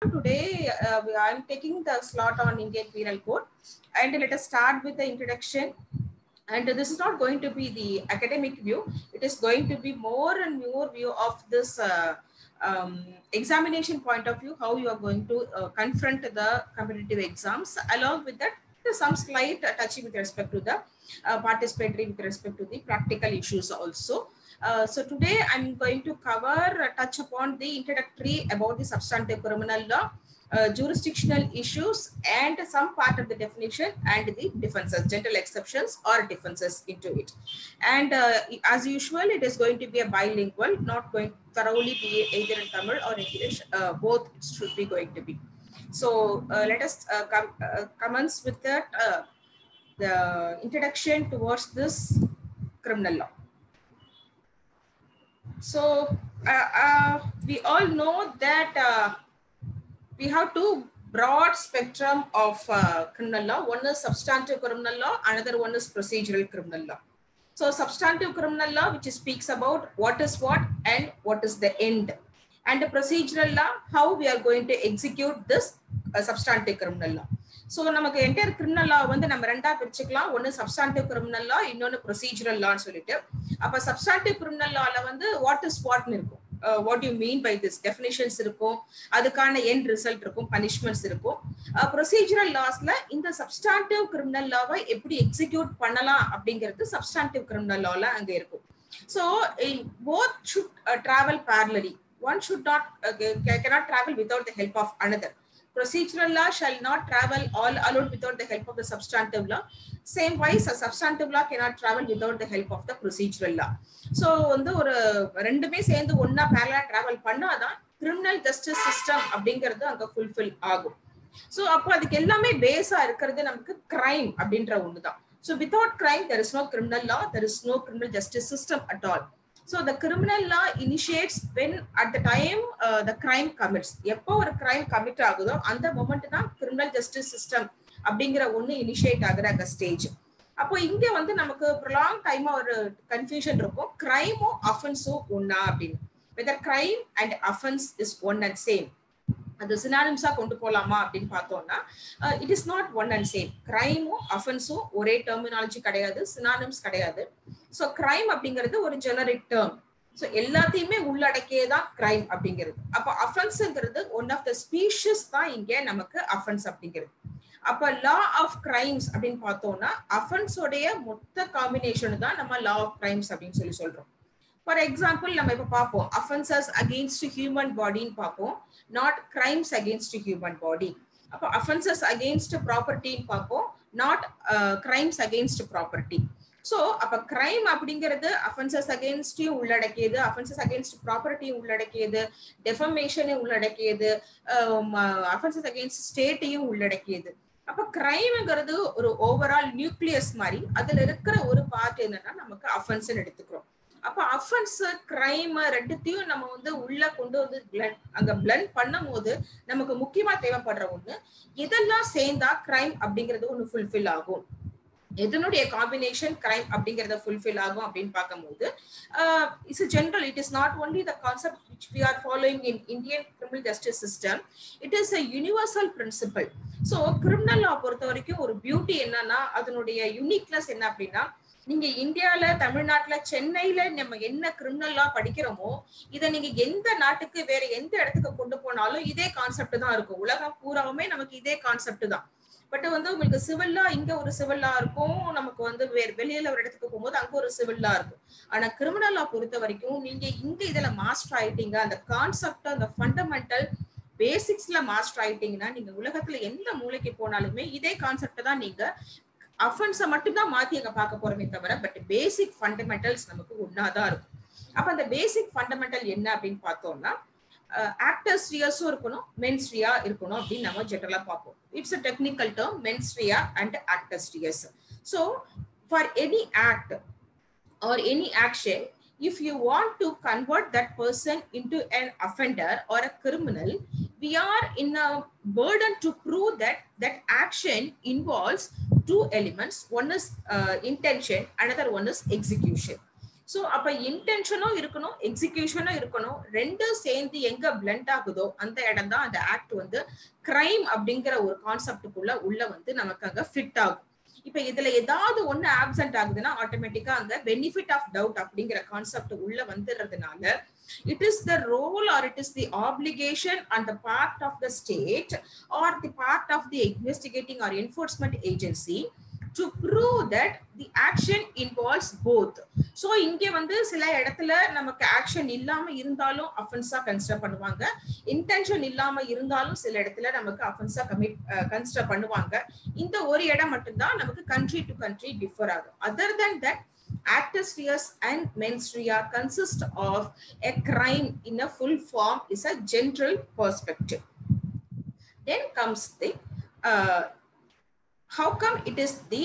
Today, I am taking the slot on Indian Penal Code, and let us start with the introduction. And this is not going to be the academic view; it is going to be more and more view of this examination point of view, how you are going to confront the competitive exams. Along with that, there's some slight touching with respect to the participatory, with respect to the practical issues also. So today I'm going to touch upon the introductory about the substantive criminal law, jurisdictional issues, and some part of the definition and the defenses, general exceptions or defenses into it. And as usual, it is going to be a bilingual, not going to thoroughly be either in Tamil or English. Both should be going to be. So let us commence with that the introduction towards this criminal law. So we all know that we have two broad spectrum of criminal law. One is substantive criminal law, another one is procedural criminal law. So substantive criminal law, which speaks about what is what and what is the end. And the procedural law, how we are going to execute this substantive criminal law. So நமக்கு entire criminal லா வந்து நம்ம ரெண்டா பிரிச்சுக்கலாம். ஒன்னு substantive criminal லா, இன்னொன்னு procedural லான்னு சொல்லிட்டு. அப்ப substantive criminal லால வந்து வாட் இஸ் வாட்னு இருக்கும். What do you mean by this? Definitions இருக்கும், அதுக்கான end result இருக்கும், punishments இருக்கும். Procedural lawsல இந்த substantive criminal lawவை எப்படி execute பண்ணலாம் அப்படிங்கிறது substantive criminal lawல அங்க இருக்கும். So both should travel parallelly. One should not cannot travel without the help of another. Procedural law shall not travel all alone without the help of the substantive law. Same wise, a substantive law cannot travel without the help of the procedural law. So வந்து ஒரு ரெண்டுமே சேர்ந்து ஒண்ணா parallel travel பண்ணாதான் criminal justice system அப்படிங்கிறது அங்க fulfill ஆகும். So அப்போ அதுக்கு எல்லாமே பேஸா இருக்கிறது நமக்கு crime அப்படின்ற ஒண்ணுதான். So without crime there is no criminal law, there is no criminal justice system at all. So the criminal law initiates when at the time the crime commits. எப்போ ஒரு crime commit ஆகுதோ அந்த moment தான் criminal justice system அப்படிங்கிற ஒண்ணு initiate ஆகுற அந்த stage. அப்போ இங்க வந்து நமக்கு லாங் டைமா ஒரு கன்ஃபியூஷன் இருக்கும், கிரைமும் அஃபென்ஸும் ஒன்னா அப்படின்னு. Whether crime and offence is one and same, அது சினானிம்ஸா கொண்டு போலாமா அப்படின்னு பார்த்தோம்னா it is not one and same. கிரைமும் அஃபென்ஸும் ஒரே டெர்மினாலஜி கிடையாது, சினானிம்ஸ் கிடையாது. ஸோ கிரைம் அப்படிங்கிறது ஒரு ஜெனரிக் டேர்ம். ஸோ எல்லாத்தையுமே உள்ளடக்கியதான் கிரைம் அப்படிங்கிறது. அப்போ அஃபென்ஸ்ங்கிறது ஒன் ஆஃப் த ஸ்பீஷிஸ் தான் இங்க நமக்கு அஃபென்ஸ் அப்படிங்கிறது. அப்ப லா ஆஃப் கிரைம்ஸ் அப்படின்னு பார்த்தோம்னா அஃபென்ஸோடைய மொத்த காம்பினேஷன் தான் நம்ம லா ஆஃப் கிரைம்ஸ் அப்படின்னு சொல்லி சொல்றோம். ஃபார் எக்ஸாம்பிள் நம்ம இப்ப பார்ப்போம், அஃபென்சஸ் அகெயின்ஸ்ட் ஹியூமன் பாடின்னு பார்ப்போம், not crimes against human body. அப்ப அஃபென்சஸ் அகெயின்ஸ்ட் ப்ராப்பர்ட்டின்னு பார்ப்போம், not crimes against property. So அப்ப கிரைம் அப்படிங்கிறது அஃபென்சஸ் அகெயின்ஸ்டையும் உள்ளடக்கியது, அஃபென்சஸ் அகெயின்ஸ்ட் ப்ராப்பர்ட்டியும் உள்ளடக்கியது, டெஃபமேஷனையும் உள்ளடக்கியது, அஃபென்சஸ் அகெயின்ஸ்ட் ஸ்டேட்டையும் உள்ளடக்கியது. அப்ப கிரைம்ங்கிறது ஒரு ஓவரால் நியூக்ளியஸ் மாதிரி, அதுல இருக்கிற ஒரு பார்ட் என்னன்னா நமக்கு அஃபென்ஸ் எடுத்துக்கிறோம். அப்ப அஃபென்ஸ் கிரைம் ரெண்டுத்தையும் நம்ம வந்து உள்ள கொண்டு வந்து அங்க பிளண்ட் பண்ணும் போது நமக்கு முக்கியமா தேவைப்படுற ஒண்ணு, இதெல்லாம் சேர்ந்தா கிரைம் அப்படிங்கிறது ஒண்ணு ஃபுல்ஃபில் ஆகும். எதனுடைய காம்பினேஷன் கிரைம் அப்படிங்கறத ஃபுல்ஃபில் ஆகும் அப்படின்னு பார்க்கும்போது it's general, it is not only the concept which we are following in Indian criminal justice system, it is a universal principle. So criminal law பொறுத்த வரைக்கும் ஒரு பியூட்டி என்னன்னா, அதனுடைய யூனிக்னஸ் என்ன அப்படின்னா, நீங்க இந்தியால, தமிழ்நாட்டுல, சென்னையில நம்ம என்ன கிரிமினல் லா படிக்கிறோமோ இதை நீங்க எந்த நாட்டுக்கு வேற எந்த இடத்துக்கு கொண்டு போனாலும் இதே கான்செப்ட் தான் இருக்கும். உலகம் பூராவுமே நமக்கு இதே கான்செப்ட் தான். பட் வந்து உங்களுக்கு சிவில் லா இங்க ஒரு சிவில் லா இருக்கும், நமக்கு வந்து வெளியில ஒரு இடத்துக்கு போகும்போது அங்க ஒரு சிவில் லா இருக்கும். ஆனா கிரிமினல் லா பொறுத்த வரைக்கும் நீங்க இங்க இதுல மாஸ்டர் ஆயிட்டீங்க, அந்த கான்செப்ட், அந்த ஃபண்டமெண்டல் பேசிக்ஸ்ல மாஸ்டர் ஆயிட்டீங்கன்னா நீங்க உலகத்துல எந்த மூலைக்கு போனாலுமே இதே கான்செப்ட் தான், நீங்க அஃபென்ஸை மட்டும் தான் மாத்தி அங்க பார்க்க போறோமே தவிர பட் பேசிக் ஃபண்டமெண்டல்ஸ் நமக்கு ஒன்னாதான் இருக்கும். அப்ப அந்த பேசிக் ஃபண்டமெண்டல் என்ன அப்படின்னு பார்த்தோம்னா, ஆக்டர்ஸ் ரியாஸும் இருக்கணும், மென்ஸ் ரியா இருக்கணும் அப்படின்னு நம்ம ஜெனரலா பார்ப்போம். It's a technical term, mens rea and actus reus. So for any act or any action, if you want to convert that person into an offender or a criminal, we are in a burden to prove that that action involves two elements. One is intention, another one is execution. So அப்ப இன்டென்ஷனும் இருக்கணும், எக்ஸிகியூஷனும் இருக்கணும். ரெண்டும் சேர்ந்து எங்க blend ஆகுதோ அந்த இடம் தான் அந்த ஆக்ட் வந்து கிரைம் அப்படிங்கிற ஒரு கான்செப்டுக்குள்ள உள்ள வந்து நமக்கு அங்க ஃபிட் ஆகும். இப்ப இதுல ஏதாவது ஒண்ணு ஆப்சென்ட் ஆகுதுன்னா ஆட்டோமேட்டிக்கா அங்க பெனிஃபிட் ஆஃப் டவுட் அப்படிங்கிற கான்செப்ட் உள்ள வந்துடுறதுனால it is the role or it is the obligation on the part of the state or the part of the investigating or enforcement agency to prove that the action involves both. So இங்க வந்து சில இடத்துல நமக்கு action இல்லாம இருந்தாலும் அஃபென்ஸா consider பண்ணுவாங்க, intention இல்லாம இருந்தாலும் சில இடத்துல நமக்கு அஃபென்ஸா கன்சிடர் பண்ணுவாங்க. இந்த ஒரு இடம் மட்டும்தான் நமக்கு கண்ட்ரி டு கண்ட்ரி டிஃபர் ஆகும். Other than that, actus reus and mens rea consist of a crime in a full form is a general perspective. Then comes the how come it is the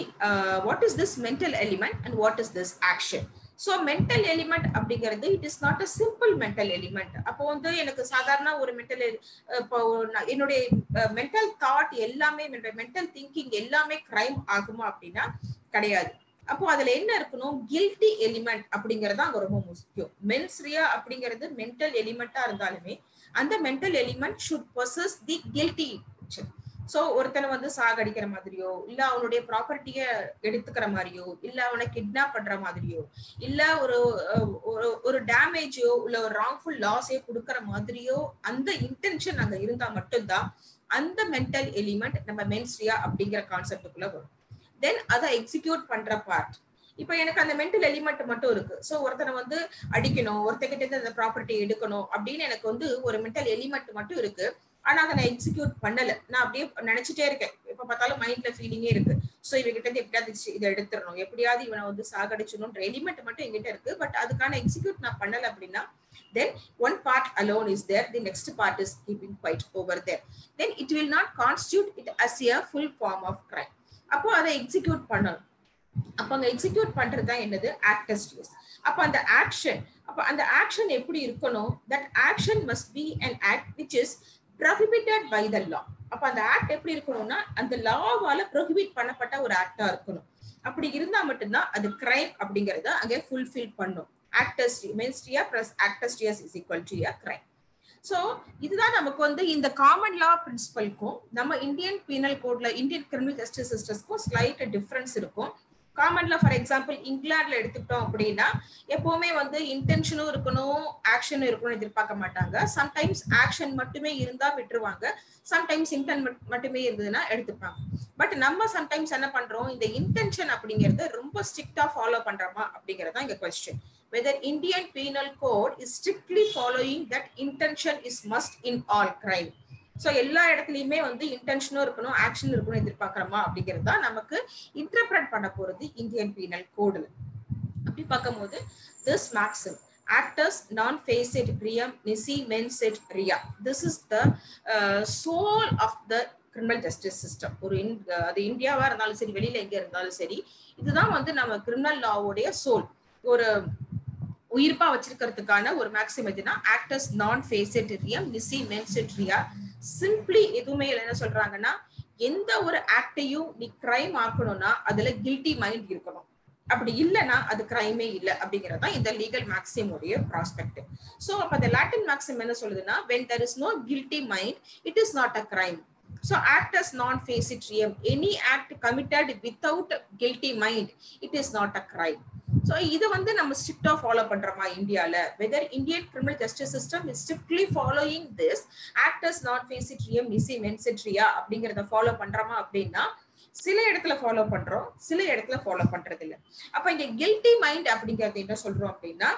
what is this mental element and what is this action? So mental element அப்படிங்கிறது it is not a simple mental element. அப்போ வந்து எனக்கு சாதாரண ஒரு mental என்னுடைய mental thought எல்லாமே mental thinking எல்லாமே crime ஆகுமா அப்படின்னா கிடையாது. அப்போ அதுல என்ன இருக்கணும், கில்ட்டி எலிமெண்ட் அப்படிங்கறது அங்க ரொம்ப முக்கியம். மென்ஸ் ரியா அப்படிங்கிறது மென்டல் எலிமெண்டா இருந்தாலுமே அந்த mental element should possess the guilty. So ஒருத்தனை வந்து சாகடிக்கிற மாதிரியோ இல்ல அவனுடைய ப்ராப்பர்ட்டிய எடுத்துக்கிற மாதிரியோ இல்ல அவனை கிட்னாப் பண்ற மாதிரியோ இல்ல ஒரு டேமேஜோ இல்ல ஒரு ராங்ஃபுல் லாஸே கொடுக்கற மாதிரியோ அந்த இன்டென்ஷன் அங்க இருந்தா மட்டும்தான் அந்த மென்டல் எலிமெண்ட் நம்ம மென்ஸ் ரியா அப்படிங்கிற கான்செப்டுக்குள்ள வரும். தென் அதை எக்ஸிக்யூட் பண்ற பார்ட். இப்ப எனக்கு அந்த மென்டல் எலிமெண்ட் மட்டும் இருக்கு. சோ ஒருத்தனை வந்து அடிக்கணும், ஒருத்தகிட்ட இருந்து அந்த ப்ராப்பர்ட்டி எடுக்கணும் அப்படின்னு எனக்கு வந்து ஒரு மென்டல் எலிமெண்ட் மட்டும் இருக்கு. ஆனா அதை நான் எக்ஸிக்யூட் பண்ணல, நான் அப்படியே நினைச்சிட்டே இருக்கேன், எப்ப பார்த்தாலும் மைண்ட்ல ஃபீலிங்கே இருக்கு. சோ இவகிட்ட இருந்து எப்படியாவது இதை எடுத்துடணும், எப்படியாவது இவனை வந்து சாகடிச்சணும்ன்ற எலிமெண்ட் மட்டும் எங்கிட்ட இருக்கு. பட் அதுக்கான எக்ஸிக்யூட் நான் பண்ணல அப்படின்னா then one part alone is there, the next part is keeping quiet over there, then it will not constitute it as a full form of crime. அப்போ அதை எக்ஸிக்யூட் பண்ணணும். அப்ப அங்க எக்ஸிக்யூட் பண்றது தான் என்னது, actus reus. அப்ப அந்த ஆக்ஷன் எப்படி இருக்கணும், that action must be an act which is prohibited by the law. அப்ப அந்த ஆக்ட் எப்படி இருக்கணும்னா அந்த லாவால ப்ரோஹிபிட் பண்ணப்பட்ட ஒரு ஆக்டா இருக்கணும். அப்படி இருந்தா மட்டும்தான் அது கிரைம் அப்படிங்கறத அங்க ஃபுல்ஃபில் பண்ணும். actus mens rea plus actus reus is equal to a crime. So இதுதான் நமக்கு வந்து இந்த காமன் லா பிரின்சிபல்க்கும் நம்ம இந்தியன் பீனல் கோட்ல இந்தியன் கிரிமினல் ஜஸ்டிஸ் சிஸ்டம்ஸ்க்கும் ஸ்லைட் டிஃபரன்ஸ் இருக்கும். காமன்ல ஃபார் எக்ஸாம்பிள் இங்கிலாந்துல எடுத்துக்கிட்டோம் அப்படின்னா எப்பவுமே வந்து இன்டென்ஷனும் இருக்கணும் ஆக்ஷனும் இருக்கணும்னு எதிர்பார்க்க மாட்டாங்க. சம்டைம்ஸ் ஆக்ஷன் மட்டுமே இருந்தா விட்டுருவாங்க, சம்டைம்ஸ் இன்டென்ட் மட்டுமே இருந்ததுன்னா எடுத்துப்பாங்க. பட் நம்ம சம்டைம்ஸ் என்ன பண்றோம், இந்த இன்டென்ஷன் அப்படிங்கறத ரொம்ப ஸ்ட்ரிக்டா ஃபாலோ பண்றோமா அப்படிங்கறத இங்க question. Whether Indian Penal Code is strictly following that intention is must in all crime. So எல்லா இடத்துலயுமே வந்து இன்டென்ஷனும் இருக்கணும் ஆக்ஷன் இருக்கணும் எதிர்பார்க்கிறோமா அப்படிங்கிறது தான் நமக்கு இன்டர்பிரட் பண்ண போறது இந்தியன் பீனல் கோடுல. அப்படி பார்க்கும்போது this maxim actus non facit reum nisi mensit rea, this is the soul of the criminal justice system. ஒரு அது இந்தியாவா இருந்தாலும் சரி வெளியில எங்க இருந்தாலும் சரி இதுதான் வந்து நம்ம கிரிமினல் லாவோடைய சோல். ஒரு உயிர்ப்பா வச்சிருக்கிறதுக்கான ஒரு மேக்ஸிம் எதுனா actus non facit reum nisi mensit rea. Simply எதுவுமே என்ன சொல்றாங்கன்னா எந்த ஒரு ஆக்டையும் நீ கிரைம் ஆக்கணும்னா அதுல கில்ட்டி மைண்ட் இருக்கணும், அப்படி இல்லைன்னா அது கிரைமே இல்லை அப்படிங்கறதா இந்த லீகல் மேக்ஸிம் உடைய ப்ராஸ்பெக்டிவ். சோ அப்ப the Latin maxim என்ன சொல்லுதுன்னா when there is no guilty mind it is not a crime. So actus non facit reum, any act committed without guilty mind it is not a crime. So இது வந்து நம்ம ஸ்ட்ரிக்ட்டா follow பண்றோமா இந்தியால, whether Indian criminal justice system is strictly following this actus non facit reum nisi mensit rea அப்படிங்கறத follow பண்றோமா அப்படின்னா சில இடத்துல ஃபாலோ பண்றோம் சில இடத்துல ஃபாலோ பண்றது இல்ல. அப்ப இங்க கில்ட்டி மைண்ட் அப்படிங்கறது என்ன சொல்றோம் அப்படின்னா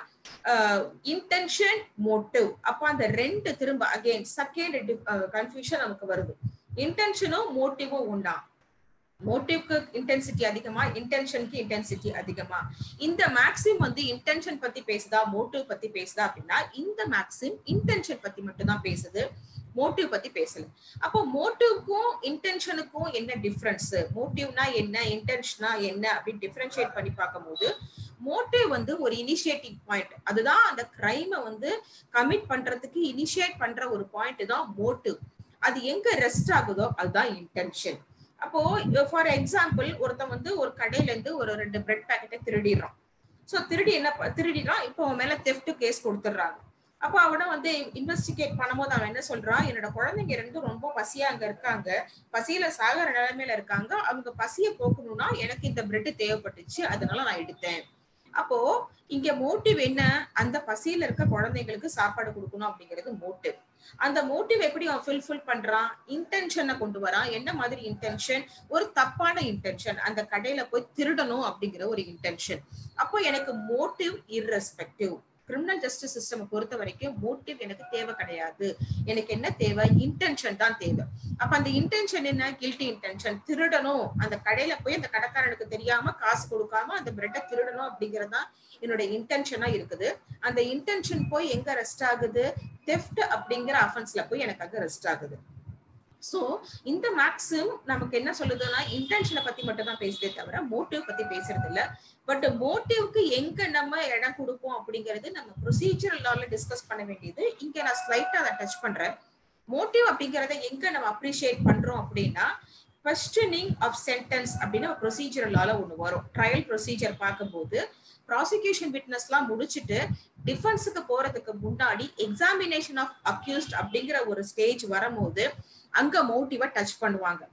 இன்டென்ஷன் மோட்டிவ். அப்ப அந்த ரெண்டு திரும்ப அகைன் செகண்ட் கன்ஃபியூஷன் நமக்கு வருது. இன்டென்ஷனும் மோட்டிவும் உண்டா, மோட்டிவ்க்கு இன்டென்சிட்டி அதிகமா இன்டென்ஷனுக்கு இன்டென்சிட்டி அதிகமா? இந்த மேக்ஸிம் வந்து இன்டென்ஷன் பத்தி பேசுதா மோட்டிவ் பத்தி பேசுதா அப்படின்னா இந்த மேக்ஸிம் இன்டென்ஷன் பத்தி மட்டும் தான் பேசுது, மோட்டிவ் பத்தி பேசல. அப்போ மோட்டிவ்க்கும் இன்டென்ஷனுக்கும் என்ன டிஃபரன்ஸ், மோட்டிவ்னா என்ன இன்டென்ஷனா என்ன அப்படின்னு டிஃபரன்ஷியேட் பண்ணி பார்க்கும்போது மோட்டிவ் வந்து ஒரு இனிஷியேட்டிவ் பாயிண்ட், அதுதான் அந்த கிரைமை வந்து கமிட் பண்றதுக்கு இனிஷியேட் பண்ற ஒரு பாயிண்ட் தான் மோட்டிவ். அது எங்க ரெஸ்ட் ஆகுதோ அதுதான் இன்டென்ஷன். அப்போ ஃபார் எக்ஸாம்பிள் ஒருத்தன் வந்து ஒரு கடையில இருந்து ஒரு 2 பிரெட் பேக்கெட்டை திருடிடுறான். சோ திருடினா இப்போ அவன் மேல தெஃப்ட் கேஸ் கொடுத்துடுறாங்க. அப்ப அவனை வந்து இன்வெஸ்டிகேட் பண்ணும்போது அவன் என்ன சொல்றான், என்னோட குழந்தைங்க ரெண்டும் ரொம்ப பசியா அங்க இருக்காங்க, பசியில சாகர நிலைமையில இருக்காங்க, அவங்க பசிய போக்கணும்னா எனக்கு இந்த பிரெட் தேவைப்பட்டுச்சு, அதனால நான் எடுத்தேன். அப்போ இங்க மோட்டிவ் என்ன, அந்த பசியில இருக்க குழந்தைங்களுக்கு சாப்பாடு கொடுக்கணும் அப்படிங்கிறது மோட்டிவ். அந்த மோட்டிவ் எப்படி அவன் ஃபுல்ஃபில் பண்றான், இன்டென்ஷனை கொண்டு வரான். என்ன மாதிரி இன்டென்ஷன், ஒரு தப்பான இன்டென்ஷன், அந்த கடையில போய் திருடணும் அப்படிங்கிற ஒரு இன்டென்ஷன். அப்போ எனக்கு motive irrespective. Criminal justice system பொறுத்த வரைக்கும் மோட்டிவ் எனக்கு தேவை கிடையாது, எனக்கு என்ன தேவை, இன்டென்ஷன் தான் தேவை. அப்ப அந்த இன்டென்ஷன் என்ன, கில்ட்டி இன்டென்ஷன், திருடணும், அந்த கடையில போய் அந்த கடைக்காரனுக்கு தெரியாம காசு கொடுக்காம அந்த பிரெட்டை திருடணும் அப்படிங்கறதுதான் என்னோட இன்டென்ஷனா இருக்குது. அந்த இன்டென்ஷன் போய் எங்க ரெஸ்ட் ஆகுது, தெஃப்ட் அப்படிங்கிற அஃபென்ஸ்ல போய் எனக்கு அங்க ரெஸ்ட் ஆகுது. சோ இந்த மேக்ஸிம் நமக்கு என்ன சொல்லுதுன்னா, இன்டென்ஷனை பத்தி மட்டும் தான் பேசுதே தவிர மோட்டிவ் பத்தி பேசுறது இல்ல. பட் மோட்டிவ்க்கு எங்க நம்ம இடம் கொடுப்போம் அப்படிங்கிறது நம்ம ப்ரொசீஜரல் லால டிஸ்கஸ் பண்ண வேண்டியது. இங்க நான் ஸ்லைட்டா அதை டச் பண்றேன். மோட்டிவ் அப்படிங்கறத எங்க நம்ம அப்ரிஷியேட் பண்றோம் அப்படின்னா, questioning of sentence அப்படின்னு ப்ரொசீஜரல் லால ஒண்ணு வரும். ட்ரையல் ப்ரொசீஜர் பார்க்கும்போது ப்ராசிக்யூஷன் விட்னஸ்லாம் முடிச்சுட்டு டிஃபென்ஸுக்கு போறதுக்கு முன்னாடி எக்ஸாமினேஷன் ஆஃப் அக்யூஸ்ட் அப்படிங்கிற ஒரு ஸ்டேஜ் வரும்போது அங்க மோட்டிவ டச் பண்ணுவாங்க.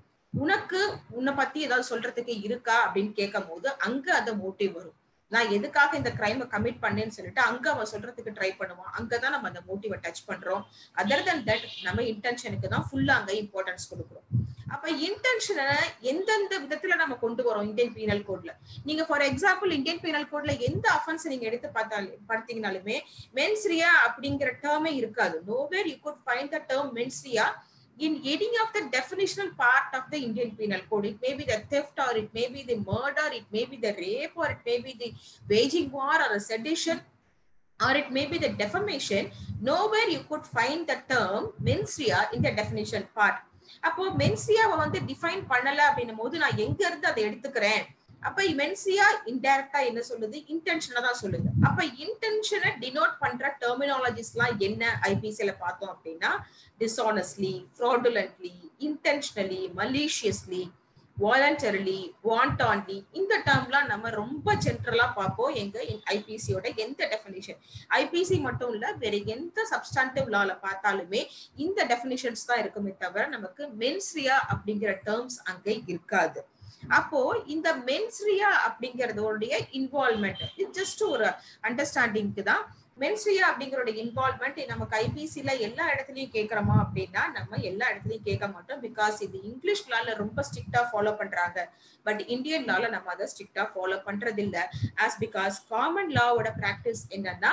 உனக்கு உன்னை பத்தி ஏதாவது சொல்றதுக்கு இருக்கா அப்படின்னு கேட்கும் போது அங்க அந்த மோட்டிவ் வரும். நான் எதுக்காக இந்த கிரைமை கமிட் பண்ணேன்னு சொல்லிட்டு அங்க அவன் சொல்றதுக்கு ட்ரை பண்ணுவான். அங்கதான் நம்ம அந்த மோட்டிவ டச் பண்றோம். அதர் தென் தட் நம்ம இன்டென்ஷனுக்கு தான் ஃபுல்லா அங்க இம்பார்ட்டன்ஸ் கொடுக்குறோம். அப்ப இன்டென்ஷனை எந்தெந்த விதத்துல நம்ம கொண்டு வரோம் இந்தியன் பீனல் கோட்ல. நீங்க ஃபார் எக்ஸாம்பிள் இந்தியன் பீனல் கோட்ல எந்த அஃபென்ஸ் நீங்க எடுத்து பார்த்தீங்கன்னாலுமே மென்ஸ்ரியா அப்படிங்கிற டேர்மே இருக்காது. Nowhere you good find the term மென்ஸ்ரியா in any of the definitional part of the Indian Penal Code. It may be the theft, or it may be the murder, it may be the rape, or it may be the waging war or a sedition, or it may be the defamation. Nowhere you could find the term mens rea in the definition part. அப்போ mens rea வந்து define பண்ணல அப்படின்னும் போது நான் எங்க இருந்து அதை எடுத்துக்கிறேன். அப்ப mens rea இன்டைரக்டா என்ன சொல்லுது, இன்டென்ஷனை தான் சொல்லுது. அப்ப இன்டென்ஷனை டினோட் பண்ற டெர்மினாலஜிஸ்லாம் என்ன ஐபிசில பார்த்தோம் அப்படின்னா, dishonestly, fraudulently, intentionally, maliciously, voluntarily, wantonly, இந்த டேர்ம்லாம் நம்ம ரொம்ப ஜென்ரலா பார்ப்போம் எங்க ஐபிசியோட எந்த டெஃபினிஷன். ஐபிசி மட்டும் இல்ல, வேற எந்த சப்ஸ்டான்டிவ் லால பார்த்தாலுமே இந்த டெஃபினிஷன்ஸ் தான் இருக்குமே தவிர நமக்கு மென்ஸ் ரியா அப்படிங்கிற டேர்ம்ஸ் அங்க இருக்காது. அப்போ இந்த மென்ஸ் ரியா அப்படிங்கறதோடைய இன்வால்வ்மெண்ட் இது ஜஸ்ட் ஒரு அண்டர்ஸ்டாண்டிங்க்கு தான். மென்ஸ் ரியா அப்படிங்கறோட இன்வால்வ்மெண்ட் நமக்கு ஐபிசில எல்லா இடத்துலயும் கேட்கறோமா அப்படின்னா நம்ம எல்லா இடத்துலயும் கேட்க மாட்டோம். பிகாஸ் இது இங்கிலீஷ் லால ரொம்ப ஸ்ட்ரிக்டா ஃபாலோ பண்றாங்க. பட் இந்தியன் லால நம்ம அதை ஸ்ட்ரிக்டா ஃபாலோ பண்றது இல்ல. ஆஸ் பிகாஸ் காமன் லாவோட பிராக்டிஸ் என்னன்னா,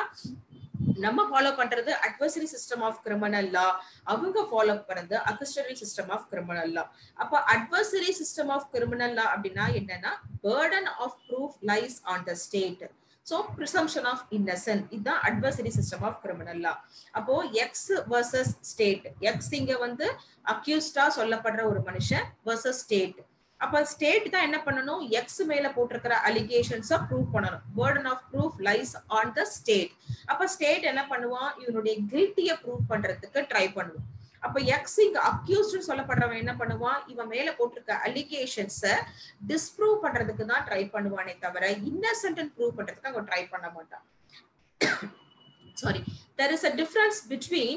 நம்ம ஃபாலோ பண்றது adversary system of criminal law, அவங்க ஃபாலோ பண்றது accusatory system of criminal law. அப்ப adversary system of criminal law அப்படின்னா என்னன்னா, burden of proof lies on the state. So presumption of innocence இதுதான் adversary system of criminal law. அப்போ X versus state. X இங்க வந்து accused சொல்லப்படுற ஒரு மனுஷன் versus state. அப்ப ஸ்டேட் தான் என்ன பண்ணணும், எக்ஸ் மேல போட்டிருக்கிற அலிகேஷன்ஸ் ப்ரூவ் பண்ணணும். Burden of proof lies on the state. அப்ப ஸ்டேட் என்ன பண்ணுவான், இவனுடைய கில்ட்டிய ப்ரூவ் பண்றதுக்கு ட்ரை பண்ணுவான். அப்ப எக்ஸ் இங்க அக்யூஸ்ட் சொல்லப்படுறவன் என்ன பண்ணுவான், இவன் மேல போட்டிருக்க அலிகேஷன்ஸ டிஸ்ப்ரூவ் பண்றதுக்கு தான் ட்ரை பண்ணுவானே தவிர இன்னசென்ட் ப்ரூவ் பண்றதுக்கு அவன் ட்ரை பண்ண மாட்டான். Sorry, there is a difference between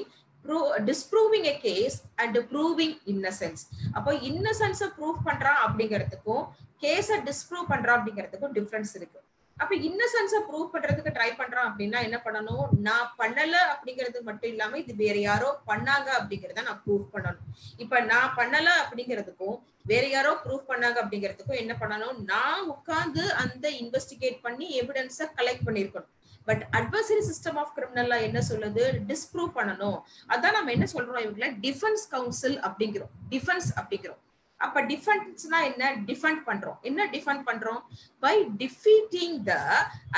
disproving a case and proving innocence. அப்போ இன்னசென்ஸ ப்ரூவ் பண்றான் அப்படிங்கிறதுக்கும் கேஸ டிஸ்ப்ரூவ் பண்றான் அப்படிங்கிறதுக்கும் டிஃபரன்ஸ் இருக்கு. அப்ப இன்னசென்ஸ ப்ரூவ் பண்றதுக்கு ட்ரை பண்றான் அப்படின்னா என்ன பண்ணணும், நான் பண்ணல அப்படிங்கிறது மட்டும் இல்லாம இது வேற யாரோ பண்ணாங்க அப்படிங்கறத நான் ப்ரூவ் பண்ணணும். இப்ப நான் பண்ணல அப்படிங்கிறதுக்கும் வேற யாரோ ப்ரூவ் பண்ணாங்க அப்படிங்கிறதுக்கும் என்ன பண்ணணும், நான் உட்கார்ந்து அந்த இன்வெஸ்டிகேட் பண்ணி எவிடன்ஸ கலெக்ட் பண்ணிருக்கணும். But adversary system of criminal law என்ன சொல்லுது, டிஸ்ப்ரூவ் பண்ணணும். அதான் நம்ம என்ன சொல்றோம், இவங்கள டிஃபென்ஸ் கவுன்சில் அப்படிங்கிறோம், டிஃபென்ஸ் அப்படிங்கிறோம். அப்ப டிஃபென்ஸ்னா என்ன, டிஃபெண்ட் பண்றோம். என்ன டிஃபெண்ட் பண்றோம், by defeating the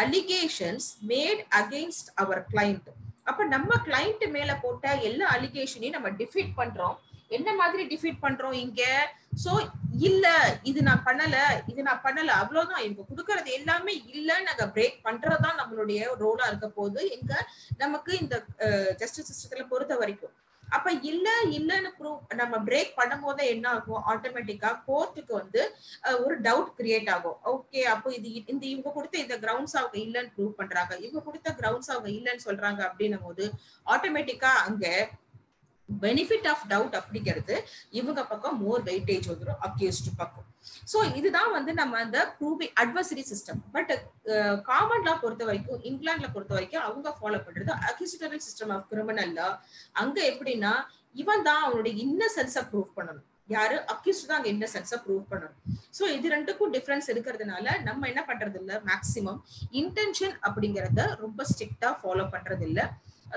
allegations made against our client. அப்ப நம்ம கிளைண்ட் மேல போட்ட எல்லா அலிகேஷனையும் நம்ம டிஃபீட் பண்றோம். என்ன மாதிரி டிஃபீட் பண்றோம் இங்க, சோ இல்ல இது நான் பண்ணல, இது நான் பண்ணல, அவ்வளவுதான், இவங்க கொடுக்கறது எல்லாமே இல்ல, நாங்க பிரேக் பண்றதுதான் நம்மளுடைய ரோலா இருக்க போது எங்க நமக்கு இந்த ஜஸ்டிஸ் சிஸ்டத்துல பொறுத்த வரைக்கும். அப்ப இல்லன்னு ப்ரூவ் நம்ம பிரேக் பண்ணும் போதே என்ன ஆகும், ஆட்டோமேட்டிக்கா கோர்ட்டுக்கு வந்து ஒரு டவுட் கிரியேட் ஆகும். ஓகே, அப்போ இந்த இவங்க கொடுத்த இந்த கிரவுண்ட்ஸ் அவங்க இல்லன்னு ப்ரூவ் பண்றாங்க, இவங்க கொடுத்த கிரவுண்ட்ஸ் அவங்க இல்லன்னு சொல்றாங்க அப்படின்னும் போது ஆட்டோமேட்டிக்கா அங்க பெனிஃபிட் ஆஃப் டவுட் அப்படிங்கிறது இவங்க பக்கம் மோர் வெயிட்டேஜ் வந்துடும் அக்யூஸ்ட் பக்கம். சோ இதுதான் வந்து நம்ம அந்த proving adversary system. But common லா பொறுத்த வரைக்கும், இங்கிலாந்துல பொறுத்த வரைக்கும் அவங்க ஃபாலோ பண்றது அக்யூசிட்டரி சிஸ்டம் ஆஃப் கிரிமினல் லா. அங்க எப்படின்னா இவன் தான் அவனுடைய இன்னசென்ஸை ப்ரூவ் பண்ணணும், யாரு அக்யூஸ்ட் தான் அங்க இன்னசென்ஸை ப்ரூவ் பண்ணணும். சோ இது ரெண்டுக்கும் டிஃபரன்ஸ் இருக்கிறதுனால நம்ம என்ன பண்றது இல்ல, மேக்சிமம் இன்டென்ஷன் அப்படிங்கறத ரொம்ப ஸ்ட்ரிக்டா ஃபாலோ பண்றது இல்ல.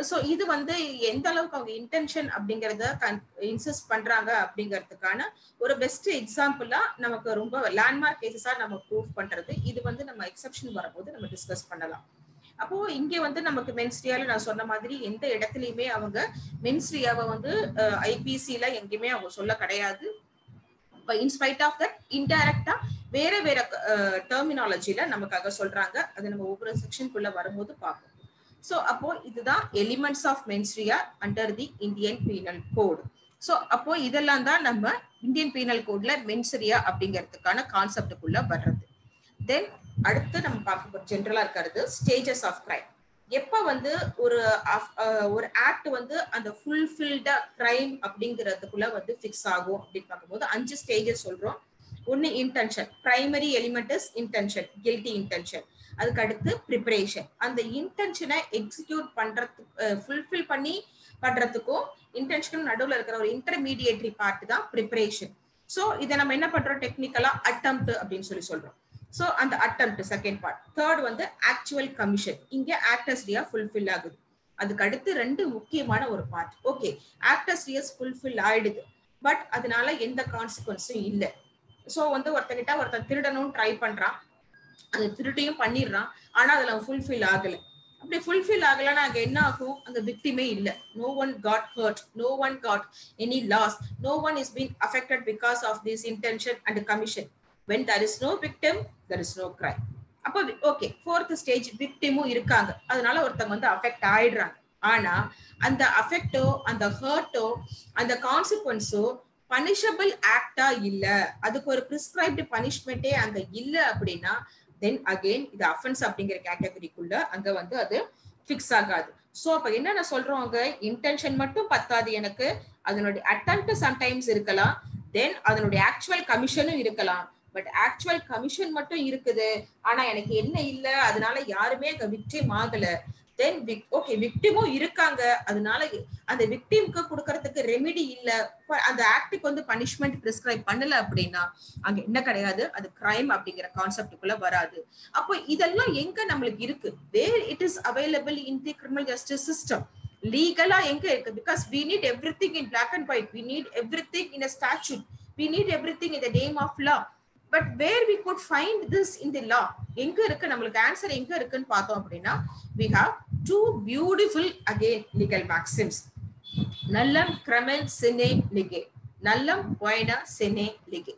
சோ இது வந்து எந்த அளவுக்கு அவங்க இன்டென்ஷன் அப்படிங்கறத இன்சிஸ்ட் பண்றாங்க அப்படிங்கிறதுக்கான ஒரு பெஸ்ட் எக்ஸாம்பிளா நமக்கு ரொம்ப லேண்ட்மார்க் கேசஸா நம்ம ப்ரூவ் பண்றது. இது வந்து நம்ம எக்ஸெப்ஷன் வரும்போது நம்ம டிஸ்கஸ் பண்ணலாம். அப்போ இங்க வந்து நமக்கு மென்ஸ்ட்ரியால நான் சொன்ன மாதிரி எந்த இடத்துலயுமே அவங்க மென்ஸ்ட்ரியாவை வந்து ஐபிசில எங்கேயுமே அவங்க சொல்ல கிடையாது. இன்ஸ்பைட் ஆஃப் தட் இன்டைரக்டா வேற வேற டெர்மினாலஜில நமக்காக சொல்றாங்க. அது நம்ம ஒவ்வொரு செக்ஷனுக்குள்ள வரும்போது பார்ப்போம். சோ அப்போ இதுதான் elements of mens rea under the Indian penal code. So அப்போ இதெல்லாம் தான் நம்ம இந்தியன் பீனல் கோட்ல மென்ஸ்ட்ரியா அப்படிங்கிறதுக்கான கான்செப்டுக்குள்ள வர்றது. தென் அடுத்து நம்ம பார்க்க ஜென்ரலா இருக்கிறது ஸ்டேஜஸ் ஆஃப் கிரைம். எப்ப வந்து ஒரு ஆக்ட் வந்து அந்த ஃபுல்ஃபில்டா கிரைம் அப்படிங்கிறதுக்குள்ள வந்து ஃபிக்ஸ் ஆகும் அப்படின்னு பார்க்கும்போது 5 ஸ்டேஜஸ் சொல்றோம். ஒன்னு intention, primary element is intention, guilty intention. அதுக்கு அடுத்து ப்ரிப்பரேஷன், அந்த இன்டென்ஷனை எக்ஸிக்யூட் பண்றதுக்கு ஃபுல்ஃபில் பண்ணி பண்றதுக்கும் இன்டென்ஷனும் நடுவில் இருக்கிற ஒரு இன்டர்மீடியேட்டரி பார்ட் தான் ப்ரிப்பரேஷன். சோ இதை நம்ம என்ன பண்றோம், டெக்னிக்கலா அட்டெம்ப்ட் அப்படின்னு சொல்றோம். சோ அந்த அட்டெம்ப்ட் செகண்ட் பார்ட். தேர்ட் வந்து ஆக்சுவல் கமிஷன், இங்க ஆக்டர்ஸ் ரியா ஃபுல்ஃபில் ஆகுது. அதுக்கு அடுத்து 2 முக்கியமான ஒரு part. Okay, actus reus fulfil ஆயிடுது, பட் அதனால எந்த கான்சிக்வன்ஸும் இல்லை. சோ வந்து ஒருத்தன் திருடணும்னு ட்ரை பண்றான், அது திருட்டையும் பண்ணிடுறான், ஆனா அதுல ஃபுல்ஃபில் ஆகல. அப்படி ஃபுல்ஃபில் ஆகலன்னா அங்க என்ன ஆகும், அங்க விக்டிமே இல்ல. No one got hurt, no one got any loss, no one is been affected because of this intention and commission. when there is no victim there is no crime. அப்ப okay, fourth stage விக்டிமும் இருக்காங்க, அதனால ஒருத்தவங்க வந்து affect ஆயிடுறாங்க. ஆனா அந்த அஃபெக்டோ அந்த ஹர்ட்டோ அந்த கான்சிக்வன்ஸோ பனிஷபிள் ஆக்டா இல்ல, அதுக்கு ஒரு பிரிஸ்கிரைப்டு பனிஷ்மெண்டே அங்க இல்ல அப்படின்னா தென் அகெயின் இது அஃபென்ஸ் அப்படிங்கிற கேட்டகரிக்குள்ள அங்க வந்து அது ஃபிக்ஸ் ஆகாது. சோ அப்ப என்ன சொல்றோம், அங்க இன்டென்ஷன் மட்டும் பத்தாது எனக்கு, அதனுடைய அட்டெம்ப்ட் சம்டைம்ஸ் இருக்கலாம், தென் அதனுடைய ஆக்சுவல் கமிஷனும் இருக்கலாம். பட் ஆக்சுவல் கமிஷன் மட்டும் இருக்குது, ஆனா எனக்கு என்ன இல்ல, அதனால யாருமே அங்க விக்டிம் ஆகல. தென் ஓகே, விக்டிமும் இருக்காங்க, அதனால அந்த விக்டிம்க்கு கொடுக்கறதுக்கு ரெமிடி இல்ல, அந்த ஆக்டுக்கு வந்து பனிஷ்மெண்ட் பிரிஸ்கிரைப் பண்ணல அப்படின்னா அங்க என்ன கிடையாது, அது கிரைம் அப்படிங்கிற கான்செப்டுக்குள்ள வராது. அப்போ இதெல்லாம் எங்க நம்மளுக்கு இருக்கு, where it is available in the criminal justice system. லீகலா எங்க இருக்கு, because we need everything in black and white, we need everything in a statute, we need everything in the name of law. But where we could find this in the law, எங்க இருக்கு, நம்மளுக்கு answer எங்க இருக்குன்னு பார்த்தோம் அப்படின்னா we have two beautiful again legal maxims, nullum crimen sine lege, nullum poena sine lege.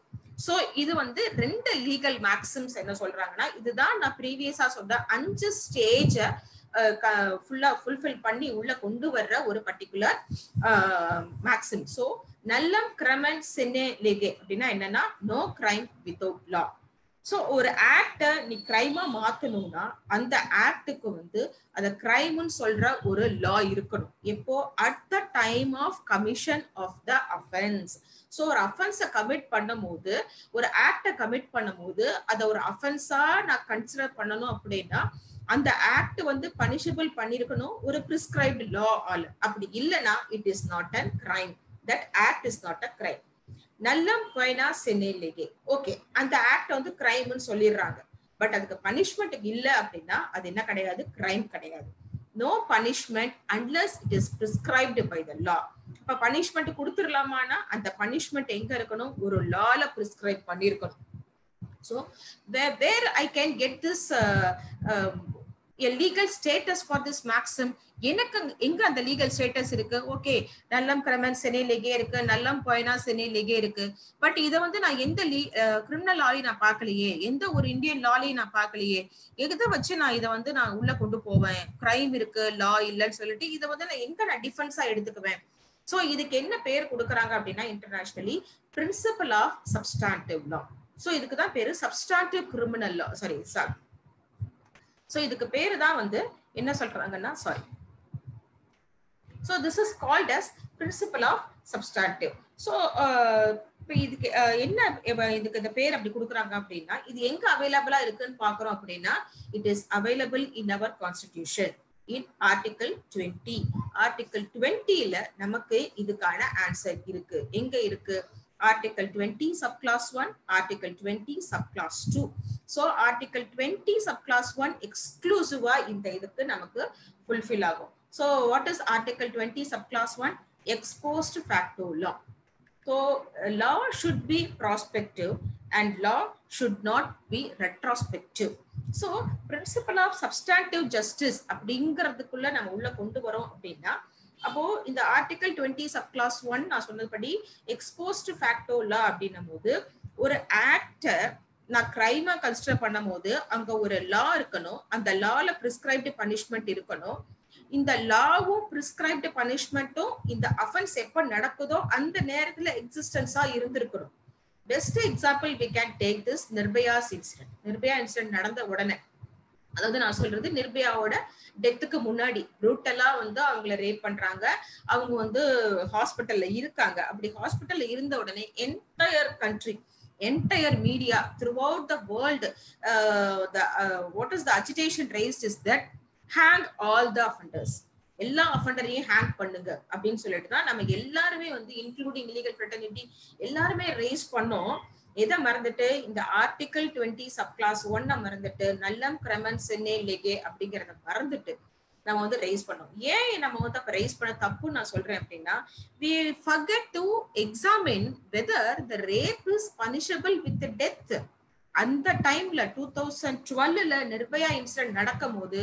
So இது வந்து 2 legal மேக்சிம்ஸ் என்ன சொல்றாங்கன்னா, இதுதான் நான் ப்ரீவியஸா சொன்ன 5 ஸ்டேஜ ஃபுல்லா ஃபுல்ஃபில் பண்ணி உள்ள கொண்டு வர்ற ஒரு பர்டிகுலர் மேக்சிம். சோ நல்லம் கிரைம் சினே லெகே அப்படின்னா என்னன்னா, நோ கிரைம் வித்தவுட் லா. சோ ஒரு ஆக்ட நீ கிரைமா மாத்தணும்னா அந்த ஆக்டுக்கு வந்து அத கிரைம்னு சொல்ற ஒரு லா இருக்கணும். எப்போ, at the time of commission of the offence. So ஒரு அஃபென்ஸை கமிட் பண்ணும் போது, ஒரு ஆக்ட கமிட் பண்ணும் போது அதை ஒரு அஃபென்ஸா நான் கன்சிடர் பண்ணணும் அப்படின்னா அந்த ஆக்ட் வந்து பனிஷபிள் பண்ணிருக்கணும் ஒரு பிரிஸ்கிரைப்டு லா ஆல. அப்படி இல்லைன்னா it is not a crime, that act is not a crime. Nallam Koyna செனேலேகே, okay, அந்த ஆக்ட் வந்து கிரைம்னு சொல்லிடுறாங்க, பட் அதுக்கு பனிஷ்மெண்ட் இல்ல அப்படின்னா அது என்ன கிடையாது, கிரைம் கிடையாது. No punishment unless it is prescribed by the law. இப்ப பனிஷ்மெண்ட் கொடுத்துடலாமான்னா அந்த பனிஷ்மெண்ட் எங்க இருக்கணும், ஒரு லால பிரிஸ்கிரைப் பண்ணிருக்கணும். So where I can get this a legal status for this maxim, எனக்கு எங்க அந்த லீகல் ஸ்டேட்டஸ் இருக்கு, ஓகே நல்லம் கிரைமன் செனே லெகே இருக்கு, நல்லம் போயினா செனே லெகே இருக்கு, பட் இதை வந்து நான் எந்த கிரிமினல் லாலையும் நான் பார்க்கலையே, எந்த ஒரு இந்தியன் லாலையும் நான் பார்க்கலையே, எதை வச்சு நான் இதை வந்து நான் உள்ள கொண்டு போவேன், கிரைம் இருக்கு லா இல்லைன்னு சொல்லிட்டு இதை வந்து நான் எங்க நான் டிஃபென்ஸா எடுத்துக்குவேன். சோ இதுக்கு என்ன பேர் கொடுக்கறாங்க அப்படின்னா internationally principle of substantive law. So இதுக்கு தான் பேரு substantive criminal law. Sorry. So இதுக்கு பேரு தான் வந்து என்ன சொல்றாங்கன்னா So this is called as principle of substantive. So இதுக்கு என்ன இதுக்கு இந்த பேர் அப்படி கொடுக்குறாங்க அப்படின்னா இது எங்க அவைலபிளா இருக்குன்னு பாக்குறோம் அப்படின்னா it is available in our constitution in article 20. article 20ல நமக்கு இதுக்கான ஆன்சர் இருக்கு. எங்க இருக்கு? article 20 subclass 1, article 20 subclass 2. so article 20 subclass 1 exclusive இந்த இதுக்கு நமக்கு fulfill ஆகும். So what is article 20 subclass 1? Ex post facto law. So law should be prospective and law should not be retrospective. So principle of substantive justice அப்படிங்கிறதுக்குள்ள நம்ம உள்ள கொண்டு வரோம் அப்படின்னா அப்போ இந்த ஆர்டிகல் 20 சப்கிளாஸ் 1 நான் சொன்னதுபடி எக்ஸ்போஸ்ட் ஃபேக்டோ லா அப்படின்னும் போது ஒரு ஆக்ட நான் கிரைமா கன்சிடர் பண்ணும் போது அங்க ஒரு லா இருக்கணும். அந்த லால பிரிஸ்கிரைப்டு பனிஷ்மெண்ட் இருக்கணும். இந்த லாவும் பிரிஸ்கிரைப்டு பனிஷ்மெண்ட்டும் இந்த அஃபென்ஸ் எப்ப நடக்குதோ அந்த நேரத்துல எக்ஸிஸ்டன்ஸா இருந்திருக்கணும். Best example we can take this Nirbhaya's incident. Nirbhaya incident நடந்த உடனே, அதாவது நான் சொல்றது நிர்பயாவோட டெத்துக்கு முன்னாடி ப்ரூட்டலா வந்து அவங்கள ரேப் பண்றாங்க. அவங்க வந்து ஹாஸ்பிட்டல்ல இருக்காங்க. அப்படி ஹாஸ்பிட்டல்ல இருந்த உடனே entire country, entire media throughout the world, what is the agitation raised is that hang all the offenders. எல்லா அஃபெண்டரையும் ஹேங் பண்ணுங்க அப்படின்னு சொல்லிட்டு தான் நம்ம எல்லாருமே வந்து இன்க்ளூடிங் லீகல் ஃப்ரெட்டர்னிட்டி எல்லாருமே ரேஸ் பண்ணோம். எதை மறந்துட்டு இந்த ஆர்டிகல் 20 சப்கிளாஸ் 1 மறந்துட்டு நல்லம் கிரெமன் சென்னே லெகே அப்படிங்கறத மறந்துட்டு நம்ம வந்து ரைஸ் பண்ணோம். ஏன் நம்ம வந்து அப்ப ரைஸ் பண்ண தப்பு நான் சொல்றேன் அப்படின்னா we forget to examine whether the rape is punishable with death. அந்த டைம்ல 2012ல நிர்பயா இன்சிடென்ட் நடக்கும் போது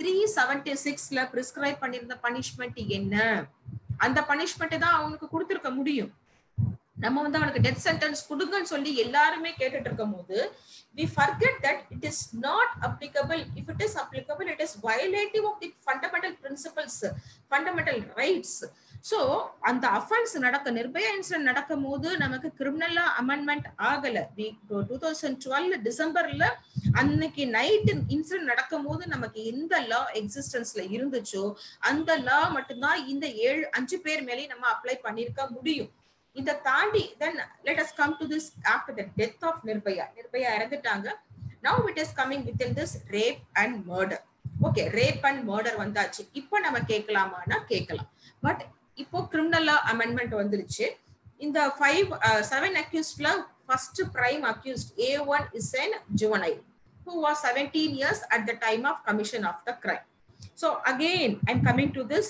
376ல பிரிஸ்கிரைப் பண்ணிருந்த பனிஷ்மெண்ட் என்ன? அந்த பனிஷ்மெண்ட் தான் அவனுக்கு கொடுத்திருக்க முடியும். நம்ம வந்து அவனுக்கு டெத் சென்டென்ஸ் கொடுங்கன்னு சொல்லி எல்லாருமே கேட்டுட்டு இருக்கும் போது we forget that it is not applicable. If it is applicable, it is violative of the fundamental principles, fundamental rights. So அந்த அஃபென்ஸ் நிர்பயா இன்சிடென்ட் நடக்கும் போது நமக்கு கிரிமினல் லா அமெண்ட்மெண்ட் ஆகல. 2012 டிசம்பர்ல அன்னைக்கு நைட் இன்சிடென்ட் நடக்கும் போது நமக்கு எந்த லா எக்ஸிஸ்டன்ஸ்ல இருந்துச்சோ அந்த லா மட்டும்தான் இந்த 5 பேர் மேலே நம்ம அப்ளை பண்ணிருக்க முடியும். இத தாண்டி then let us come to this after the death of Nirbhaya இறந்துட்டாங்க. now it is coming within this rape and murder. okay, rape and murder வந்தாச்சு. இப்போ நம்ம கேட்கலாமானா கேட்கலாம். பட் இப்போ கிரிமினல் லா அமெண்ட்மெண்ட் வந்துருச்சு. இந்த 7 அக்யூஸ்ட்ல first prime accused A1 is an juvenile who was 17 years at the time of commission of the crime. so again I'm coming to this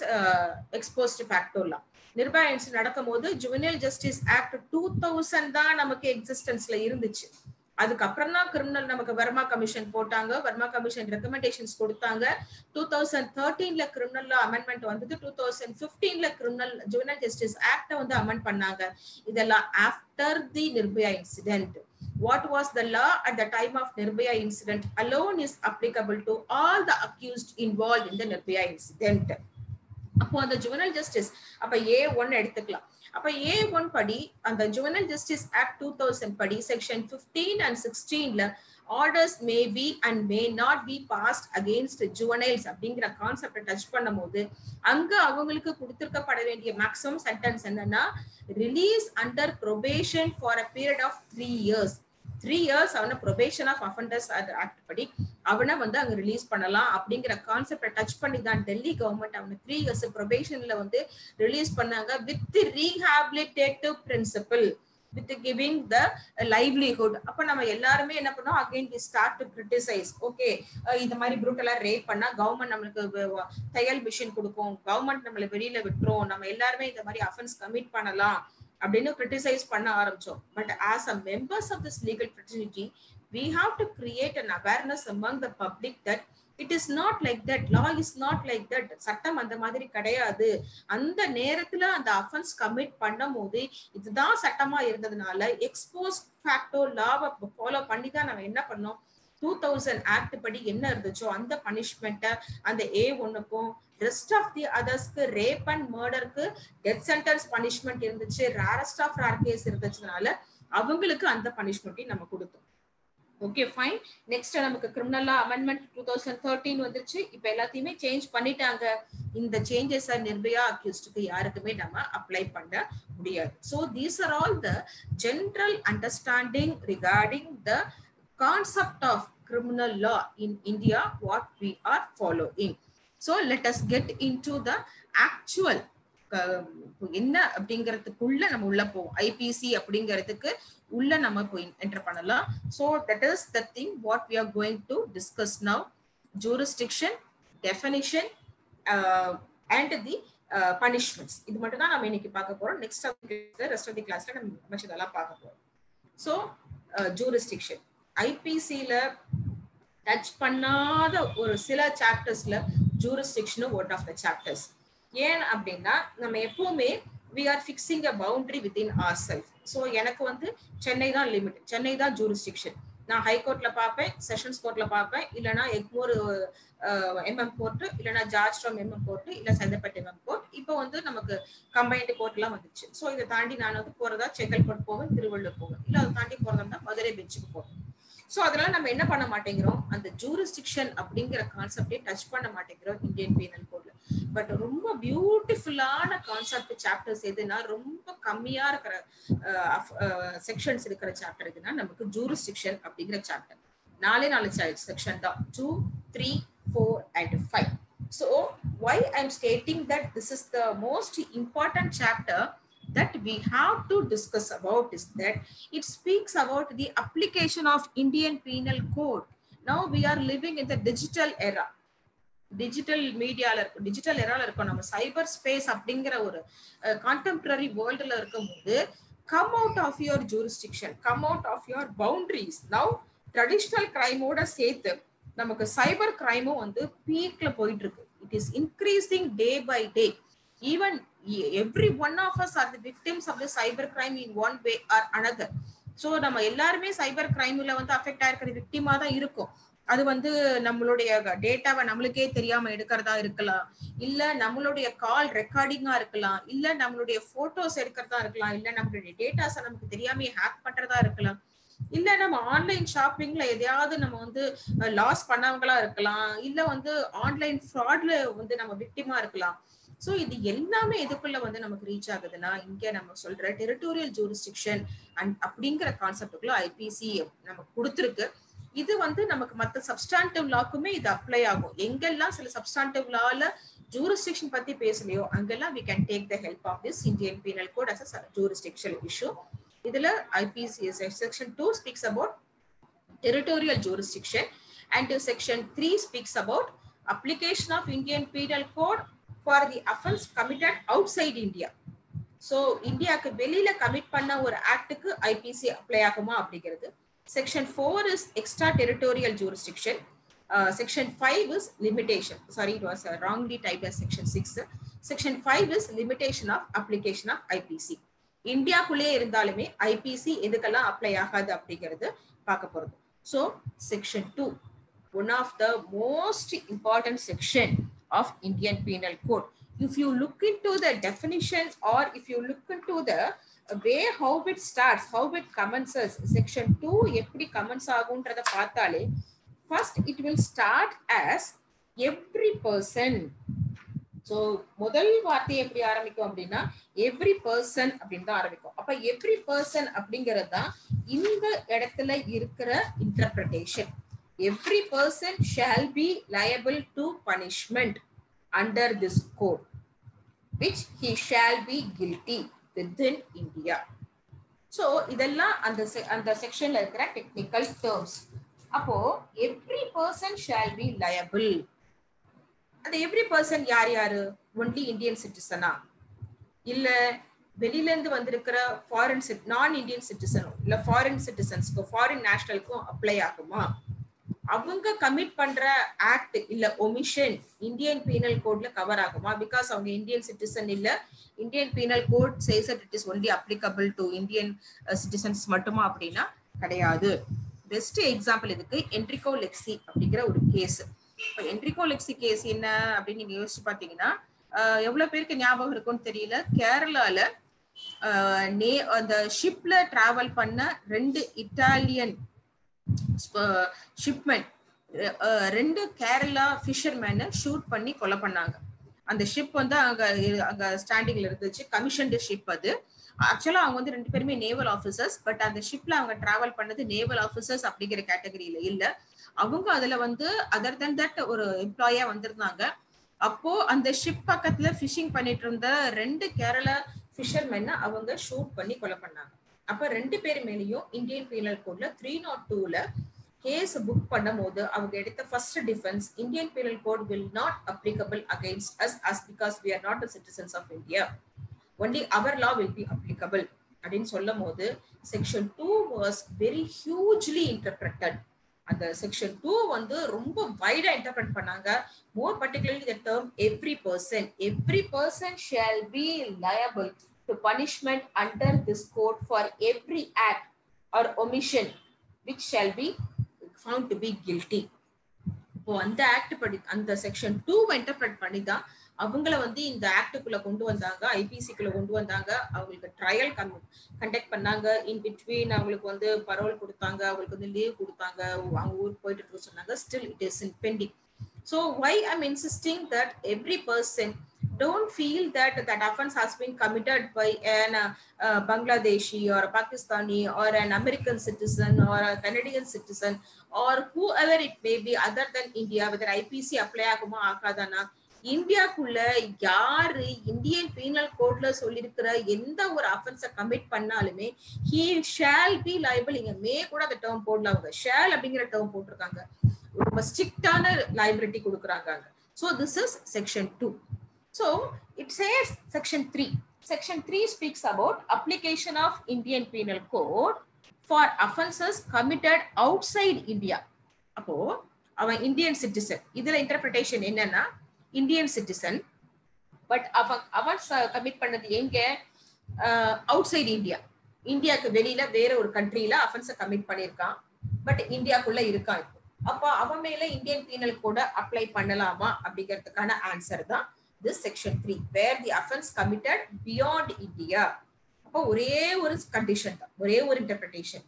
ex post facto law. Nirbhaya incident நடக்கும் போது juvenile justice act 2000 தான் நமக்கு எக்ஸிஸ்டன்ஸ்ல இருந்துச்சு. அதுக்கப்புறம் தான் criminal நமக்கு Verma commission போட்டாங்க. Verma commission recommendations கொடுத்தாங்க. 2013ல கிரிமினல் லா அமெண்ட்மெண்ட் வந்தது. 2015ல கிரிமினல் ஜுவெனல் ஜஸ்டிஸ் ஆக்ட வந்து அமெண்ட் பண்ணாங்க. இதெல்லாம் after the Nirbhaya incident. What was the law at the time of Nirbhaya incident alone is applicable to all the accused involved in the Nirbhaya incident. அப்போ அந்த juvenile justice அப்ப A1 எடுத்துக்கலாம். அப்ப A1 படி அந்த ஜுவெனல் ஜஸ்டிஸ் ஆக்ட் 2000 படி section 15 and 16ல orders may be and may not be passed against juveniles அப்படிங்கிற கான்செப்டை டச் பண்ணும்போது அங்க அவங்களுக்கு கொடுத்திருக்கப்பட வேண்டிய மேக்ஸிமம் சென்டென்ஸ் என்னன்னா release under probation for a period of 3 years. 3 years அவனை ப்ரொபேஷன் ஆஃப் அஃபெண்டர்ஸ் ஆக்ட் படி அவனை வந்து அங்க ரிலீஸ் பண்ணலாம் அப்படிங்கிற கான்செப்டை டச் பண்ணி தான் டெல்லி கவர்மெண்ட் அவனை 3 years ப்ரொபேஷன்ல வந்து ரிலீஸ் பண்ணாங்க with rehabilitative principle, with giving the livelihood. அப்ப நம்ம எல்லாருமே என்ன பண்ணோம், again we start to criticise. Okay, இந்த மாதிரி ப்ரூட்டலா ரேப் பண்ணா கவர்மெண்ட் நம்மளுக்கு தையல் மிஷின் கொடுக்கும், கவர்மெண்ட் நம்மள வெளியில விட்டுரும், நம்ம எல்லாருமே இந்த மாதிரி அஃபென்ஸ் கமிட் பண்ணலாம் அப்படின்னு கிரிட்டிசைஸ் பண்ண ஆரம்பிச்சோம். But as a members of this legal fraternity we have to create an awareness among the public that it is not like that, law is not like that. சட்டம் அந்த மாதிரி கிடையாது. அந்த நேரத்துல அந்த அஃபென்ஸ் கமிட் பண்ணும்போது இதுதான் சட்டமா இருந்ததுனால எக்ஸ்போஸ் ஃபேக்டோ லாவை ஃபாலோ பண்ணி தான் நம்ம என்ன பண்ணோம், 2000 ஆக்ட் படி என்ன இருந்துச்சோ அந்த பனிஷ்மெண்ட்டை அந்த A1க்கும் ரெஸ்ட் ஆஃப் தி அதர்ஸ்க்கு ரேப் அண்ட் மர்டருக்கு டெத் சென்டென்ஸ் பனிஷ்மெண்ட் இருந்துச்சு, ரேரஸ்ட் ஆஃப் ரேர் கேஸ் இருந்துச்சுனால அவங்களுக்கு அந்த பனிஷ்மெண்ட்டையும் நம்ம கொடுத்தோம். Okay fine. நெக்ஸ்ட் நமக்கு கிரிமினல் லா அமெண்ட்மெண்ட் 2013 வந்துருச்சு. இப்போ எல்லாத்தையுமே சேஞ்ச் பண்ணிட்டாங்க. இந்த சேஞ்சஸ் நிர்பயா அக்யூஸ்டுக்கு யாருக்குமே நம்ம அப்ளை பண்ண முடியாது. So these are all the general understanding regarding the concept of criminal law in India what we are following. So let us get into the actual என்ன அப்படிங்கிறதுக்குள்ள நம்ம உள்ள போவோம். ஐபிசி அப்படிங்கிறதுக்கு உள்ள நம்ம போய் என்டர் பண்ணலாம். So that is the thing what we are going to discuss now. Jurisdiction, definition and the punishments. இது மட்டும் தான் நம்ம இன்னைக்கு பார்க்க போறோம். நெக்ஸ்ட் ரெஸ்ட் ஆஃப் தி கிளாஸ்ல நம்ம மற்றதெல்லாம் பார்க்க போறோம். ஸோ ஜூரிஸ்டிக்ஷன் ஐபிசியில டச் பண்ணாத ஒரு சில சாப்டர்ஸ்ல ஜூரிஸ்டிக்ஷனும் ஒன் ஆஃப் த சாப்டர்ஸ். ஏன் அப்படின்னா நம்ம எப்பவுமே we are fixing a boundary within ourselves. So எனக்கு வந்து சென்னை தான் லிமிட், சென்னை தான் ஜூரிஸ்டிக்ஷன். நான் ஹைகோர்ட்ல பார்ப்பேன், செஷன்ஸ் கோர்ட்ல பார்ப்பேன், இல்லைனா எக்மோர் எம்எம் கோர்ட், இல்லைனா ஜார்ஜ்டவுன் எம்எம் கோர்ட், இல்ல சைதாப்பேட்டை எம்எம் கோர்ட். இப்போ வந்து நமக்கு கம்பைன்டு கோர்ட் எல்லாம் வந்துச்சு. ஸோ இதை தாண்டி நான் வந்து போறதா செங்கல்பட்டு போவேன், திருவள்ளூர் போவேன், இல்ல அதை தாண்டி போறதா மதுரை பெஞ்சுக்கு போவேன். ஸோ அதனால நம்ம என்ன பண்ண மாட்டேங்கிறோம், அந்த ஜூரிஸ்டிக்ஷன் அப்படிங்கிற கான்செப்டே டச் பண்ண மாட்டேங்கிறோம் இந்தியன் பீனல் கோட்ல. பட் ரொம்ப பியூட்டிஃபுல்லான கான்செப்ட் சாப்டர்ஸ் எதுனா, ரொம்ப கம்மியா இருக்கிற செக்ஷன்ஸ் இருக்கிற சாப்டர் எதுனா நமக்கு ஜூரிஸ்டிக்ஷன் அப்படிங்கிற சாப்டர். 4 செக்ஷன் தான், 2, 3, 4 and 5. So why I'm stating that this is the most important chapter that we have to discuss about is that it speaks about the application of Indian Penal Code. Now we are living in the digital era. Digital மீடியால இருக்கும், digital எரால இருக்கும், நம்ம சைபர் space அப்படிங்கிற ஒரு contemporary வேர்ல்டுல இருக்கும்போது come out of your jurisdiction, come out of your boundaries. Now traditional கிரைமோட சேர்த்து நமக்கு சைபர் கிரைமும் வந்து பீக்ல போயிட்டு இருக்கு. It is increasing day by day. Even every one of us are the victims of the cyber crime in one way or another. So நம்ம எல்லாருமே சைபர் கிரைம்ல வந்து அஃபெக்ட் ஆயிருக்கிற விக்டிமா தான் இருக்கும். அது வந்து நம்மளுடைய டேட்டாவை நம்மளுக்கே தெரியாம எடுக்கிறதா இருக்கலாம், இல்ல நம்மளுடைய கால் ரெக்கார்டிங்கா இருக்கலாம், இல்ல நம்மளுடைய போட்டோஸ் எடுக்கிறதா இருக்கலாம், இல்ல நம்மளுடைய டேட்டாஸை நமக்கு தெரியாம ஹேக் பண்றதா இருக்கலாம், இல்ல நம்ம ஆன்லைன் ஷாப்பிங்ல எதையாவது நம்ம வந்து லாஸ் பண்ணவங்களா இருக்கலாம், இல்ல வந்து ஆன்லைன் ஃப்ராட்ல வந்து நம்ம விக்டிமா இருக்கலாம். ஸோ இது எல்லாமே எதுக்குள்ள வந்து நமக்கு ரீச் ஆகுதுன்னா, இங்க நம்ம சொல்ற டெரிட்டோரியல் ஜூரிஸ்டிக்ஷன் அண்ட் அப்படிங்கிற கான்செப்டுக்குள்ள ஐபிசி நமக்கு கொடுத்துருக்கு. இது வந்து நமக்கு மற்ற சப்ஸ்டான்டிவ் லாக்குமே இது அப்ளை ஆகும். எங்கெல்லாம் சில சப்ஸ்டான்டிவ் லால ஜூரிஸ்டிக்ஷன் பத்தி பேசலையோ அங்கெல்லாம் we can take the help of this Indian Penal Code as a jurisdictional issue. இதுல IBC section 2 speaks about territorial jurisdiction and section 3 speaks about application of Indian Penal Code for the offense committed outside India. So இந்தியாக்கு வெளியில commit பண்ண ஒரு ஆக்டுக்கு IBC apply ஆகுமா அப்படிங்கிறது. Section 4 is extraterritorial jurisdiction. Section 5 is limitation. Sorry, it was wrongly typed as Section 6. Section 5 is limitation of application of IPC. இந்தியாக்குள்ளே இருந்தாலுமே IBC எதுக்கெல்லாம் apply ஆகாது அப்படிங்கிறது பார்க்க போறது. So Section 2, one of the most important section of Indian Penal Code. If you look into the definition or if you look into the way how it starts, how it commences, section 2 எப்படி commence ஆகும்ன்றத பார்த்தாலே first it will start as every person. So முதல் வார்த்தை எப்படி ஆரம்பிக்கும் அப்படின்னா every person அப்படின்னு தான் ஆரம்பிக்கும். அப்ப every person அப்படிங்கிறது தான் இந்த இடத்துல இருக்கிற interpretation. Every person shall be liable to punishment under this code, which he shall be guilty within India. So இதெல்லாம் அந்த செக்ஷன்ல இருக்கிற டெக்னிக்கல் டேர்ம்ஸ். அப்போ every person shall be liable. அந்த every person யார் யாரு? only Indian citizen-ஆ, இல்ல வெளியில இருந்து வந்திருக்கிற ஃபாரின் நான் இந்தியன் சிட்டிசனும் இல்ல ஃபாரின் சிட்டிசன்ஸ்க்கும் ஃபாரின் நேஷனலுக்கும் அப்ளை ஆகுமா? அவங்க கமிட் பண்ற ஆக்ட் இல்ல ஒமிஷன் இந்தியன் பீனல் கோட்ல கவர் ஆகுமா? பிகாஸ் அவங்க இந்தியன் சிட்டிசன் இல்ல. Indian penal code says that it is only applicable to Indian citizens மட்டுமா அப்படின்னா கிடையாது. பெஸ்ட் எக்ஸாம்பிள் இதுக்கு என்ட்ரிகோ லெக்ஸி அப்படிங்கிற ஒரு கேஸ். இப்போ என்ட்ரிகோ லெக்ஸி கேஸ் என்ன அப்படின்னு நீங்க யோசிச்சு பாத்தீங்கன்னா எவ்வளவு பேருக்கு ஞாபகம் இருக்கும்னு தெரியல. கேரளால அந்த ஷிப்ல டிராவல் பண்ண 2 இட்டாலியன் ஷிப்மென் 2 கேரளா ஃபிஷர்மேனை ஷூட் பண்ணி கொலை பண்ணாங்க. அந்த ஷிப் வந்து அங்க ஸ்டாண்டிங்ல இருந்துச்சு, கமிஷன்டு ஷிப். அது ஆக்சுவலா அவங்க வந்து 2 பேருமே நேவல் ஆஃபீஸர்ஸ். பட் அந்த ஷிப்ல அவங்க டிராவல் பண்ணது நேவல் ஆஃபீஸர்ஸ் அப்படிங்கிற கேட்டகரியில இல்ல. அவங்க அதுல வந்து அதர் தென் தட் ஒரு எம்ப்ளாயா வந்திருந்தாங்க. அப்போ அந்த ஷிப் பக்கத்துல ஃபிஷிங் பண்ணிட்டு இருந்த 2 கேரளா ஃபிஷர்மேனை அவங்க ஷூட் பண்ணி கொலை பண்ணாங்க. அப்ப 2 பேர் மேலேயும் இந்தியன் பீனல் கோட்ல 302ல கேஸ் புக் பண்ணும் போது அவங்க எடுத்த first defence, Indian penal code will not applicable against us as because we are not the citizens of India, only our law will be applicable அப்படின்னு சொல்லும் போது section 2 was very hugely interpreted. அந்த section 2 வந்து ரொம்ப வைடா interpret பண்ணாங்க. more particularly the term every person shall be liable to punishment under this code for every act or omission which shall be found to be guilty. இப்போ அந்த act படி அந்த section 2 interpret பண்ணி தான் அவங்கள வந்து இந்த ஆக்டுக்குள்ள கொண்டு வந்தாங்க, ஐபிசிக்குள்ள கொண்டு வந்தாங்க. அவங்களுக்கு ட்ரையல் கண்டக்ட் பண்ணாங்க. இன் பிட்வீன் அவங்களுக்கு வந்து பரோல் கொடுத்தாங்க, அவங்களுக்கு வந்து லீவ் கொடுத்தாங்க, அவங்க ஊருக்கு போயிட்டு இருக்க சொன்னாங்க. Still it is in pending. So why I'm insisting that every person don't feel that that offense has been committed by an Bangladeshi or a Pakistani or an American citizen or a Canadian citizen or whoever it may be other than India, whether IPC apply ஆகுமா ஆகாதானா, இந்தியாக்குள்ள யாரு Indian penal கோட்ல சொல்லியிருக்கிற எந்த ஒரு அஃபென்ஸை commit பண்ணாலுமே he shall be liable. இங்க மே கூட அந்த டேர்ம் போடல, அவங்க ஷேல் அப்படிங்கிற டேர்ம் போட்டிருக்காங்க. ரொம்ப ஸ்ட்ரிக்டான லைபிலிட்டி கொடுக்குறாங்க. So this is section 2. So it says section 3. Section 3 speaks about application of Indian Penal Code for offences committed outside India. அப்போ அவன் இந்தியன் சிட்டிசன், இதுல இன்டர்பிரேஷன் என்னன்னா இந்தியன் சிட்டிசன், பட் அவன் கமிட் பண்ணது எங்க, அவுட் சைடு இந்தியா, இந்தியாவுக்கு வெளியில வேற ஒரு கண்ட்ரியில அஃபென்ஸை கமிட் பண்ணியிருக்கான், பட் இந்தியாக்குள்ள இருக்கான். அப்ப அவன் மேல இந்தியன் பீனல் கோட அப்ளை பண்ணலாமா அப்படிங்கிறதுக்கான ஆன்சர் தான் this section 3, where the offense committed beyond India. அப்ப ஒரே ஒரு கண்டிஷன் தான், ஒரே ஒரு interpretation.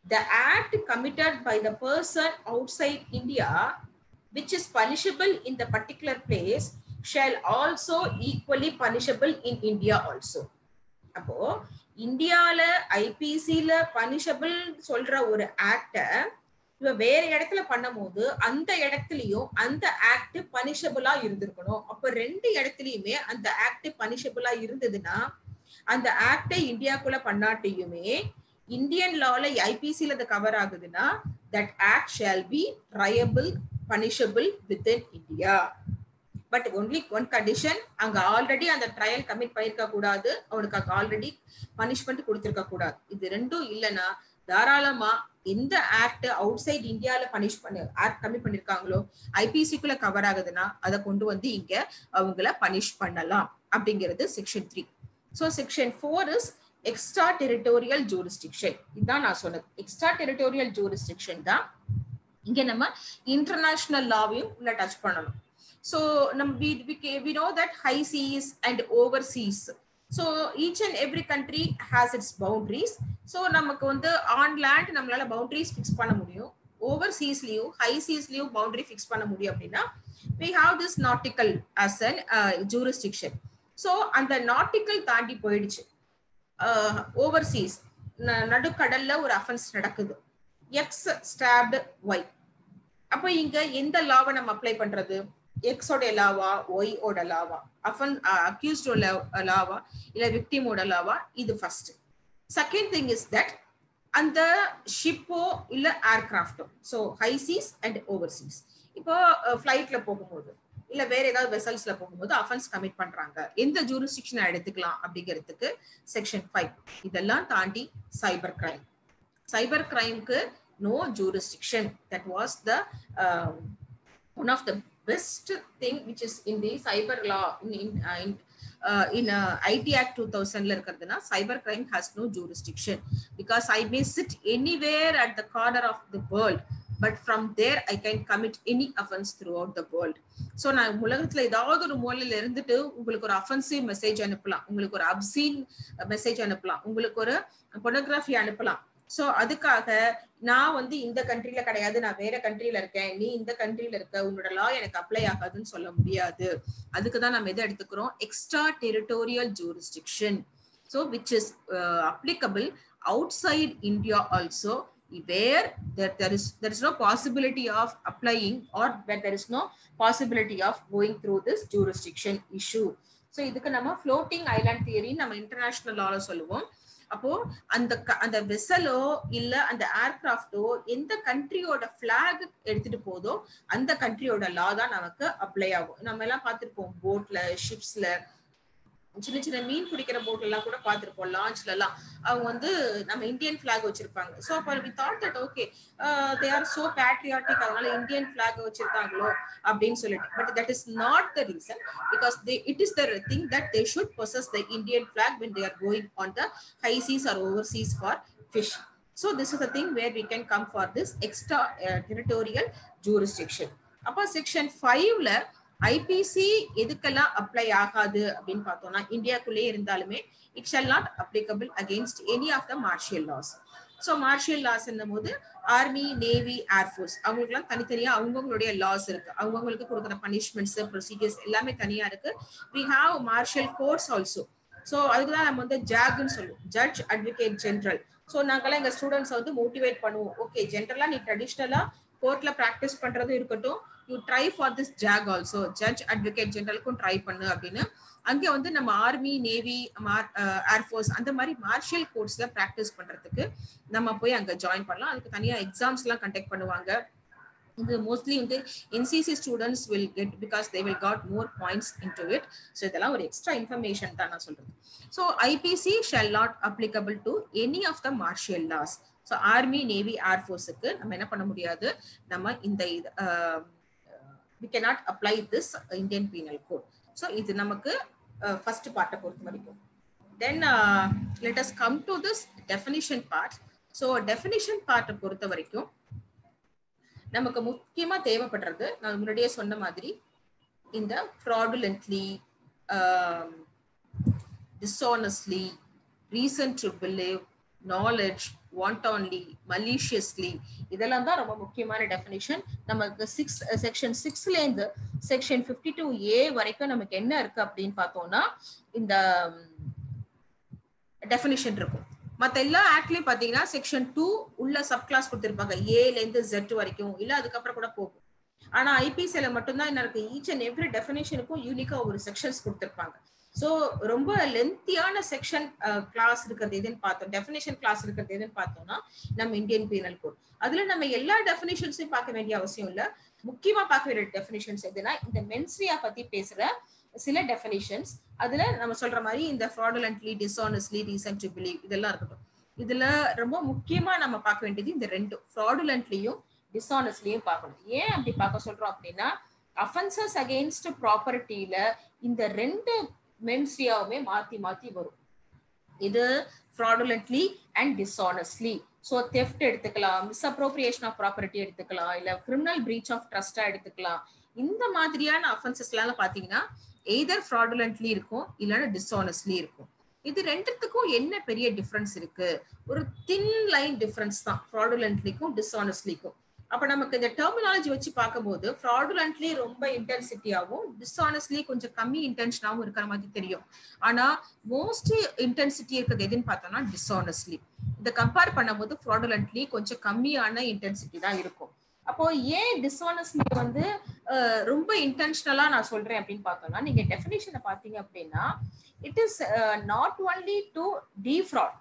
The act committed by the person outside India which is punishable in the particular place shall also equally punishable in India also. அப்போ இந்தியால ஐபிசில punishable சொல்ற ஒரு ஆக்ட இவ வேற இடத்துல பண்ணும் போது அந்த இடத்துலயும் அந்த ஆக்ட் பனிஷபிளா இருந்திருக்கணும். அப்ப 2 இடத்துலயுமே அந்த ஆக்ட் பனிஷபிளா இருந்ததுன்னா அந்த ஆக்டை இந்தியாக்குள்ள பண்ணாட்டியுமே இந்தியன் லால ஐபிசில அது கவர் ஆகுதுன்னா that act shall be triable, punishable within India. But only one condition, அங்க ஆல்ரெடி அந்த ட்ரையல் கமிட் பண்ணிருக்க கூடாது, அவனுக்கு அங்க ஆல்ரெடி பனிஷ்மெண்ட் கொடுத்திருக்க கூடாது. இது ரெண்டும் இல்லைன்னா தாராளமா எந்த ஆக்ட் அவுட் சைட் இந்தியால பனிஷ் பண்ண ஆக்ட் கமிட் பண்ணிருக்காங்களோ ஐபிசிக்குள்ள கவர் ஆகுதுன்னா அதை கொண்டு வந்து இங்க அவங்கள பனிஷ் பண்ணலாம் அப்படிங்கிறது section 3. So section 4 is extra territorial jurisdiction. இதுதான் நான் சொன்னது. எக்ஸ்ட்ரா டெரிட்டோரியல் ஜூரிஸ்டிக்ஷன் தான் இங்க நம்ம இன்டர்நேஷனல் லாவையும் உள்ள டச் பண்ணணும். ஸோ நம்ம we know that high seas and overseas. So each and every country has its boundaries. So நமக்கு வந்து ஆன் லேண்ட் நம்மளால பவுண்டரிஸ் ஃபிக்ஸ் பண்ண முடியும், ஓவர்சீஸ்லயும் ஹை சீஸ்லயும் பவுண்டரி ஃபிக்ஸ் பண்ண முடியும். அப்படின்னா we have this nautical as an jurisdiction. So அந்த nautical தாண்டி போயிடுச்சு, ஓவர்சீஸ் நடுக்கடல்ல ஒரு அஃபென்ஸ் நடக்குது, X stabbed Y. அப்போ இங்க எந்த லாவை நம்ம அப்ளை பண்றது, எக்ஸோட லாவா ஒய்யோட லாவா, அக்யூஸ்டோட லாவா இல்ல விக்டிமோட லாவா? இது first. Second thing is that அந்த ஷிப்போ இல்ல ஏர்கிராஃப்டோ, so high seas and overseas. இப்போ ஃபிளைட்ல போகும்போது இல்ல வேற ஏதாவது வெசல்ஸ்ல போகும்போது அஃபென்ஸ் கமிட் பண்றாங்க, எந்த ஜூரிஸ்டிக்ஷனை எடுத்துக்கலாம் அப்படிங்கிறதுக்கு செக்ஷன் 5. இதெல்லாம் தாண்டி சைபர் கிரைம். சைபர் கிரைம்க்கு no jurisdiction. That was the one of the best thing which is in the cyber law in in IT Act 2000 இருக்குதுன்னா cyber crime has no jurisdiction because I may sit anywhere at the corner of the world but from there I can commit any offense throughout the world. So நான் உலகத்துல ஏதாவது ஒரு மூலையில இருந்துட்டு உங்களுக்கு ஒரு offensive message அனுப்பலாம், உங்களுக்கு ஒரு அப்சீன் மெசேஜ் அனுப்பலாம், உங்களுக்கு ஒரு பொனோகிராஃபி அனுப்பலாம். சோ அதுக்காக நான் வந்து இந்த கண்ட்ரில கிடையாது, நான் வேற கண்ட்ரில இருக்கேன், நீ இந்த கண்ட்ரில இருக்க, உன்னோட லா எனக்கு அப்ளை ஆகாதுன்னு சொல்ல முடியாது. அதுக்குதான் நம்ம எதை எடுத்துக்கிறோம், extra territorial jurisdiction. So which is applicable outside India also, where there is no possibility of applying or where there is no possibility of going through this jurisdiction issue. So இதுக்கு நம்ம floating island theory நம்ம international லால சொல்லுவோம். அப்போ அந்த வெசலோ இல்ல அந்த ஏர்கிராஃப்டோ எந்த கண்ட்ரியோட பிளாக் எடுத்துட்டு போதோ அந்த கண்ட்ரியோட லா தான் நமக்கு அப்ளை ஆகும். நம்ம எல்லாம் பார்த்திருப்போம், போட்ல ஷிப்ஸ்ல சின்ன சின்ன மீன் பிடிக்கிற போட்ல எல்லாம் கூட பார்த்திருப்போம், லான்ச்ல எல்லாம் அவங்க வந்து நம்ம இந்தியன் பிளாக் வச்சிருப்பாங்க. சோ அப்ப we thought that okay they are so patriotic, அதனால இந்தியன் பிளாக் வச்சிருக்காங்களோ அப்படின்னு சொல்லிட்டு. But that is not the reason, because it is the thing that they should possess the Indian flag when they are going on the high seas or overseas for fishing. So this is the thing where we can come for this extra territorial jurisdiction. அப்ப section 5ல IPC எதுக்கெல்லாம் apply ஆகாது அப்படின்னு பார்த்தோம்னா, இந்தியாக்குள்ளே இருந்தாலுமே it shall not applicable against any of the martial laws. So martial laws போது army, navy, air force அவங்களுக்குலாம் தனித்தனியா அவங்கவுங்களுடைய லாஸ் இருக்கு, அவங்கவுங்களுக்கு கொடுக்குற பனிஷ்மெண்ட்ஸ், ப்ரொசீஜர்ஸ் எல்லாமே தனியா இருக்கு. We have martial courts also. So அதுக்குதான் நம்ம வந்து ஜாக்னு சொல்லுவோம், ஜட்ஜ் அட்வொகேட் ஜெனரல். ஸோ நாங்கெல்லாம் எங்க ஸ்டூடெண்ட்ஸ் வந்து மோட்டிவேட் பண்ணுவோம், ஓகே ஜென்ரலா நீ ட்ரெடிஷ்னலா கோர்ட்ல பிராக்டிஸ் பண்றதும் இருக்கட்டும், you try for this JAG also, judge advocate ஜெனரலுக்கும் ட்ரை பண்ணு அப்படின்னு. அங்கே வந்து நம்ம ஆர்மி, நேவி, ஏர்ஃபோர்ஸ் அந்த மாதிரி மார்ஷியல் கோர்ட்ஸ்ல பிராக்டிஸ் பண்றதுக்கு நம்ம போய் அங்க ஜாயின் பண்ணலாம். அதுக்கு தனியா எக்ஸாம்ஸ் எல்லாம் கண்டக்ட் பண்ணுவாங்க. இது மோஸ்ட்லி வந்து NCC students will get, because they will got more points into it. So இதெல்லாம் ஒரு எக்ஸ்ட்ரா இன்ஃபர்மேஷன் தான் நான் சொல்றது. So IPC shall not applicable to any of the martial laws. So army, navy, ஏர்ஃபோர்ஸுக்கு நம்ம என்ன பண்ண முடியாது, நம்ம இந்த we cannot apply this Indian Penal Code. So இது நமக்கு first part பொறுத்த வரைக்கும். Then let us come to this definition part. So definition part பொறுத்த வரைக்கும் நமக்கு முக்கியமா தேவைப்படுறது, நான் முன்னாடியே சொன்ன மாதிரி, இந்த fraudulently, dishonestly, reason to believe, knowledge, wantonly, maliciously, இதெல்லாம் தான் ரொம்ப முக்கியமான டெஃபினிஷன். நமக்கு செக்ஷன் 6ல இருந்து செக்ஷன் 52A வரைக்கும் நமக்கு என்ன இருக்கு அப்படின்னு பார்த்தோம்னா இந்த டெஃபினிஷன் இருக்கும். மற்ற எல்லா ஆக்ட்லயும் பாத்தீங்கன்னா செக்ஷன் 2 உள்ள சப் கிளாஸ் கொடுத்திருப்பாங்க, Aல இருந்து Z வரைக்கும், இல்ல அதுக்கப்புறம் கூட போகும். ஆனா ஐபிசில மட்டும்தான் என்ன இருக்கு, ஈச் அண்ட் எவ்ரி டெஃபினிஷனுக்கும் யூனிக்கா ஒரு செக்ஷன்ஸ் கொடுத்திருப்பாங்க. ஸோ ரொம்ப லென்த்தியான செக்ஷன் கிளாஸ் இருக்கிறது எதுன்னு பார்த்தோம், டெஃபினேஷன் கிளாஸ் இருக்கிறது எதுன்னு பார்த்தோம்னா நம்ம இந்தியன் பீனல் கோட். அதுல நம்ம எல்லா டெஃபினேஷன்ஸையும் பார்க்க வேண்டிய அவசியம் இல்லை. முக்கியமா பார்க்க வேண்டிய டெஃபினேஷன்ஸ் எதுனா இந்த மென்ஸ்ரியா பத்தி பேசுற சில டெஃபினேஷன்ஸ். அதுல நம்ம சொல்ற மாதிரி இந்த fraudulently, dishonestly, reason to believe இதெல்லாம் இருக்கட்டும். இதுல ரொம்ப முக்கியமா நம்ம பார்க்க வேண்டியது இந்த ரெண்டு, fraudulentlyயும் dishonestlyயும் பார்க்கணும். ஏன் அப்படி பார்க்க சொல்றோம் அப்படின்னா, அஃபென்சஸ் அகெயின்ஸ்ட் ப்ராப்பர்ட்டியில இந்த ரெண்டு மென்ஸ்ரியாவுமே மாத்தி மாத்தி வரும். இது fraudulently and dishonestly. So theft எடுத்துக்கலாம், மிஸ்அப்ரோப்ரியேஷன் ஆஃப் ப்ராப்பர்ட்டி எடுத்துக்கலாம், இல்ல கிரிமினல் பிரீச் ஆஃப் ட்ரஸ்டா எடுத்துக்கலாம். இந்த மாதிரியான அஃபென்சஸ்லாம் பாத்தீங்கன்னா எய்தர் fraudulently இருக்கும் இல்லைன்னா dishonestly இருக்கும். இது ரெண்டுத்துக்கும் என்ன பெரிய டிஃபரன்ஸ் இருக்கு, ஒரு தின் லைன் டிஃபரன்ஸ் தான் fraudulentlyக்கும் dishonestlyக்கும். அப்ப நமக்கு இந்த டெர்மினாலஜி வச்சு பார்க்கும்போது fraudulently ரொம்ப இன்டென்சிட்டியாவும் dishonestly கொஞ்சம் கம்மி இன்டென்ஷனாவும் இருக்கிற மாதிரி தெரியும். ஆனா மோஸ்ட் இன்டென்சிட்டி இருக்கிறது எதுன்னு பார்த்தோம்னா dishonestly. இதை கம்பேர் பண்ணும்போது fraudulently கொஞ்சம் கம்மியான இன்டென்சிட்டி தான் இருக்கும். அப்போ ஏன் dishonestly வந்து ரொம்ப இன்டென்ஷனலா நான் சொல்றேன் அப்படின்னு பார்த்தோம்னா, நீங்க டெஃபினிஷனை பார்த்தீங்க அப்படின்னா it is not only to defraud.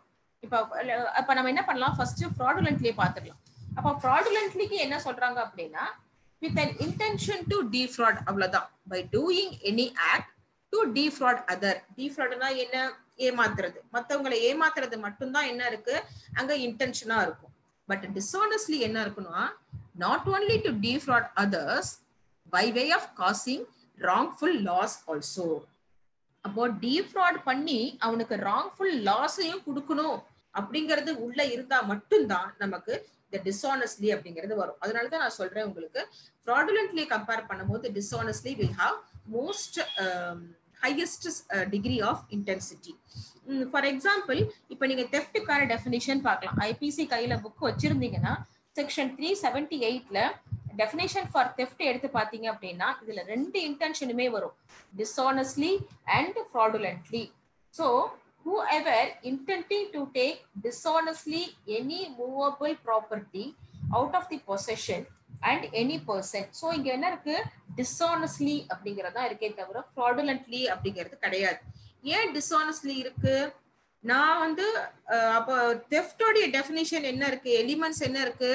இப்ப நம்ம என்ன பண்ணலாம், ஃபர்ஸ்ட் fraudulently பார்த்துக்கலாம். அப்ப fraudulentlyக்கு என்ன சொல்றாங்க அப்படின்னா, with an intention to defraud, அவ்வளவுதான். by doing any act to defraud other. defraudனா என்ன, ஏமாத்துறது, மத்தவங்களை ஏமாத்துறது மட்டும்தான் என்ன இருக்கு அங்க இன்டென்ஷனா இருக்கும். பட் dishonestly என்ன இருக்குன்னா, not only to defraud others by way of causing wrongful loss also. அப்போ டீஃப்ராட் பண்ணி அவனுக்கு ராங்ஃபுல் லாஸையும் கொடுக்கணும் அப்படிங்கிறது உள்ள இருந்தா மட்டும்தான் நமக்கு இந்த டிஸ்ஆனஸ்ட்லி அப்படிங்கிறது வரும். அதனாலதான் நான் சொல்றேன் உங்களுக்கு fraudulently கம்பேர் பண்ணும்போது dishonestly will have most highest degree of intensity. For example இப்போ நீங்க தெஃப்ட்டுக்கான டெஃபினிஷன் பார்க்கலாம். ஐபிசி கையில புக் வச்சிருந்தீங்கன்னா செக்ஷன் 378ல டெஃபினேஷன் ஃபார் தெஃப்ட் எடுத்து பார்த்தீங்க அப்படின்னா இதுல ரெண்டு இன்டென்ஷனுமே வரும், dishonestly and fraudulently. So whoever intending to take dishonestly any movable property out of the possession and any person. So இங்க என்ன இருக்கு, dishonestly அப்படிங்கறதா இருக்கே தவிர fraudulently அப்படிங்கிறது கிடையாது. ஏன் dishonestly இருக்கு? நான் வந்து அப்போ தெஃப்டோடைய டெஃபினிஷன் என்ன இருக்கு, எலிமெண்ட்ஸ் என்ன இருக்கு,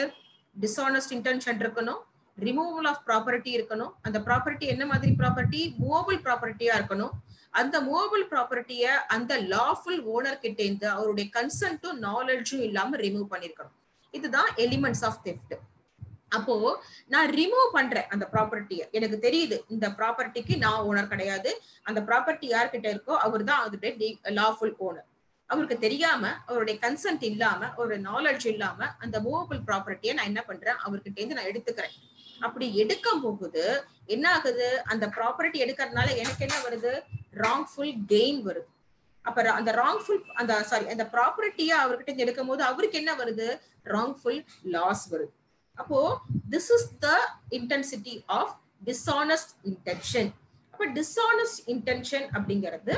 dishonest intention இருக்கணும், ரிமூவல் ஆஃப் ப்ராப்பர்ட்டி இருக்கணும், அந்த ப்ராப்பர்ட்டி என்ன மாதிரி ப்ராப்பர்ட்டி, மூவபிள் ப்ராப்பர்ட்டியா இருக்கணும், அந்த மூவபிள் ப்ராப்பர்ட்டிய அந்த லாஃபுல் ஓனர் கிட்ட இருந்து அவருடைய கன்சென்ட்டும் நாலேஜும் இல்லாம ரிமூவ் பண்ணிருக்கணும். இதுதான் எலிமெண்ட்ஸ் ஆஃப் தெஃப்ட். அப்போ நான் ரிமூவ் பண்றேன் அந்த ப்ராப்பர்ட்டியை, எனக்கு தெரியுது இந்த ப்ராப்பர்ட்டிக்கு நான் ஓனர் கிடையாது, அந்த ப்ராப்பர்ட்டி யார்கிட்ட இருக்கோ அவர் தான் அதோட லாஃபுல் ஓனர். அவருக்கு தெரியாம, அவருடைய கன்சென்ட் இல்லாம, அவருடைய நாலேஜ் இல்லாம அந்த மூவபிள் ப்ராப்பர்ட்டியை நான் என்ன பண்றேன், அவர்கிட்ட இருந்து நான் எடுத்துக்கிறேன். அப்படி எடுக்கும் போகுது என்ன ஆகுது, அந்த ப்ராப்பர்ட்டி எடுக்கிறதுனால எனக்கு என்ன வருது, ராங்ஃபுல் கெயின் வருது. அப்ப அந்த ராங்ஃபுல் அந்த ப்ராப்பர்ட்டியை அவர்கிட்ட இருந்து எடுக்கும் போது அவருக்கு என்ன வருது, ராங்ஃபுல் லாஸ் வருது. அப்போ this is the intensity of dishonest intention. அப்ப dishonest intention அப்படிங்கிறது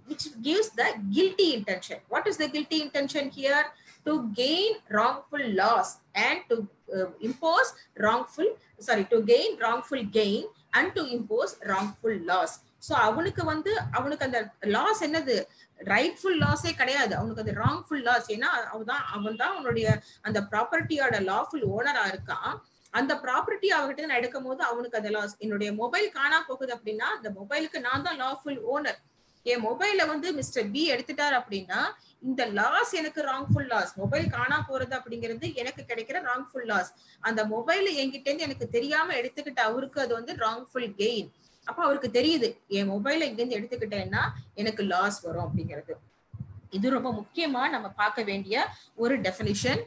which gives the guilty intention. What is the guilty intention here? To gain wrongful loss and to to gain wrongful gain and to impose wrongful loss. So அவனுக்கு அந்த loss என்னது, rightful லாஸே கிடையாது, அவனுக்கு அது wrongful loss. ஏன்னா அவன் தான் அவனுடைய அந்த ப்ராப்பர்ட்டியோட லாஃபுல் ஓனரா இருக்கான். அந்த ப்ராப்பர்ட்டி அவகிட்ட நான் எடுக்கும் போது அவனுக்கு அந்த லாஸ். என்னுடைய மொபைல் காணா போகுது அப்படின்னா அந்த மொபைலுக்கு நான் தான் லாஃபுல் ஓனர். என் மொபைல மிஸ்டர் பி எடுத்துட்டார் அப்படின்னா இந்த லாஸ் எனக்கு ராங்ஃபுல் லாஸ். மொபைல் காணா போறது அப்படிங்கிறது எனக்கு கிடைக்கிற ராங்ஃபுல் லாஸ். அந்த மொபைல் என்கிட்ட இருந்து எனக்கு தெரியாம எடுத்துக்கிட்ட அவருக்கு அது ராங்ஃபுல் கெயின். அப்ப அவருக்கு தெரியுது என் மொபைல இங்க இருந்து எடுத்துக்கிட்டேன்னா எனக்கு லாஸ் வரும் அப்படிங்கிறது. இது ரொம்ப முக்கியமா நம்ம பார்க்க வேண்டிய ஒரு டெஃபினிஷன்.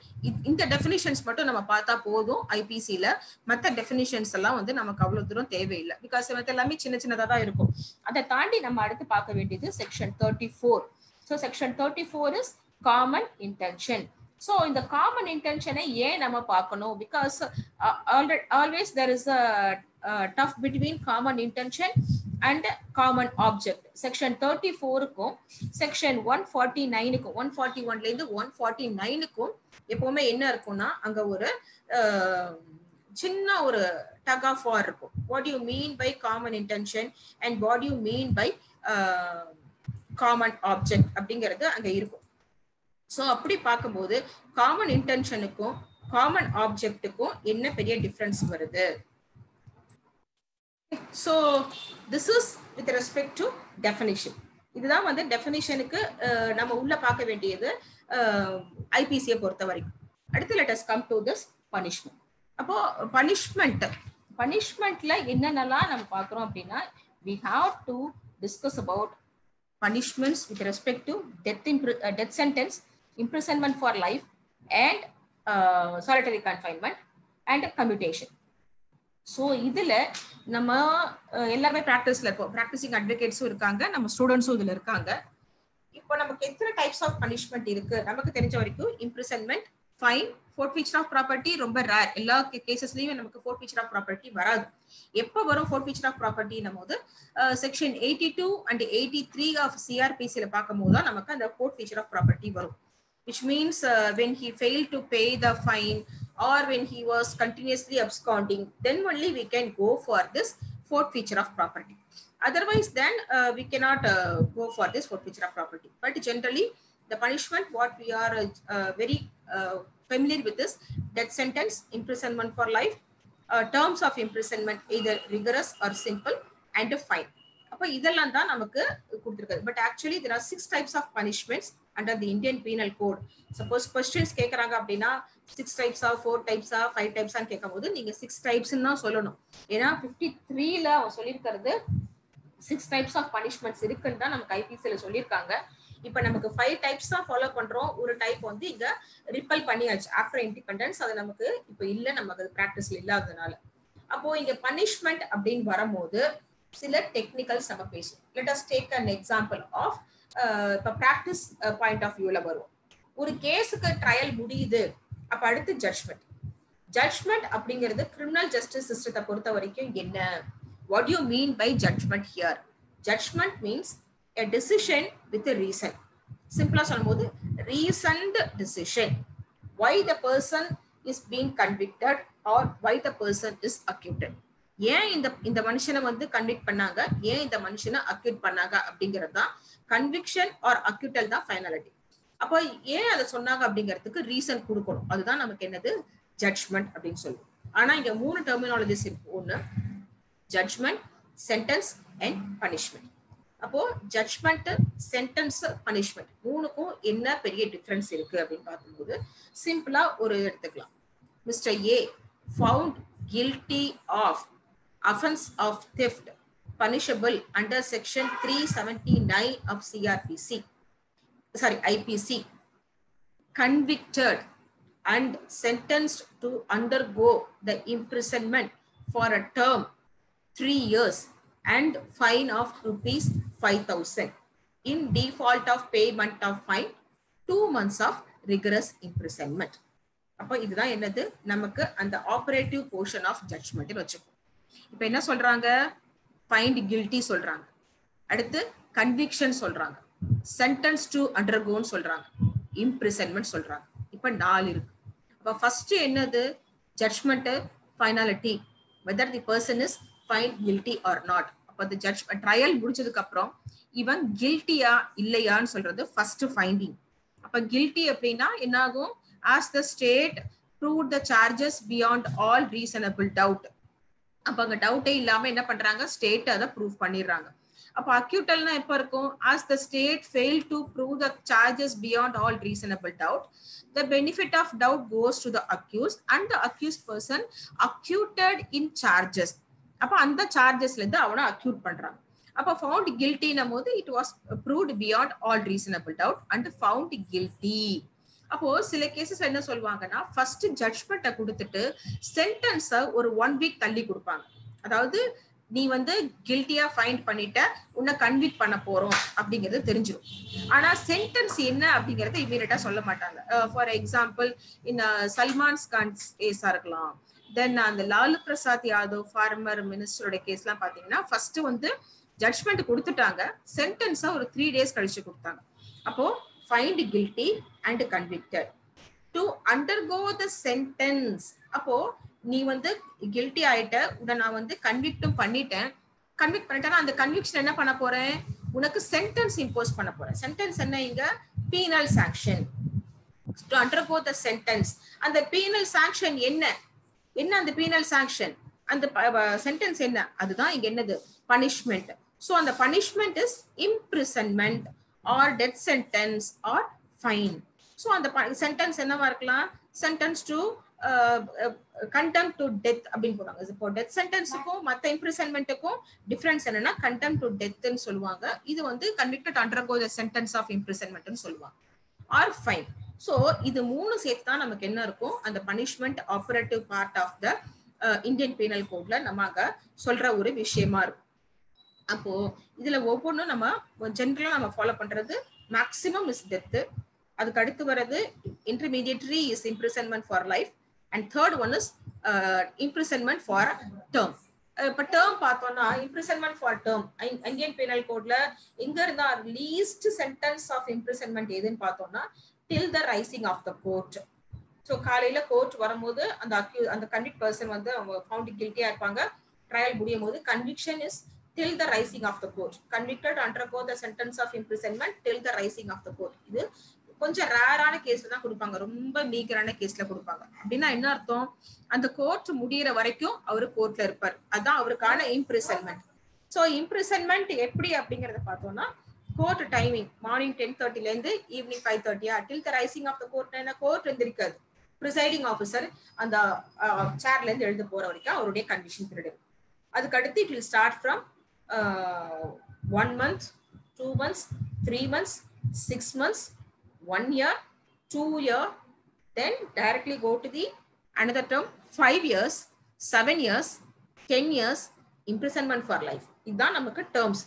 இந்த டெஃபினிஷன்ஸ் மட்டும் நம்ம பார்த்தா போதும் ஐபிசில. மற்ற டெஃபினிஷன்ஸ் எல்லாம் நமக்கு அவ்வளவு தூரம் தேவையில்லை. பிகாஸ் மற்ற எல்லாமே சின்ன சின்னதா தான் இருக்கும். அதை தாண்டி நம்ம அடுத்து பார்க்க வேண்டியது section 34. So section 34 is common intention. So இந்த காமன் இன்டென்ஷனை ஏன் நம்ம பார்க்கணும்? Because always there is a tough between common intention and common object. section 34க்கும் section 149க்கும் 141ல இருந்து 149க்கும் எப்பவுமே என்ன இருக்கும்னா அங்க ஒரு சின்ன ஒரு tug of war இருக்கும். what do you mean by common intention and what do you mean by common object அப்படிங்கிறது அங்க இருக்கும். ஸோ அப்படி பார்க்கும்போது காமன் இன்டென்ஷனுக்கும் காமன் ஆப்ஜெக்டுக்கும் என்ன பெரிய டிஃபரன்ஸ் வருது? So this is with respect to definition. இதுதான் டெஃபினிஷனுக்கு நம்ம உள்ள பார்க்க வேண்டியது ஐபிசியை பொறுத்த வரைக்கும். அடுத்து let us come to this punishment. அப்போ பனிஷ்மெண்ட்ல என்னென்னலாம் நம்ம பார்க்குறோம் அப்படின்னா we have to discuss about punishments with respect to death sentence, imprisonment for life and solitary confinement and commutation. So இதுல நம்ம எல்லாருமே ப்ராக்டிஸ்ல இருப்போம். ப்ராக்டிசிங் அட்வொகேட்ஸும் இருக்காங்க, நம்ம ஸ்டூடெண்ட்ஸும் இதுல இருக்காங்க. இப்போ நமக்கு எத்தனை டைப்ஸ் ஆஃப் பனிஷ்மெண்ட் இருக்கு நமக்கு தெரிஞ்ச வரைக்கும்? இம்ப்ரிசன்மெண்ட், ஃபைன், ஃபோர்ஃபீச்சர் ஆஃப் ப்ராப்பர்ட்டி ரொம்ப ரேர். எல்லா கேசஸ்லயும் நமக்கு ஃபோர்ஃபீச்சர் ஆஃப் ப்ராப்பர்ட்டி வராது. எப்போ வரும் ஃபோர்ஃபீச்சர் ஆஃப் ப்ராப்பர்ட்டின்னும் போது செக்ஷன் 82 and 83 ஆஃப் சிஆர்பிசியில பார்க்கும் போது தான் நமக்கு அந்த ஃபோர்ஃபீச்சர் ஆஃப் ப்ராப்பர்ட்டி வரும். which means when he failed to pay the fine or when he was continuously absconding, then only we can go for this forfeiture of property. Otherwise then we cannot go for this forfeiture of property. But generally the punishment what we are very familiar with is death sentence, imprisonment for life, terms of imprisonment either rigorous or simple, and a fine. அப்ப இதெல்லாம் தான் நமக்கு கொடுத்திருக்காது. But actually there are 6 types of punishments under the Indian Penal Code. Suppose questions கேக்குறாங்க அப்படின்னா 6 types ஆ 4 types ஆ 5 types ஆன்னு கேட்கும்போது நீங்க 6 types தான் சொல்லணும். ஏன்னா 53ல சொல்லியிருக்கிறது 6 types of punishments இருக்குன்னு தான் நமக்கு ஐபிசில சொல்லியிருக்காங்க. இப்போ நமக்கு 5 types தான் ஃபாலோ பண்றோம். ஒரு டைப் வந்து இங்க ரிப்பல் பண்ணியாச்சு ஆஃப்டர் இண்டிபெண்டன்ஸ். அது நமக்கு இப்போ இல்ல, நமக்கு அது பிராக்டிஸ்ல இல்லாததுனால. அப்போ இங்க பனிஷ்மெண்ட் அப்படின்னு வரும்போது சில டெக்னிக்கல்ஸ் நம்ம பேசுவோம். Let us take an example of இப்போ ப்ராக்டிஸ் பாயிண்ட் ஆஃப் வியூல வருவோம். ஒரு கேஸுக்கு ட்ரையல் முடியுது, அப்ப அடுத்து ஜட்ஜ்மெண்ட். ஜட்ஜ்மெண்ட் அப்படிங்கிறது கிரிமினல் ஜஸ்டிஸ் சிஸ்டத்தை பொறுத்த வரைக்கும் என்ன? What do you mean by judgment here? Judgment means a decision with a reason. Simply சொல்லும்போது reasoned decision. Why the person is being convicted or why the person is acquitted. ஏன் இந்த மனுஷனை வந்து convict பண்ணாங்க, ஏன் இந்த மனுஷனை அக்யூட் பண்ணாங்க அப்படிங்கிறது தான் கன்விக்ஷன் ஆர் அக்யூட்டல் தான் ஃபைனாலிட்டி. அப்போ ஏன் அதை சொன்னாங்க அப்படிங்கிறதுக்கு ரீசன் கொடுக்கணும். அதுதான் நமக்கு என்னது ஜட்ஜ்மெண்ட் அப்படின்னு சொல்லுவோம். ஆனா இங்க 3 டெர்மினாலஜிஸ் இருக்கு. ஒண்ணு ஜட்ஜ்மெண்ட், சென்டென்ஸ் அண்ட் பனிஷ்மெண்ட். அப்போ ஜட்ஜ்மெண்ட், சென்டென்ஸ், பனிஷ்மெண்ட் மூணுக்கும் என்ன பெரிய டிஃபரன்ஸ் இருக்கு அப்படின்னு பார்க்கும்போது சிம்பிளா ஒரு எடுத்துக்கலாம். Mister A found guilty of offense of theft punishable under section 379 of CRPC, sorry IPC, convicted and sentenced to undergo the imprisonment for a term 3 years and fine of ₹5,000 in default of payment of fine, 2 months of rigorous imprisonment. அப்போ இதுதான் என்னது நமக்கு அந்த operative portion of judgement வச்சுக்கோ. இப்ப என்ன சொல்றாங்க? Find guilty சொல்றாங்க, அடுத்து கன்விக்ஷன் சொல்றாங்க, சென்டென்ஸ் டு அண்டர்கோன்னு சொல்றாங்க, இம்ப்ரிசன்மெண்ட் சொல்றாங்க. இப்ப 4 இருக்கு. அப்ப ஃபர்ஸ்ட் என்னது? Judgment, finality, whether the person is find guilty or not. அப்ப அந்த ஜட்ஜ்மெண்ட் ட்ரையல் முடிச்சதுக்கு அப்புறம் இவன் கில்ட்டியா இல்லையான்னு சொல்றது ஃபர்ஸ்ட் ஃபைண்டிங். அப்ப கில்ட்டி அப்படின்னா என்ன ஆகும்? As the state proved the charges beyond all reasonable doubt. அப்ப அங்க டவுட்டே இல்லாம என்ன பண்றாங்க? ஸ்டேட் அதை ப்ரூவ் பண்ணிடுறாங்க. அப்ப அக்யூட்டல்னா எப்ப இருக்கும்? as the state failed to prove the charges beyond all reasonable doubt, the benefit of doubt goes to the accused and the accused person acquitted in charges. அப்ப அந்த சார்ஜஸ்ல இருந்து அவனை அக்யூட் பண்றாங்க. அப்ப ஃபவுண்ட் கில்ட்டினும் போது it was proved beyond all reasonable doubt and found guilty. அப்போ சில cases என்ன சொல்லுவாங்கன்னா ஃபர்ஸ்ட் ஜட்ஜ்மெண்ட்டை கொடுத்துட்டு சென்டென்ஸை ஒரு 1 வீக் தள்ளி கொடுப்பாங்க. அதாவது நீ வந்து கில்ட்டியா ஃபைண்ட் பண்ணிட்ட, உன்னை கன்விக்ட் பண்ண போறோம் அப்படிங்கிறது தெரிஞ்சிடும். ஆனா சென்டென்ஸ் என்ன அப்படிங்கறத இமீடியட்டா சொல்ல மாட்டாங்க. ஃபார் எக்ஸாம்பிள் இந்த சல்மான் கான் கேஸா இருக்கலாம், தென் அந்த லாலு பிரசாத் யாதவ் ஃபார்மர் மினிஸ்டரோட கேஸ்லாம் பாத்தீங்கன்னா ஃபர்ஸ்ட் வந்து ஜட்ஜ்மெண்ட் கொடுத்துட்டாங்க, சென்டென்ஸை ஒரு 3 days கழிச்சு கொடுத்தாங்க. அப்போ find guilty and convicted to undergo the sentence. அப்போ நீ வந்து கில்ட்டி ஆயிட்ட, உன்னை நான் வந்து கன்விக்டும் பண்ணிட்டேன். கன்விக்ட் பண்ணிட்டேன்னா அந்த கன்விக்ஷன் என்ன பண்ண போறேன்? உனக்கு சென்டென்ஸ் இம்போஸ் பண்ண போறேன். சென்டென்ஸ் என்ன? இங்க penal sanction. to undergo the sentence. அந்த பீனல் சாங்ஷன் என்ன? என்ன அந்த பீனல் சாங்ஷன்? அந்த சென்டென்ஸ் என்ன? அதுதான் இங்க என்னது? பனிஷ்மெண்ட். ஸோ அந்த punishment is imprisonment or death sentence or fine. So அந்த sentence என்னவா இருக்கலாம்? Sentence to contempt to death அப்படின்னு போறாங்க. இப்போ death sentenceக்கும் மத்த imprisonmentக்கும் difference என்னன்னா contempt to death ன்னு சொல்லுவாங்க. இது வந்து convicted undergo the sentence of imprisonment ன்னு சொல்லுவாங்க. or fine. So இது மூணு சேர்த்து தான் நமக்கு என்ன இருக்கும்? அந்த punishment operative part of the Indian Penal Codeல நமக்கு சொல்ற ஒரு விஷயமா இருக்கும். அப்போ இதுல ஒவ்வொன்றும் நம்ம ஜென்ரலா நம்ம ஃபாலோ பண்றது மேக்ஸிமம் இஸ் டெத், அதுக்கு அடுத்து வர்றது intermediary is imprisonment for life and third one is imprisonment for term. இப்ப டேர்ம் பார்த்தோம்னா imprisonment for term Indian penal கோட்ல எங்க இருந்தா லீஸ்ட் சென்டென்ஸ் ஆஃப் imprisonment எதுன்னு பார்த்தோம்னா till the rising of the court. So காலையில கோர்ட் வரும்போது அந்த கன்விக்ட் பர்சன் வந்து அவங்க ஃபவுண்ட் கில்ட்டியா இருப்பாங்க, ட்ரையல் முடியும் போது conviction is till the rising of the court. Convicted undergo the sentence of imprisonment till the rising of the court. இது கொஞ்சம் ரேரான கேஸ்ல தான் கொடுப்பாங்க, ரொம்ப மீகரான கேஸ்ல கொடுப்பாங்க. அப்படின்னா என்ன அர்த்தம்? அந்த கோர்ட் முடியற வரைக்கும் அவரு கோர்ட்ல இருப்பார், அதான் அவருக்கான imprisonment. ஸோ imprisonment எப்படி அப்படிங்கறத பார்த்தோம்னா கோர்ட் டைமிங் மார்னிங் 10:30 இருந்து evening 5:30 till the rising of the court. என்ன கோர்ட் எந்திரிக்காது, ப்ரிசைடிங் ஆஃபீஸர் அந்த சேர்ல இருந்து எழுந்து போற வரைக்கும் அவருடைய கன்விக்ஷன் பீரியட். அதுக்கு அடுத்து it will start from 1 month, 2 months, 3 months, 6 months, 1 year, 2 year, then directly go to the another term 5 years, 7 years, 10 years, imprisonment for life. இதுதான் நமக்கு terms.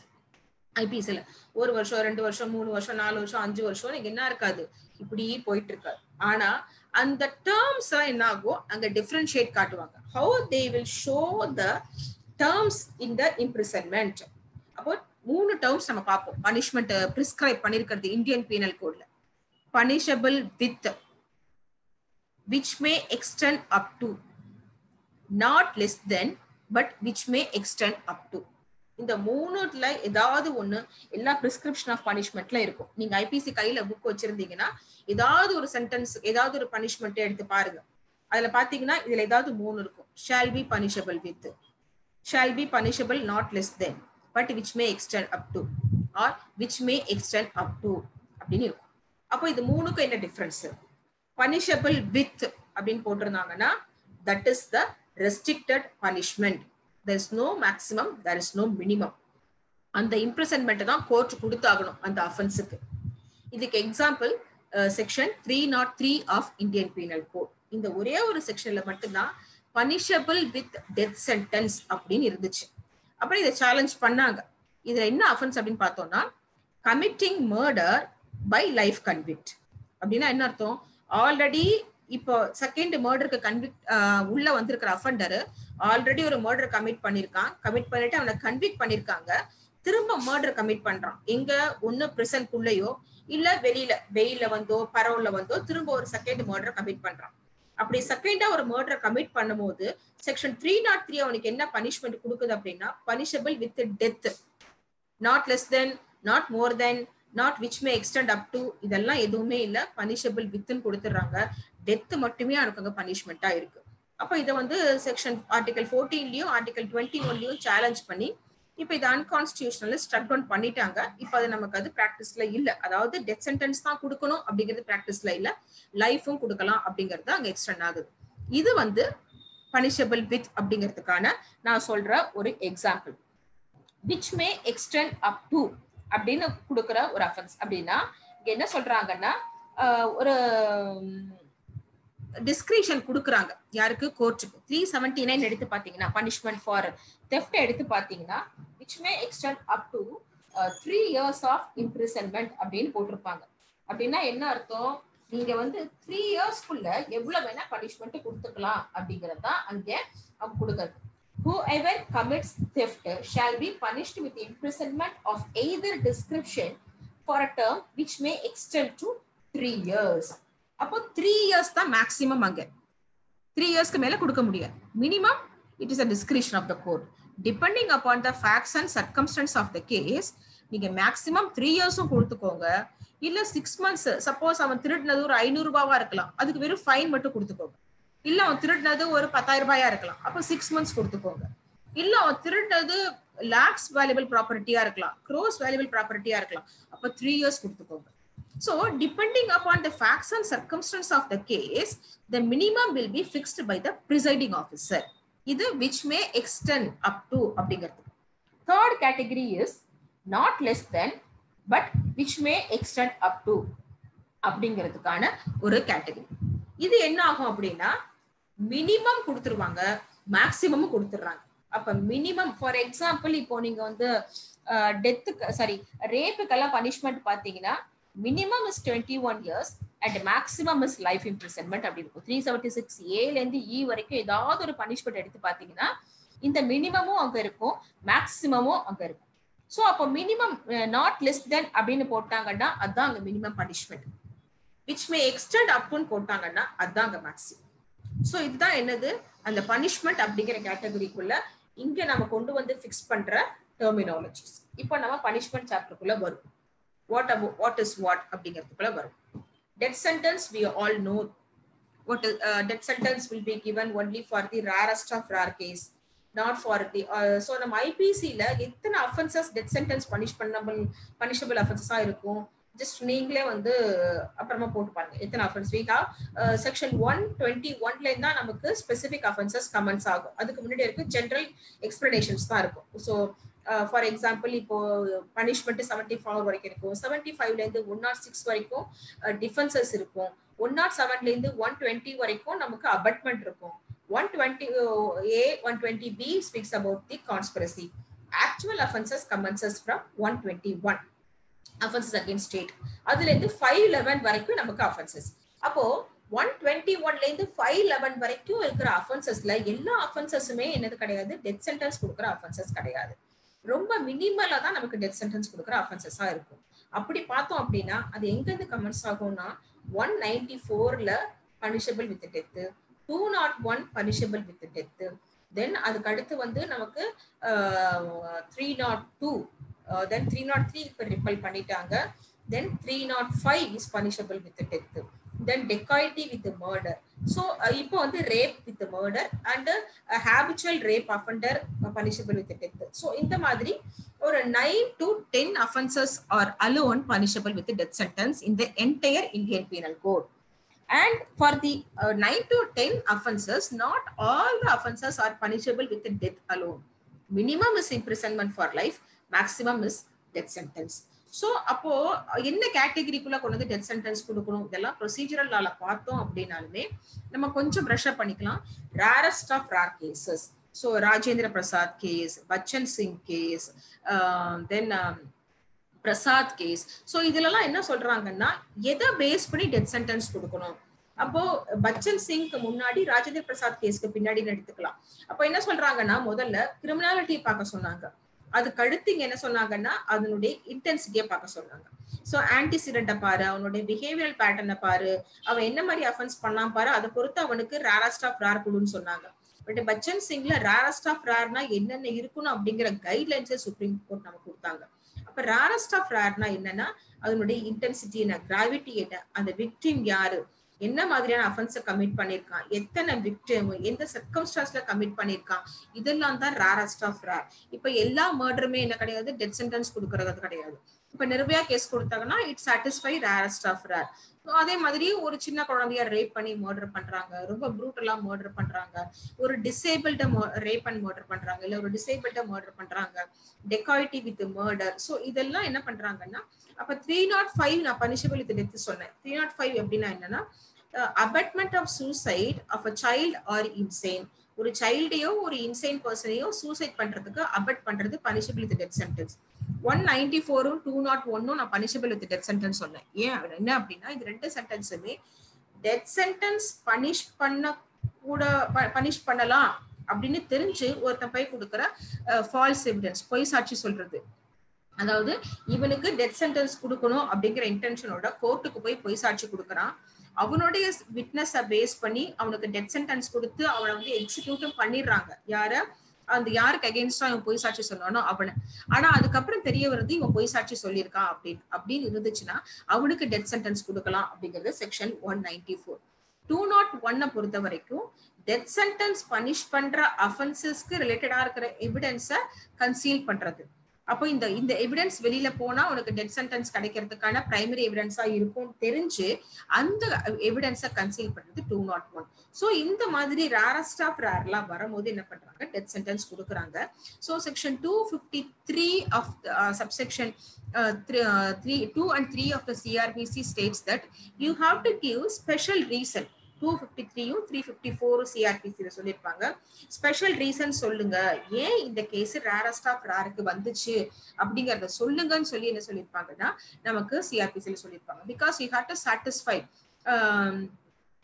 ஐபிஎஸ்ல 1 வருஷம் 2 வருஷம் 3 வருஷம் 4 வருஷம் 5 வருஷம் நீங்க என்ன இருக்காது, இப்படி போயிட்டு இருக்காது. ஆனா அந்த டேர்ம்ஸ் என்ன ஆகும், அங்க டிஃபரன்ஷியேட் காட்டுவாங்க. how they will show the terms in the imprisonment. அப்போ 3 டேர்ம்ஸ் நம்ம பார்ப்போம். பனிஷ்மெண்ட் பிரிஸ்கிரைப் பண்ணிருக்கிறது இந்தியன் பீனல் கோட்ல. Punishable with, which may extend up to, not less than, but which may extend up to. இந்த 3ல ஏதாவது ஒண்ணு எல்லா பிரிஸ்கிரிப்ஷன் ஆஃப் பனிஷ்மெண்ட்ல இருக்கும். நீங்க ஐபிசி கையில புக் வச்சிருந்தீங்கன்னா ஏதாவது ஒரு சென்டென்ஸ், ஏதாவது ஒரு பனிஷ்மெண்ட் எடுத்து பாருங்க. அதுல பாத்தீங்கன்னா இதுல ஏதாவது 3 இருக்கும். Shall be punishable with, shall be punishable not less than, but which may extend up to, or which may extend up to அப்படின்னு இருக்கும். அப்போ இது 3க்கும் என்ன டிஃபரன்ஸ்? பனிஷபிள் வித் அப்படின்னு போட்டிருந்தாங்கன்னா that is the restricted punishment. there is no maximum, there is no minimum. அந்த imprisonment தான் court கொடுத்தாகணும் அந்த அஃபென்ஸுக்கு. இதுக்கு example section 303 of Indian penal code. இந்த ஒரே ஒரு செக்ஷன்ல மட்டும்தான் பனிஷபிள் வித் டெத் சென்டென்ஸ் அப்படின்னு இருந்துச்சு. அப்புறம் இதை சேலஞ்ச் பண்ணாங்க. இதுல என்ன அஃபென்ஸ் அப்படின்னு பார்த்தோம்னா, committing murder by life convict. அப்படின்னா என்ன அர்த்தம்? ஆல்ரெடி இப்போ செகண்ட் மர்டருக்கு கன்விக்ட் உள்ள வந்திருக்கிற அஃபெண்டர் ஆல்ரெடி ஒரு மர்டர் கமிட் பண்ணிருக்கான். கமிட் பண்ணிட்டு அவனை கன்விக்ட் பண்ணிருக்காங்க. திரும்ப மர்டர் கமிட் பண்றான். எங்க? ஒண்ணு பிரிசன்குள்ளேயோ இல்ல வெளியில வெயில வந்தோ பரோல்ல வந்தோ திரும்ப ஒரு செகண்ட் மர்டர் கமிட் பண்றான். அப்படி செகண்டா ஒரு மர்டர் கமிட் பண்ணும்போது செக்ஷன் 303 அவனுக்கு என்ன பனிஷ்மெண்ட் கொடுக்குது அப்படின்னா, punishable with death, not less then, not more then, not which may extend up to, இதெல்லாம் எதுவுமே இல்ல. பனிஷபிள் வித்ன்னு கொடுத்துடுறாங்க. டெத் மட்டுமே அவனுக்கு அங்க பனிஷ்மெண்டா இருக்கு. அப்ப இதை வந்து செக்ஷன் ஆர்டிகல் 14லயும் ஆர்டிகல் 21லயும் சேலஞ்ச் பண்ணி இப்ப இது அன்கான்ஸ்டிடியூஷனல் ஸ்ட்ரக் டவுன் பண்ணிட்டாங்க. இப்ப அது நமக்கு அது பிராக்டிஸ்ல இல்ல. அதாவது டெத் சென்டென்ஸ் தான் கொடுக்கணும் அப்படிங்கிறது பிராக்டிஸ்ல இல்ல, லைஃபும் கொடுக்கலாம் அப்படிங்கிறது அங்க எக்ஸ்டெண்ட் ஆகுது. இது வந்து பனிஷபிள் வித் அப்படிங்கிறதுக்கான நான் சொல்ற ஒரு example. Which may extend up to அப்படின்னு கொடுக்குற ஒரு அஃபென்ஸ். அப்படின்னா இங்க என்ன சொல்றாங்கன்னா, ஒரு டிஸ்கிரிஷன் கொடுக்குறாங்க. யாருக்கு? கோர்ட்டுக்கு. 379 எடுத்து பாத்தீங்கன்னா பனிஷ்மெண்ட் ஃபார் தெஃப்ட் எடுத்து பாத்தீங்கன்னா which may extend up to 3 years of imprisonment அப்படின்னு போட்டிருப்பாங்க. அப்படின்னா என்ன அர்த்தம்? நீங்க வந்து 3 இயர்ஸ்க்குள்ள எவ்வளவு வேணா பனிஷ்மெண்ட் கொடுத்துக்கலாம் அப்படிங்கிறது தான் அங்கே அவங்க கொடுக்குறது. Whoever commits theft shall be punished with imprisonment of either description for a term which may extend to 3 years. அப்போ 3 years தான் மேக்ஸிமம். அங்க 3 இயர்ஸ்க்கு மேல கொடுக்க முடியாது. Minimum it is a discretion of the court depending upon the facts and circumstances of the case. நீங்க maximum 3 இயர்ஸும் கொடுத்துக்கோங்க, இல்ல 6 months. சப்போஸ் அவன் திருடினது ஒரு 500 ரூபாவா இருக்கலாம், அதுக்கு வெறும் ஃபைன் மட்டும் கொடுத்துக்கோங்க. இல்ல அவன் திருடினது ஒரு 10,000 ரூபாயா இருக்கலாம், அப்ப 6 months கொடுத்துக்கோங்க. இல்ல அவன் திருடினது lakhs valuable ப்ராப்பர்ட்டியா இருக்கலாம், crores valuable ப்ராப்பர்ட்டியா இருக்கலாம், அப்ப 3 years கொடுத்துக்கோங்க. So, depending upon the facts and circumstances of the case, the minimum will be fixed by the presiding officer. இது which may extend up to அப்படிங்கிறது. Third category is not less than but which may extend up to அப்படிங்கிறதுக்கான ஒரு category. இது என்ன ஆகும் அப்படின்னா, minimum கொடுத்துருவாங்க, maximum கொடுத்துடுறாங்க. அப்ப மினிமம் ஃபார் எக்ஸாம்பிள் இப்போ நீங்க வந்து ரேப்புக்கெல்லாம் பனிஷ்மெண்ட் பாத்தீங்கன்னா minimum is 21 years and maximum is life imprisonment அப்படி இருக்கும். 376A ல இருந்து E வரைக்கும் ஏதாவது ஒரு பனிஷ்மெண்ட் எடுத்து பாத்தீங்கன்னா இந்த மினிமமும் அங்க இருக்கும், மேக்ஸிமமும் அங்க இருக்கும். சோ அப்போ மினிமம் நாட் லெஸ் தென் அப்படின்னு போட்டாங்கன்னா அதுதான் அங்க minimum punishment. which may extend up ன்னு போட்டாங்கன்னா அதுதான் அங்க மேக்ஸிமம். சோ இதுதான் என்னது, அந்த பனிஷ்மெண்ட் அப்படிங்கிற கேட்டகரிக்குள்ள இங்க நம்ம கொண்டு வந்து ஃபிக்ஸ் பண்ற டெர்மினாலஜிஸ். இப்போ நம்ம பனிஷ்மெண்ட் சாப்டருக்குள்ள வரும். what is what அப்படிங்கிறதுக்குள்ள வரும். Death sentence we all know. What is death sentence will be given only for the rarest of rare case, not for the so நம்ம IPC ல எத்தனை offenses death sentence punishable offenses இருக்கும், just நீங்களே வந்து அப்புறமா போட்டு பாருங்க எத்தனை offense we have. section 121 ல இருந்தா நமக்கு specific offenses comments ஆகும். அதுக்கு முன்னாடி இருக்கு general explanations தான் இருக்கும். So ஃபார் எக்ஸாம்பிள் இப்போ பனிஷ்மெண்ட் 74 வரைக்கும் இருக்கும், 75ல இருந்து 106 வரைக்கும் டிஃபென்சஸ் இருக்கும், 107ல இருந்து 120 வரைக்கும் நமக்கு அபட்மெண்ட் இருக்கும். 120A 120B speaks about the conspiracy. Actual offenses commences from 121 offenses against state. அதுல இருந்து 511 வரைக்கும் நமக்கு offenses. அப்போ 121ல இருந்து 511 வரைக்கும் இருக்கிற offensesல எல்லா offensesமே என்னது கிடையாது, டெத் சென்டென்ஸ் கொடுக்குற offenses கிடையாது. ரொம்ப மினிமலா தான் நமக்கு டெத் சென்டென்ஸ் கொடுக்குற offensesஆ இருக்கும். அப்படி பார்த்தோம் அப்படின்னா அது எங்க இருந்து கமெண்ட்ஸ் ஆகும்னா 194ல punishable with death, 201 punishable with death, then அதுக்கு அடுத்து வந்து நமக்கு 302, then 303 இப்ப ரிப்பல் பண்ணிட்டாங்க, then 305 is punishable with death, then dacoity with the murder. So இப்போ வந்து rape with the murder and habitual rape offender punishable with death. So இந்த மாதிரி ஒரு 9 to 10 offenses are alone punishable with the death sentence in the entire Indian Penal Code. And for the 9 to 10 offenses, not all the offenses are punishable with the death alone. Minimum is imprisonment for life, maximum is death sentence. So அப்போ என்ன கேட்டகரிக்குள்ள கொண்டு வந்து death sentence கொடுக்கணும், இதெல்லாம் procedural லால பார்த்தோம் அப்படின்னாலுமே நம்ம கொஞ்சம் ப்ரஷ் அப் பண்ணிக்கலாம். Rarest of rare cases, so Rajendra Prasad case, Bachan Singh case, then Prasad case. So இதுலலாம் என்ன சொல்றாங்கன்னா எதை பேஸ் பண்ணி டெத் சென்டென்ஸ் கொடுக்கணும். அப்போ பச்சன் சிங்க்கு முன்னாடி ராஜேந்திர பிரசாத் கேஸ்க்கு பின்னாடி எடுத்துக்கலாம். அப்போ என்ன சொல்றாங்கன்னா முதல்ல கிரிமினாலிட்டி பார்க்க சொன்னாங்க, அதுக்கு அடுத்து இங்க என்ன சொன்னாங்கன்னா அதனுடைய இன்டென்சிட்டியை பார்க்க சொன்னாங்க. ஸோ ஆன்டிசிடென்ட்டை பாரு, அவனுடைய பிஹேவியரல் பேட்டர்னை பாரு, அவன் என்ன மாதிரி அஃபென்ஸ் பண்ணான் பாரு, அதை பொறுத்து அவனுக்கு ரேரஸ்ட் ஆஃப் ரேர் கொடுன்னு சொன்னாங்க. பட் பச்சன் சிங்ல ரேரஸ்ட் ஆஃப் ரேர்னா என்னென்ன இருக்கணும் அப்படிங்கிற கைட்லைன்ஸை சுப்ரீம் கோர்ட் நமக்கு கொடுத்தாங்க. அப்ப ரேரஸ்ட் ஆஃப் ரேர்னா என்னன்னா அதனுடைய இன்டென்சிட்டி என்ன, கிராவிட்டி என்ன, அந்த விக்டிம் யாரு, என்ன மாதிரியான அஃபென்ஸை கமிட் பண்ணிருக்கான், எத்தனை விக்டிம், எந்த சர்க்கம்ஸ்டான்ஸ்ல கமிட் பண்ணிருக்கான், இதெல்லாம் தான் ரேரஸ்ட் ஆஃப் ரேர். இப்ப எல்லா மர்டருமே என்ன கிடையாது, டெத் சென்டென்ஸ் கொடுக்கறது கிடையாது. இப்ப நிர்பயா கேஸ் கொடுத்தாங்கன்னா it satisfy rarest of rare. அதே மாதிரி ஒரு சின்ன குழந்தைய ரேப் பண்ணி மர்டர் பண்றாங்க, ரொம்ப ப்ரூட்டலா மர்டர் பண்றாங்க, ஒரு டிசேபிள்ட ரேப் அண்ட் மர்டர் பண்றாங்க, இல்ல ஒரு டிசேபிள்ட மர்டர் பண்றாங்க, டெகாய்டி வித் மர்டர். ஸோ இதெல்லாம் என்ன பண்றாங்கன்னா அப்ப 305 நான் பனிஷபிள் வித் டெத் சொன்னேன். 305 எப்படின்னா என்னன்னா abetment of suicide of a child or insane. ஒரு சைல்டையோ ஒரு இன்சைன் பர்சனையோ சூசைட் பண்றதுக்கு அபெட் பண்றது பனிஷபிள் வித் டெத் சென்டென்ஸ். 194 201 நான் பனிஷபிள் வித் டெத் சென்டென்ஸ் சொன்னேன். ஏன் என்ன அப்படின்னா இது ரெண்டு சென்டென்ஸுமே டெத் சென்டென்ஸ் பனிஷ் பண்ணலாம் அப்படின்னு தெரிஞ்சு ஒருத்தன் போய் கொடுக்குற ஃபால்ஸ் எவிடன்ஸ், பொய் சாட்சி சொல்றது. அதாவது இவனுக்கு டெத் சென்டென்ஸ் கொடுக்கணும் அப்படிங்கிற இன்டென்ஷனோட கோர்ட்டுக்கு போய் பொய் சாட்சி கொடுக்குறான், அவனுடைய விட்னஸை பேஸ் பண்ணி அவனுக்கு டெத் சென்டென்ஸ் கொடுத்து அவனை வந்து எக்ஸிக்யூட்டும் பண்ணிடுறாங்க. அந்த யாருக்கு அகெயின்ஸ்டா இவன் பொய் சாட்சி சொன்னானோ அவனை. ஆனா அதுக்கப்புறம் தெரிய வருது இவன் பொய் சாட்சி சொல்லியிருக்கான் அப்படின்னு இருந்துச்சுன்னா அவனுக்கு டெத் சென்டென்ஸ் கொடுக்கலாம் அப்படிங்கிறது செக்ஷன் 194. 201 பொறுத்த வரைக்கும் டெத் சென்டென்ஸ் பனிஷ் பண்ற அஃபென்சஸ்க்கு ரிலேட்டடா இருக்கிற எவிடன்ஸை கன்சீல் பண்றது. அப்போ இந்த எவிடன்ஸ் வெளியில போனா உனக்கு டெத் சென்டென்ஸ் கிடைக்கிறதுக்கான பிரைமரி எவிடன்ஸா இருக்கும் தெரிஞ்சு அந்த எவிடன்ஸை கன்சீல் பண்றது 201. ஸோ இந்த மாதிரி ரேரஸ்ட் ஆஃப் ரேர்லாம் வரும்போது என்ன பண்றாங்க, டெத் சென்டென்ஸ் கொடுக்குறாங்க. So section 253 of subsection 2 and 3 of the CRPC states that you have to give special reason. 253யும் 354 சிஆர்பிசில சொல்லியிருப்பாங்க. ஸ்பெஷல் ரீசன் சொல்லுங்க, ஏன் இந்த கேஸ் ரேரஸ்ட் ஆஃப் ரேருக்கு வந்துச்சு அப்படிங்கறத சொல்லுங்கன்னு சொல்லி என்ன சொல்லியிருப்பாங்கன்னா நமக்கு சிஆர்பிசில சொல்லியிருப்பாங்க. Because you have to satisfy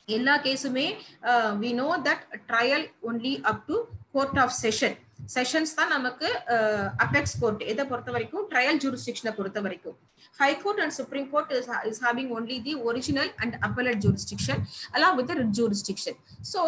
எல்லா கேஸுமே we know that trial only up to court of sessions தான் நமக்கு அபெக்ஸ் கோர்ட் எதை பொறுத்த வரைக்கும் ட்ரையல் ஜூரிஸ்டிக்ஷனை பொறுத்த வரைக்கும். High court and supreme court is having only the original and appellate jurisdiction along with the writ jurisdiction. So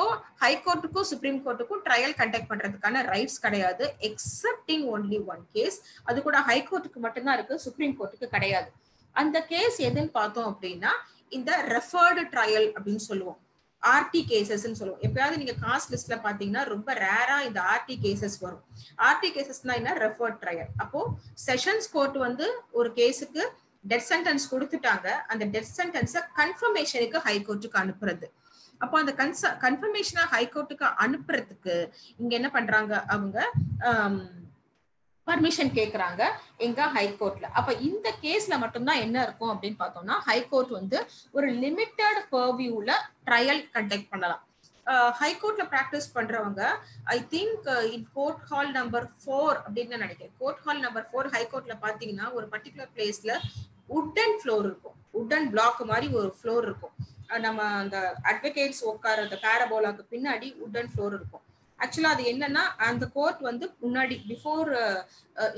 high கோர்ட்டுக்கும் supreme கோர்ட்டுக்கும் trial conduct பண்றதுக்கான ரைட்ஸ் கிடையாது எக்ஸப்டிங் only one case. அது கூட ஹை கோர்ட்டுக்கு மட்டும்தான் இருக்கு, சுப்ரீம் கோர்ட்டுக்கு கிடையாது. அந்த கேஸ் எதுன்னு பார்த்தோம் அப்படின்னா இந்த ரெஃபர்டு ட்ரையல் அப்படின்னு சொல்லுவோம், ஆர்டி கேசஸ் சொல்லுவோம். எப்பயாவது நீங்க காஸ்ட் லிஸ்ட்ல பாத்தீங்கன்னா ரொம்ப ரேரா இந்த ஆர்டி கேசஸ் வரும். ஆர்டி கேசஸ்னா என்ன, ரெஃபர்ட் ட்ரையல். அப்போ செஷன்ஸ் கோர்ட் வந்து ஒரு கேஸுக்கு டெத் சென்டென்ஸ் கொடுத்துட்டாங்க, அந்த டெத் சென்டென்ஸை கன்ஃபர்மேஷனுக்கு ஹை கோர்ட்டுக்கு அனுப்புறது. அப்போ அந்த கன்ஃபர்மேஷனை ஹை கோர்ட்டுக்கு அனுப்புறதுக்கு இங்க என்ன பண்றாங்க, அவங்க பர்மிஷன் கேக்குறாங்க எங்க ஹைகோர்ட்ல. அப்ப இந்த கேஸ்ல மட்டும்தான் என்ன இருக்கும் அப்படின்னு பார்த்தோம்னா, ஹைகோர்ட் வந்து ஒரு லிமிட்டட் பர்வியூல ட்ரையல் கண்டக்ட் பண்ணலாம். ஹைகோர்ட்ல பிராக்டிஸ் பண்றவங்க I think in court hall number 4 அப்படின்னு நினைக்கிறேன். கோர்ட் ஹால் நம்பர் 4 ஹைகோர்ட்ல பாத்தீங்கன்னா ஒரு பர்டிகுலர் பிளேஸ்ல உட்டன் ஃப்ளோர் இருக்கும், உட்டன் பிளாக் மாதிரி ஒரு ஃப்ளோர் இருக்கும். நம்ம அந்த அட்வொகேட்ஸ் உட்கார அந்த பேரபோலாக்கு பின்னாடி உட்டன் ஃப்ளோர் இருக்கும். ஆக்சுவலா அது என்னன்னா, அந்த கோர்ட் வந்து முன்னாடி பிஃபோர்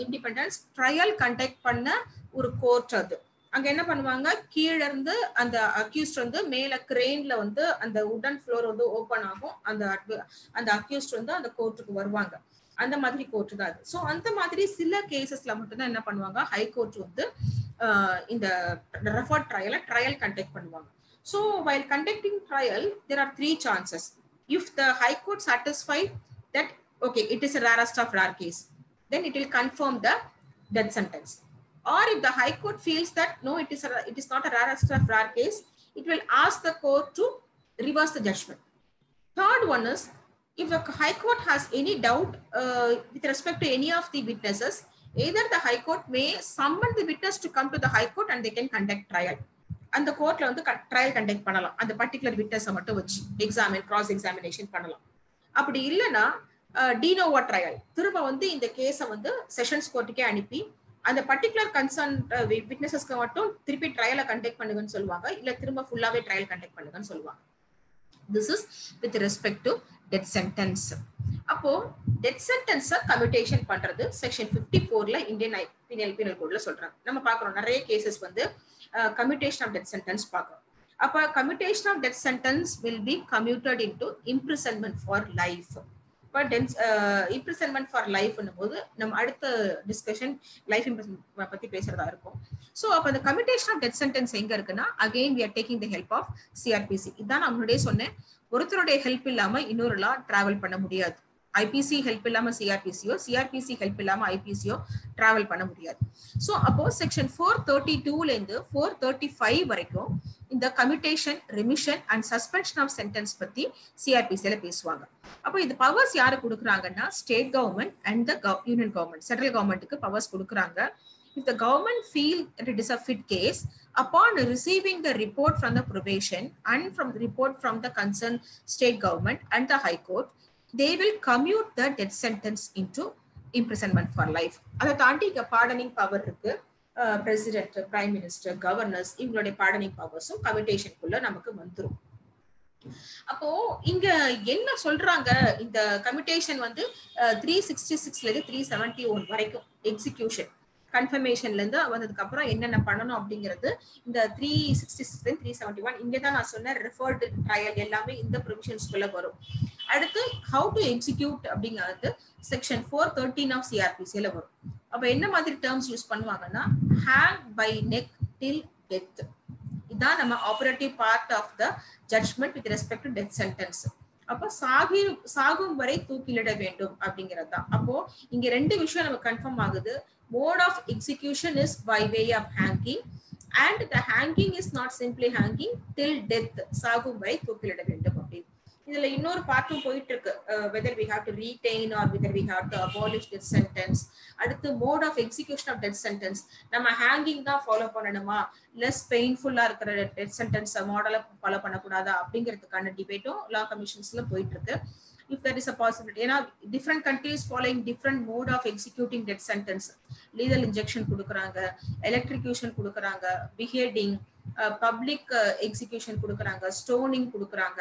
இண்டிபெண்டன்ஸ் ட்ரையல் கண்டக்ட் பண்ண ஒரு கோர்ட். அது அங்க என்ன பண்ணுவாங்க, கீழ இருந்து அந்த அக்யூஸ்ட் வந்து மேல கிரேன்ல வந்து அந்த உடன் ஃப்ளோர் வந்து ஓபன் ஆகும். அந்த அக்யூஸ்ட் வந்து அந்த கோர்ட்டுக்கு வருவாங்க. அந்த மாதிரி கோர்ட் தான் அது. ஸோ அந்த மாதிரி சில கேசஸ்ல மட்டும்தான் என்ன பண்ணுவாங்க, ஹை கோர்ட் வந்து இந்த ரெஃபர்ட் ட்ரையல் கண்டக்ட் பண்ணுவாங்க. So while conducting trial there are 3 chances. If the high court satisfied that okay it is a rarest of rare case, then it will confirm the death sentence. Or if the high court feels that no, it is not a rarest of rare case, it will ask the court to reverse the judgment. Third one is, if the high court has any doubt with respect to any of the witnesses, either the high court may summon the witness to come to the high court and they can conduct trial. அந்த கோர்ட்ல வந்து trial conduct பண்ணலாம். அந்த particular விட்னஸை மட்டும் வச்சு cross examination பண்ணலாம். அப்படி இல்லைன்னா டினோவா ட்ரையல், திரும்ப வந்து இந்த கேஸை வந்து செஷன்ஸ் கோர்ட்டுக்கே அனுப்பி அந்த பர்டிகுலர் கன்சர்ன் விட்னஸஸ்க்கு மட்டும் திருப்பி ட்ரையலை கண்டக்ட் பண்ணுங்கன்னு சொல்லுவாங்க, இல்ல திரும்ப ஃபுல்லாவே ட்ரையல் கண்டக்ட் பண்ணுங்கன்னு சொல்லுவாங்க. This is with respect to death sentence. அப்போ டெத் சென்டென்ஸை கம்யூட்டேஷன் பண்றது செக்ஷன் 54ல இந்தியன் பீனல் கோட்ல சொல்றாங்க. நம்ம பாக்குறோம் நிறைய கேசஸ் வந்து கம்யூட்டேஷன் ஆஃப் டெத் சென்டென்ஸ் பாக்குறோம். அப்ப commutation of death sentence will be commuted into imprisonment for life. But imprisonment for life போது நம்ம அடுத்த டிஸ்கஷன் லைஃப் இம்ப்ரிசன்மெண்ட் பத்தி பேசுறதா இருக்கும். ஸோ அப்போ அந்த கம்யூட்டேஷன் ஆஃப் டெத் சென்டென்ஸ் எங்க இருக்குன்னா, again we are taking the help of CrPC. இதான் நான் முன்னாடியே சொன்னேன், ஒருத்தருடைய ஹெல்ப் இல்லாம இன்னொரு லா டிராவல் பண்ண முடியாது. ஐபிசி ஹெல்ப் இல்லாம சிஆர்பிசியோ, சிஆர்பிசி ஹெல்ப் இல்லாம ஐபிசியோ டிராவல் பண்ண முடியாது. ஸோ அப்போ செக்ஷன் 432ல இருந்து 435 வரைக்கும் இந்த commutation, remission and suspension of sentence பத்தி சிஆர்பிசியில பேசுவாங்க. அப்போ இந்த பவர்ஸ் யாரு கொடுக்குறாங்கன்னா, state government and the union government, central கவர்மெண்ட்டுக்கு பவர்ஸ் கொடுக்குறாங்க. If the government feel that it is a fit case, upon receiving the report from the probation and from the report from the concerned state government and the high court, they will commute the death sentence into imprisonment for life. அதை தாண்டி இங்க pardoning power இருக்கு. President, prime minister, governors இவங்களுடைய pardoning பவர்ஸும் கம்யூட்டேஷனுக்குள்ள நமக்கு வந்துரும். அப்போ இங்க என்ன சொல்றாங்க, இந்த கம்யூட்டேஷன் வந்து 366ல இருந்து 371 வரைக்கும் எக்ஸிகியூஷன் கன்ஃபர்மேஷன்ல இருந்து வந்ததுக்கு அப்புறம் என்னென்ன பண்ணணும் அப்படிங்கிறது இந்த 366 371 இங்கதான் நான் சொன்ன ரெஃபர்டு ட்ரையல் எல்லாமே இந்த ப்ரொவிஷன்ஸ்குள்ள வரும். அடுத்து ஹவு டு எக்ஸிக்யூட் அப்படிங்கிறது செக்ஷன் 413 ஆஃப் சிஆர்பிசில வரும். அப்ப என்ன மாதிரி டேர்ம்ஸ் யூஸ் பண்ணுவாங்கன்னா, hang by neck till death. இதான் நம்ம operative part of the judgment with respect to death sentence. அப்போ சாகும் வரை தூக்கிலிட வேண்டும் அப்படிங்கிறது தான். அப்போ இங்க ரெண்டு விஷயம் நமக்கு கன்ஃபார்ம் ஆகுது. Mode of execution is by way of hanging, and the hanging is not simply hanging till death, சாகும் வரை தூக்கிலிட வேண்டும் அப்படின்னு. இதுல இன்னொரு பார்ட்டும் போயிட்டு இருக்கு, whether we have to retain or whether we have to abolish death sentence. அடுத்து mode of execution of death sentence, நம்ம ஹேங்கிங் தான் ஃபாலோ பண்ணணுமா, லெஸ் பெயின்ஃபுல்லா இருக்கிற டெத் சென்டென்ஸ் மாடலை ஃபாலோ பண்ணக்கூடாதா அப்படிங்கிறதுக்கான டிபேட்டும் லா கமிஷன்ஸ்ல போயிட்டு இருக்கு. If there is a possibility, ஏன்னா different countries following different mode of executing death sentence. Lethal injection கொடுக்குறாங்க, electrocution கொடுக்குறாங்க, beheading, public execution கொடுக்குறாங்க, stoning கொடுக்குறாங்க.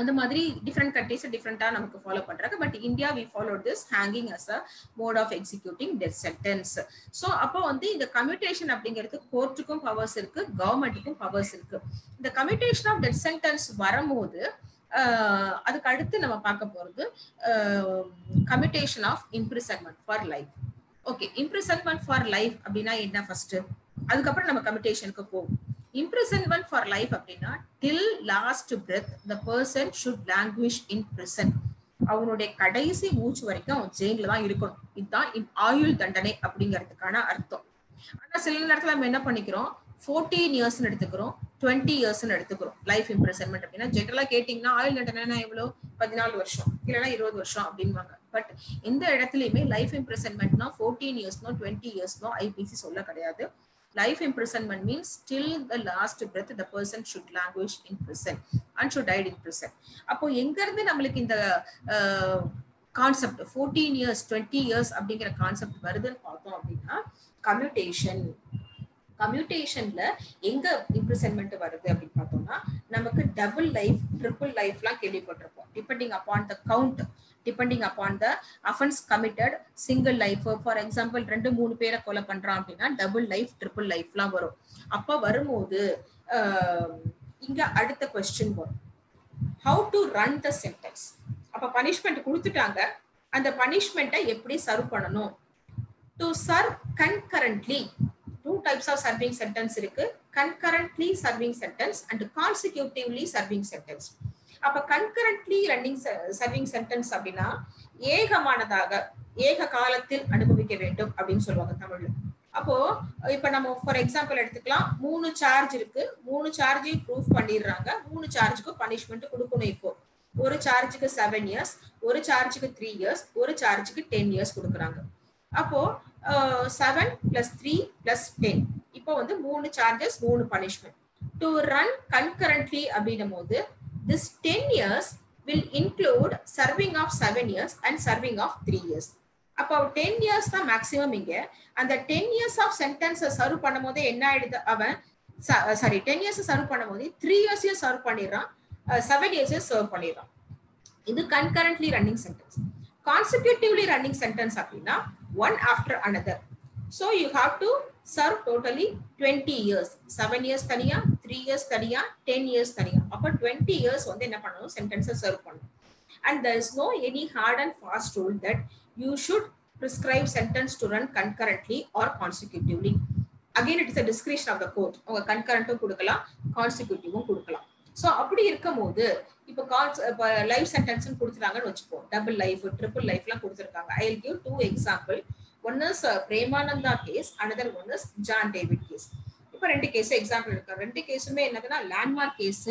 அந்த மாதிரி டிஃப்ரெண்ட் கண்ட்ரீஸ் டிஃப்ரெண்டா நமக்கு ஃபாலோ பண்றாங்க. But India we followed this hanging as a mode of executing death sentence. So அப்போ வந்து இந்த கம்யூட்டேஷன் அப்படிங்கிறது கோர்ட்டுக்கும் பவர்ஸ் இருக்கு, கவர்மெண்ட்டுக்கும் பவர்ஸ் இருக்கு. இந்த கம்யூட்டேஷன் ஆஃப் டெத் சென்டென்ஸ் வரும்போது அதுக்கு அடுத்து நம்ம பார்க்க போறது commutation of imprisonment for life. Okay, imprisonment for life அப்படின்னா என்ன ஃபர்ஸ்ட், அதுக்கப்புறம் நம்ம கம்யூட்டேஷனுக்கு போவோம். Imprisonment for life அப்படின்னா till last breath the person should languish in prison. அவனுடைய கடைசி மூச்சு வரைக்கும் அவன் ஜெயில தான் இருக்கணும். இதுதான் ஆயுள் தண்டனை அப்படிங்கிறதுக்கான அர்த்தம். ஆனா சில நேரத்துல நம்ம என்ன பண்ணிக்கிறோம், 14 years எடுத்துக்கிறோம், 20 years எடுத்துக்கிறோம் லைஃப் இம்ப்ரிசன்மெண்ட் அப்படின்னா. ஜெனரலா கேட்டீங்கன்னா ஆயுள் தண்டனை எவ்வளவு 14 வருஷம் இல்லைன்னா 20 வருஷம் அப்படின்வாங்க. பட் எந்த இடத்துலயுமே லைஃப் இம்ப்ரிசன்மெண்ட்னா 14 இயர்ஸ்னோ 20 இயர்ஸ்னோ ஐபிசி சொல்ல கிடையாது. Life imprisonment means till the last breath the person should languish in prison and should die in prison. அப்போ எங்க இருந்து நம்மளுக்கு இந்த கான்செப்ட் 14 இயர்ஸ் 20 இயர்ஸ் அப்படிங்கிற கான்செப்ட் வருதுன்னு பார்த்தோம் அப்படின்னா, கம்யூட்டேஷன்ல எங்க இம்ப்ரிசன்மெண்ட் வருது அப்படின்னு பார்த்தோம்னா, நமக்கு டபுள் லைஃப் ட்ரிபிள் லைஃப்லாம் கேள்விப்பட்டிருப்போம். Depending upon the count, depending upon the offence committed, single life. For example 2-3 பேரை கொலை பண்றான் அப்படின்னா டபுள் லைஃப் ட்ரிபிள் லைஃப்லாம் வரும். அப்ப வரும்போது இங்க அடுத்த கொஸ்டின் வரும், how to run the sentence. அப்ப பனிஷ்மெண்ட் கொடுத்துட்டாங்க, அந்த பனிஷ்மெண்ட்டை எப்படி சர்வ் பண்ணணும். To serve concurrently, 2 types of serving sentence இருக்கு. concurrently serving sentence and consecutively serving sentence. அப்ப concurrently running serving sentence அப்படின்னா ஏகமானதாக ஏக காலத்தில் அனுபவிக்க வேண்டும் அப்படின்னு சொல்லுவாங்க தமிழ்ல. அப்போ இப்ப நம்ம ஃபார் எக்ஸாம்பிள் எடுத்துக்கலாம், 3 சார்ஜ் இருக்கு, 3 சார்ஜையும் ப்ரூஃப் பண்ணிடுறாங்க, 3 சார்ஜுக்கு பனிஷ்மெண்ட் கொடுக்கணும். இப்போ ஒரு சார்ஜுக்கு 7 years, ஒரு சார்ஜுக்கு 3 years, ஒரு சார்ஜுக்கு 10 years கொடுக்குறாங்க. அப்போ 7 + 3 + 10, இப்போ வந்து 3 charges 3 punishment. To run concurrently அப்படின்னும் போது this 10 years will include serving of 7 years and serving of 3 years. அப்போ 10 years தான் மேக்ஸிமம். இங்க அந்த 10 years of sentence சர்வ் பண்ணும் போது என்ன ஆயிடுது, அவன் 10 years சர்வ் பண்ணும் போது 3 years சர்வ் பண்ணிடுறான், 7 years சர்வ் பண்ணிடுறான். இது concurrently running sentence. consecutively running sentence அப்படின்னா one after another. So you have to serve totally 20 years. 7 years தனியா, 3 years தனியா, 10 years தனியா. அப்ப 20 years வந்து என்ன பண்ணணும், சென்டென்ஸை சர்வ் பண்ணணும். And there is no any hard and fast rule that you should prescribe sentence to run concurrently or consecutively. Again it is a discretion of the court. அவங்க கன்கரண்ட்டும் கொடுக்கலாம், கான்சிக்யூட்டிவும் கொடுக்கலாம். ஸோ அப்படி இருக்கும் போது இப்போ லைஃப் சென்டென்ஸ் கொடுத்துட்டாங்கன்னு வச்சுப்போம், double life triple லைஃப்லாம் கொடுத்துருக்காங்க. I will give 2 example. One is Premananda case, another one is John David case. இப்போ 2 கேஸ் எக்ஸாம்பிள் இருக்கு. 2 கேஸுமே என்னதுன்னா landmark case.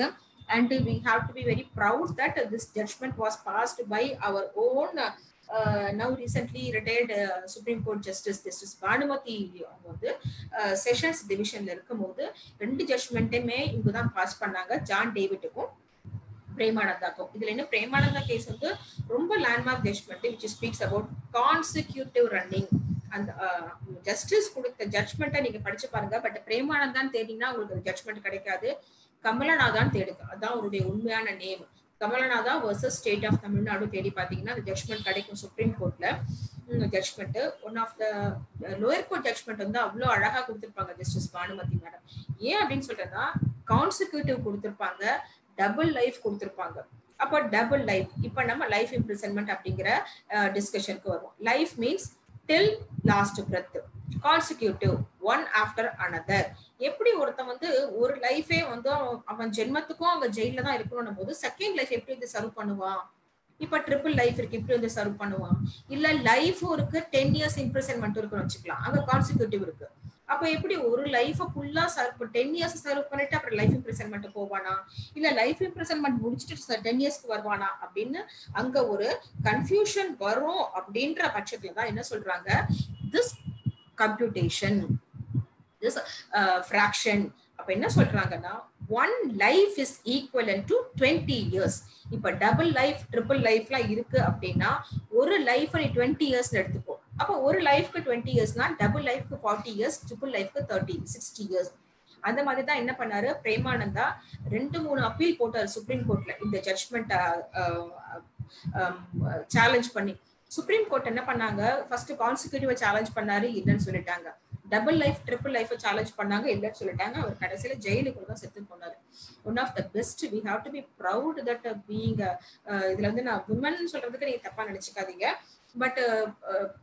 And we have to be very proud that this judgment was passed by our own now recently retired Supreme Court Justice Bhanumati வந்து sessions டிவிஷன்ல இருக்கும்போது 2 ஜட்ஜ்மெண்ட்டுமே இவங்க தான் pass பண்ணாங்க, ஜான் டேவிட்டுக்கும் பிரேமானந்தாக்கும். இதுல என்ன, பிரேமானந்தா கேஸ் வந்து ரொம்ப landmark judgment which speaks about consecutive running. அந்த ஜஸ்டிஸ் கொடுத்த ஜட்ஜ்மெண்ட்டை நீங்க படிச்சு பாருங்க. பட் பிரேமானந்தான் தேடினா உங்களுக்கு ஜட்ஜ்மெண்ட் கிடைக்காது, கமலநாதான் தேடுங்க, அதான் அவருடைய உண்மையான name. Kamalanatha versus state of Tamil Nadu தேடி பார்த்தீங்கன்னா அந்த ஜட்ஜ்மெண்ட் கிடைக்கும். சுப்ரீம் கோர்ட்ல judgement, one of the lower court judgement வந்து அவ்வளோ அழகா கொடுத்துருப்பாங்க ஜஸ்டிஸ் பானுமதி மேடம். ஏன் அப்படின்னு சொல்றேன்னா, கான்சிக்யூட்டிவ் கொடுத்துருப்பாங்க, டபுள் லைஃப் கொடுத்துருப்பாங்க. அப்போ டபுள் லைஃப், இப்போ நம்ம லைஃப் இம்ப்ரிசன்மெண்ட் அப்படிங்கிற டிஸ்கஷனுக்கு வருவோம். Life means till last breath, consecutive one after another. எப்படி ஒருத்தன் வந்து ஒரு லைஃபே வந்து அவன் ஜென்மத்துக்கும் அங்க ஜெயில தான் இருக்கணும் போது செகண்ட் லைஃப் எப்படி வந்து சர்வ் பண்ணுவான். இப்ப ட்ரிபிள் லைஃப் இருக்கு, எப்படி வந்து சர்வ் பண்ணுவான். இல்ல லைஃபும் இருக்கு, 10 years இம்ப்ரிசன்மெண்ட் இருக்குன்னு வச்சுக்கலாம், அங்க கான்சிக்யூட்டிவ் இருக்கு. அப்ப எப்படி ஒரு லைஃப ஃபுல்லா 10 years சர்வ் பண்ணிட்டு அப்புறம் லைஃப் இம்ப்ரிசன்மெண்ட் போவானா, இல்ல லைஃப் இம்ப்ரிசன்மெண்ட் முடிச்சுட்டு 10 yearsக்கு வருவானா அப்படின்னு அங்க ஒரு கன்ஃபியூஷன் வரும். அப்படின்ற பட்சத்துல தான் என்ன சொல்றாங்க, this computation, this fraction. அப்ப என்ன சொல்றாங்கன்னா, one life is equivalent to 20 years. இப்ப டபுள் லைஃப் ட்ரிபிள் லைஃப்லாம் இருக்கு அப்படின்னா ஒரு லைஃப் நீ 20 years எடுத்துக்கோ. அப்போ ஒரு லைஃப்க்கு 20 yearsனா டபுள் லைஃப்க்கு 40 years, ட்ரிபிள் லைஃப்க்கு 60 years. அந்த மாதிரி தான் என்ன பண்ணாரு பிரேமானந்தா, 2-3 அப்பீல் போட்டாரு சுப்ரீம் கோர்ட்ல இந்த ஜட்ஜ்மெண்ட் சேலஞ்ச் பண்ணி. சுப்ரீம் கோர்ட் என்ன பண்ணாங்க, ஃபர்ஸ்ட் கான்சிக்யூட்டிவ் சேலஞ்ச் பண்ணாரு, இல்லைன்னு சொல்லிட்டாங்க. Double life triple life challenge பண்ணாங்க, இல்லைன்னு சொல்லிட்டாங்க. அவர் கடைசியில ஜெயிலுக்குள்ள தான் செத்து போனாரு. One of the best, we have to be proud that being. இதுல வந்து நான் விமன் சொல்றதுக்கு நீங்க தப்பா நினைச்சுக்காதீங்க. பட்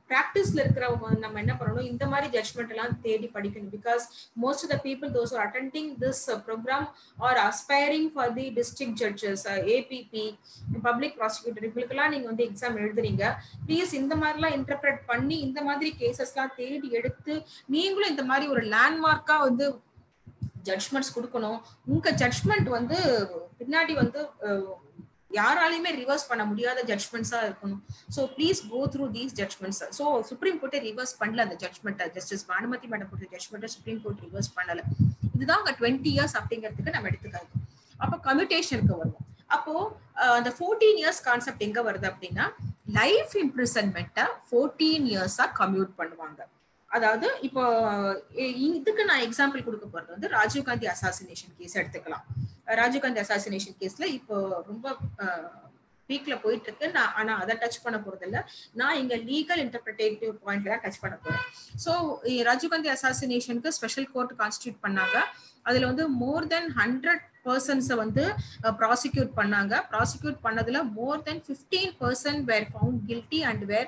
பிராக்டிஸ்ல இருக்கிறவங்க நம்ம என்ன பண்ணணும், இந்த மாதிரி ஜட்ஜ்மெண்ட் எல்லாம் தேடி படிக்கணும். Because most of the people those are attending this programme are aspiring for the district judges, APP, public prosecutor, இவங்களுக்கெல்லாம் நீங்க வந்து எக்ஸாம் எழுதுறீங்க. ப்ளீஸ் இந்த மாதிரிலாம் இன்டர்பிரட் பண்ணி இந்த மாதிரி கேசஸ்லாம் தேடி எடுத்து நீங்களும் இந்த மாதிரி ஒரு லேண்ட்மார்க்கா வந்து ஜட்ஜ்மெண்ட்ஸ் கொடுக்கணும். உங்க ஜட்ஜ்மெண்ட் வந்து பின்னாடி வந்து யாராலையுமே ரிவர்ஸ் பண்ண முடியாத ஜட்ஜ்மெண்ட்ஸா இருக்கணும். So please go through these judgements. So supreme கோர்ட்டை ரிவர்ஸ் பண்ணல அந்த ஜட்ஜ்மெண்ட்டை. ஜஸ்டிஸ் பானுமதி மேடம் போட்ட ஜட்ஜ்மெண்ட்டை சுப்ரீம் கோர்ட் ரிவர்ஸ் பண்ணல. இதுதான் அங்க 20 years அப்படிங்கிறதுக்கு நம்ம எடுத்துக்காது. அப்போ கம்யூட்டேஷனுக்கு வருவோம். அப்போ அந்த 14 years கான்செப்ட் எங்க வருது அப்படின்னா, லைஃப் இம்ப்ரிசன்மெண்ட்டை 14 years கம்யூட் பண்ணுவாங்க. அதாவது இப்போ இதுக்கு நான் எக்ஸாம்பிள் கொடுக்க போறது வந்து ராஜீவ்காந்தி அசாசினேஷன் கேஸ் எடுத்துக்கலாம். ராஜீவ்காந்தி அசாசினேஷன் கேஸ்ல இப்போ ரொம்ப பீக்ல போயிட்டு இருக்கு. நான் ஆனா அதை டச் பண்ண போறது இல்லை. நான் இங்க லீகல் இன்டர்பிரேட்டிவ் பாயிண்ட்ல தான் டச் பண்ண போறேன். So Rajiv Gandhi அசாசினேஷனுக்கு special court constitute பண்ணாங்க. அதுல வந்து மோர் தென் 100 persons வந்து ப்ராசிக்யூட் பண்ணாங்க. ப்ராசிக்யூட் பண்ணதுல மோர் தென் 15% were found guilty and were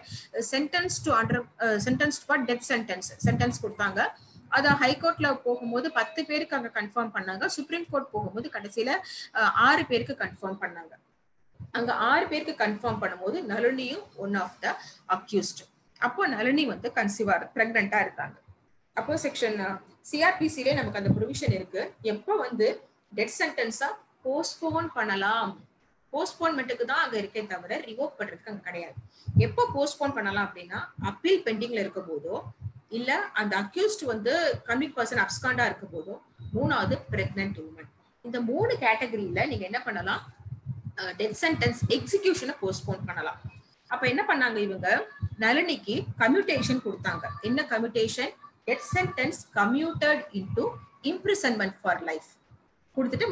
sentenced for death sentence கொடுத்தாங்க. அத ஹைகோர்ட்ல போகும்போது 10 பேருக்கு அங்க கன்ஃபார்ம் பண்ணாங்க. சுப்ரீம் கோர்ட் போகும்போது கடைசியில 6 பேருக்கு கன்ஃபார்ம் பண்ணாங்க. அங்க 6 பேருக்கு கன்ஃபார்ம் பண்ணும்போது நளினியும் ஒன் ஆஃப் த அக்யூஸ்ட். அப்போ நளினி வந்து கன்சீவா பிரெக்னண்டா இருக்காங்க. அப்போ செக்ஷன் சிஆர்பிசிலே நமக்கு அந்த ப்ரொவிஷன் இருக்கு. எப்போ வந்து டெத் சென்டென்ஸா போஸ்ட்போன் பண்ணலாம், போஸ்ட்போன்மெண்ட்டுக்கு தான் அங்க இருக்கே தவிர ரிவோக் பண்றதுக்கு அங்க கிடையாது. எப்போ போஸ்ட்போன் பண்ணலாம் அப்படின்னா, அப்பீல் பெண்டிங்ல இருக்க போதோ, இல்ல அந்த அக்யூஸ்ட் வந்து கன்விக்ட் பர்சன் அப்ஸ்காண்டா இருக்க போதோ, மூணாவது பிரெக்னன்ட் உமன். இந்த 3 கேட்டகரியில நீங்க என்ன பண்ணலாம், டெத் சென்டென்ஸ் எக்ஸிகியூஷனை போஸ்ட்போன் பண்ணலாம். அப்ப என்ன பண்ணாங்க இவங்க, நளினிக்கு கம்யூட்டேஷன் கொடுத்தாங்க. என்ன commutation? Death sentence commuted into imprisonment for life கொடுத்துட்டு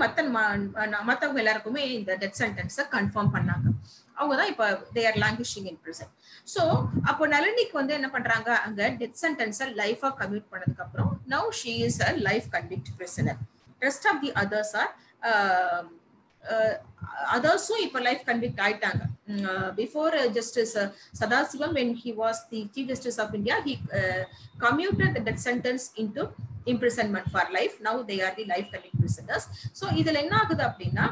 மத்தவங்க எல்லாருக்குமே இந்த டெத் சென்டென்ஸை கன்ஃபார்ம் பண்ணாங்க. அவங்க தான் இப்போ they are languishing in prison. So அப்போ நளினிக்கு வந்து என்ன பண்றாங்க, அங்க டெத் சென்டென்ஸை லைஃபா கம்யூட் பண்ணதுக்கு அப்புறம் now she is a life convict prisoner. Rest of the others are அதர்ஸும் இப்போ லைஃப் கன்விக்ட் ஆயிட்டாங்க. Before justice Sadasivam when he was the chief justice of India, he commuted the death sentence into imprisonment for life. Now they are the life convict prisoners. So இதுல என்ன ஆகுது அப்படின்னா,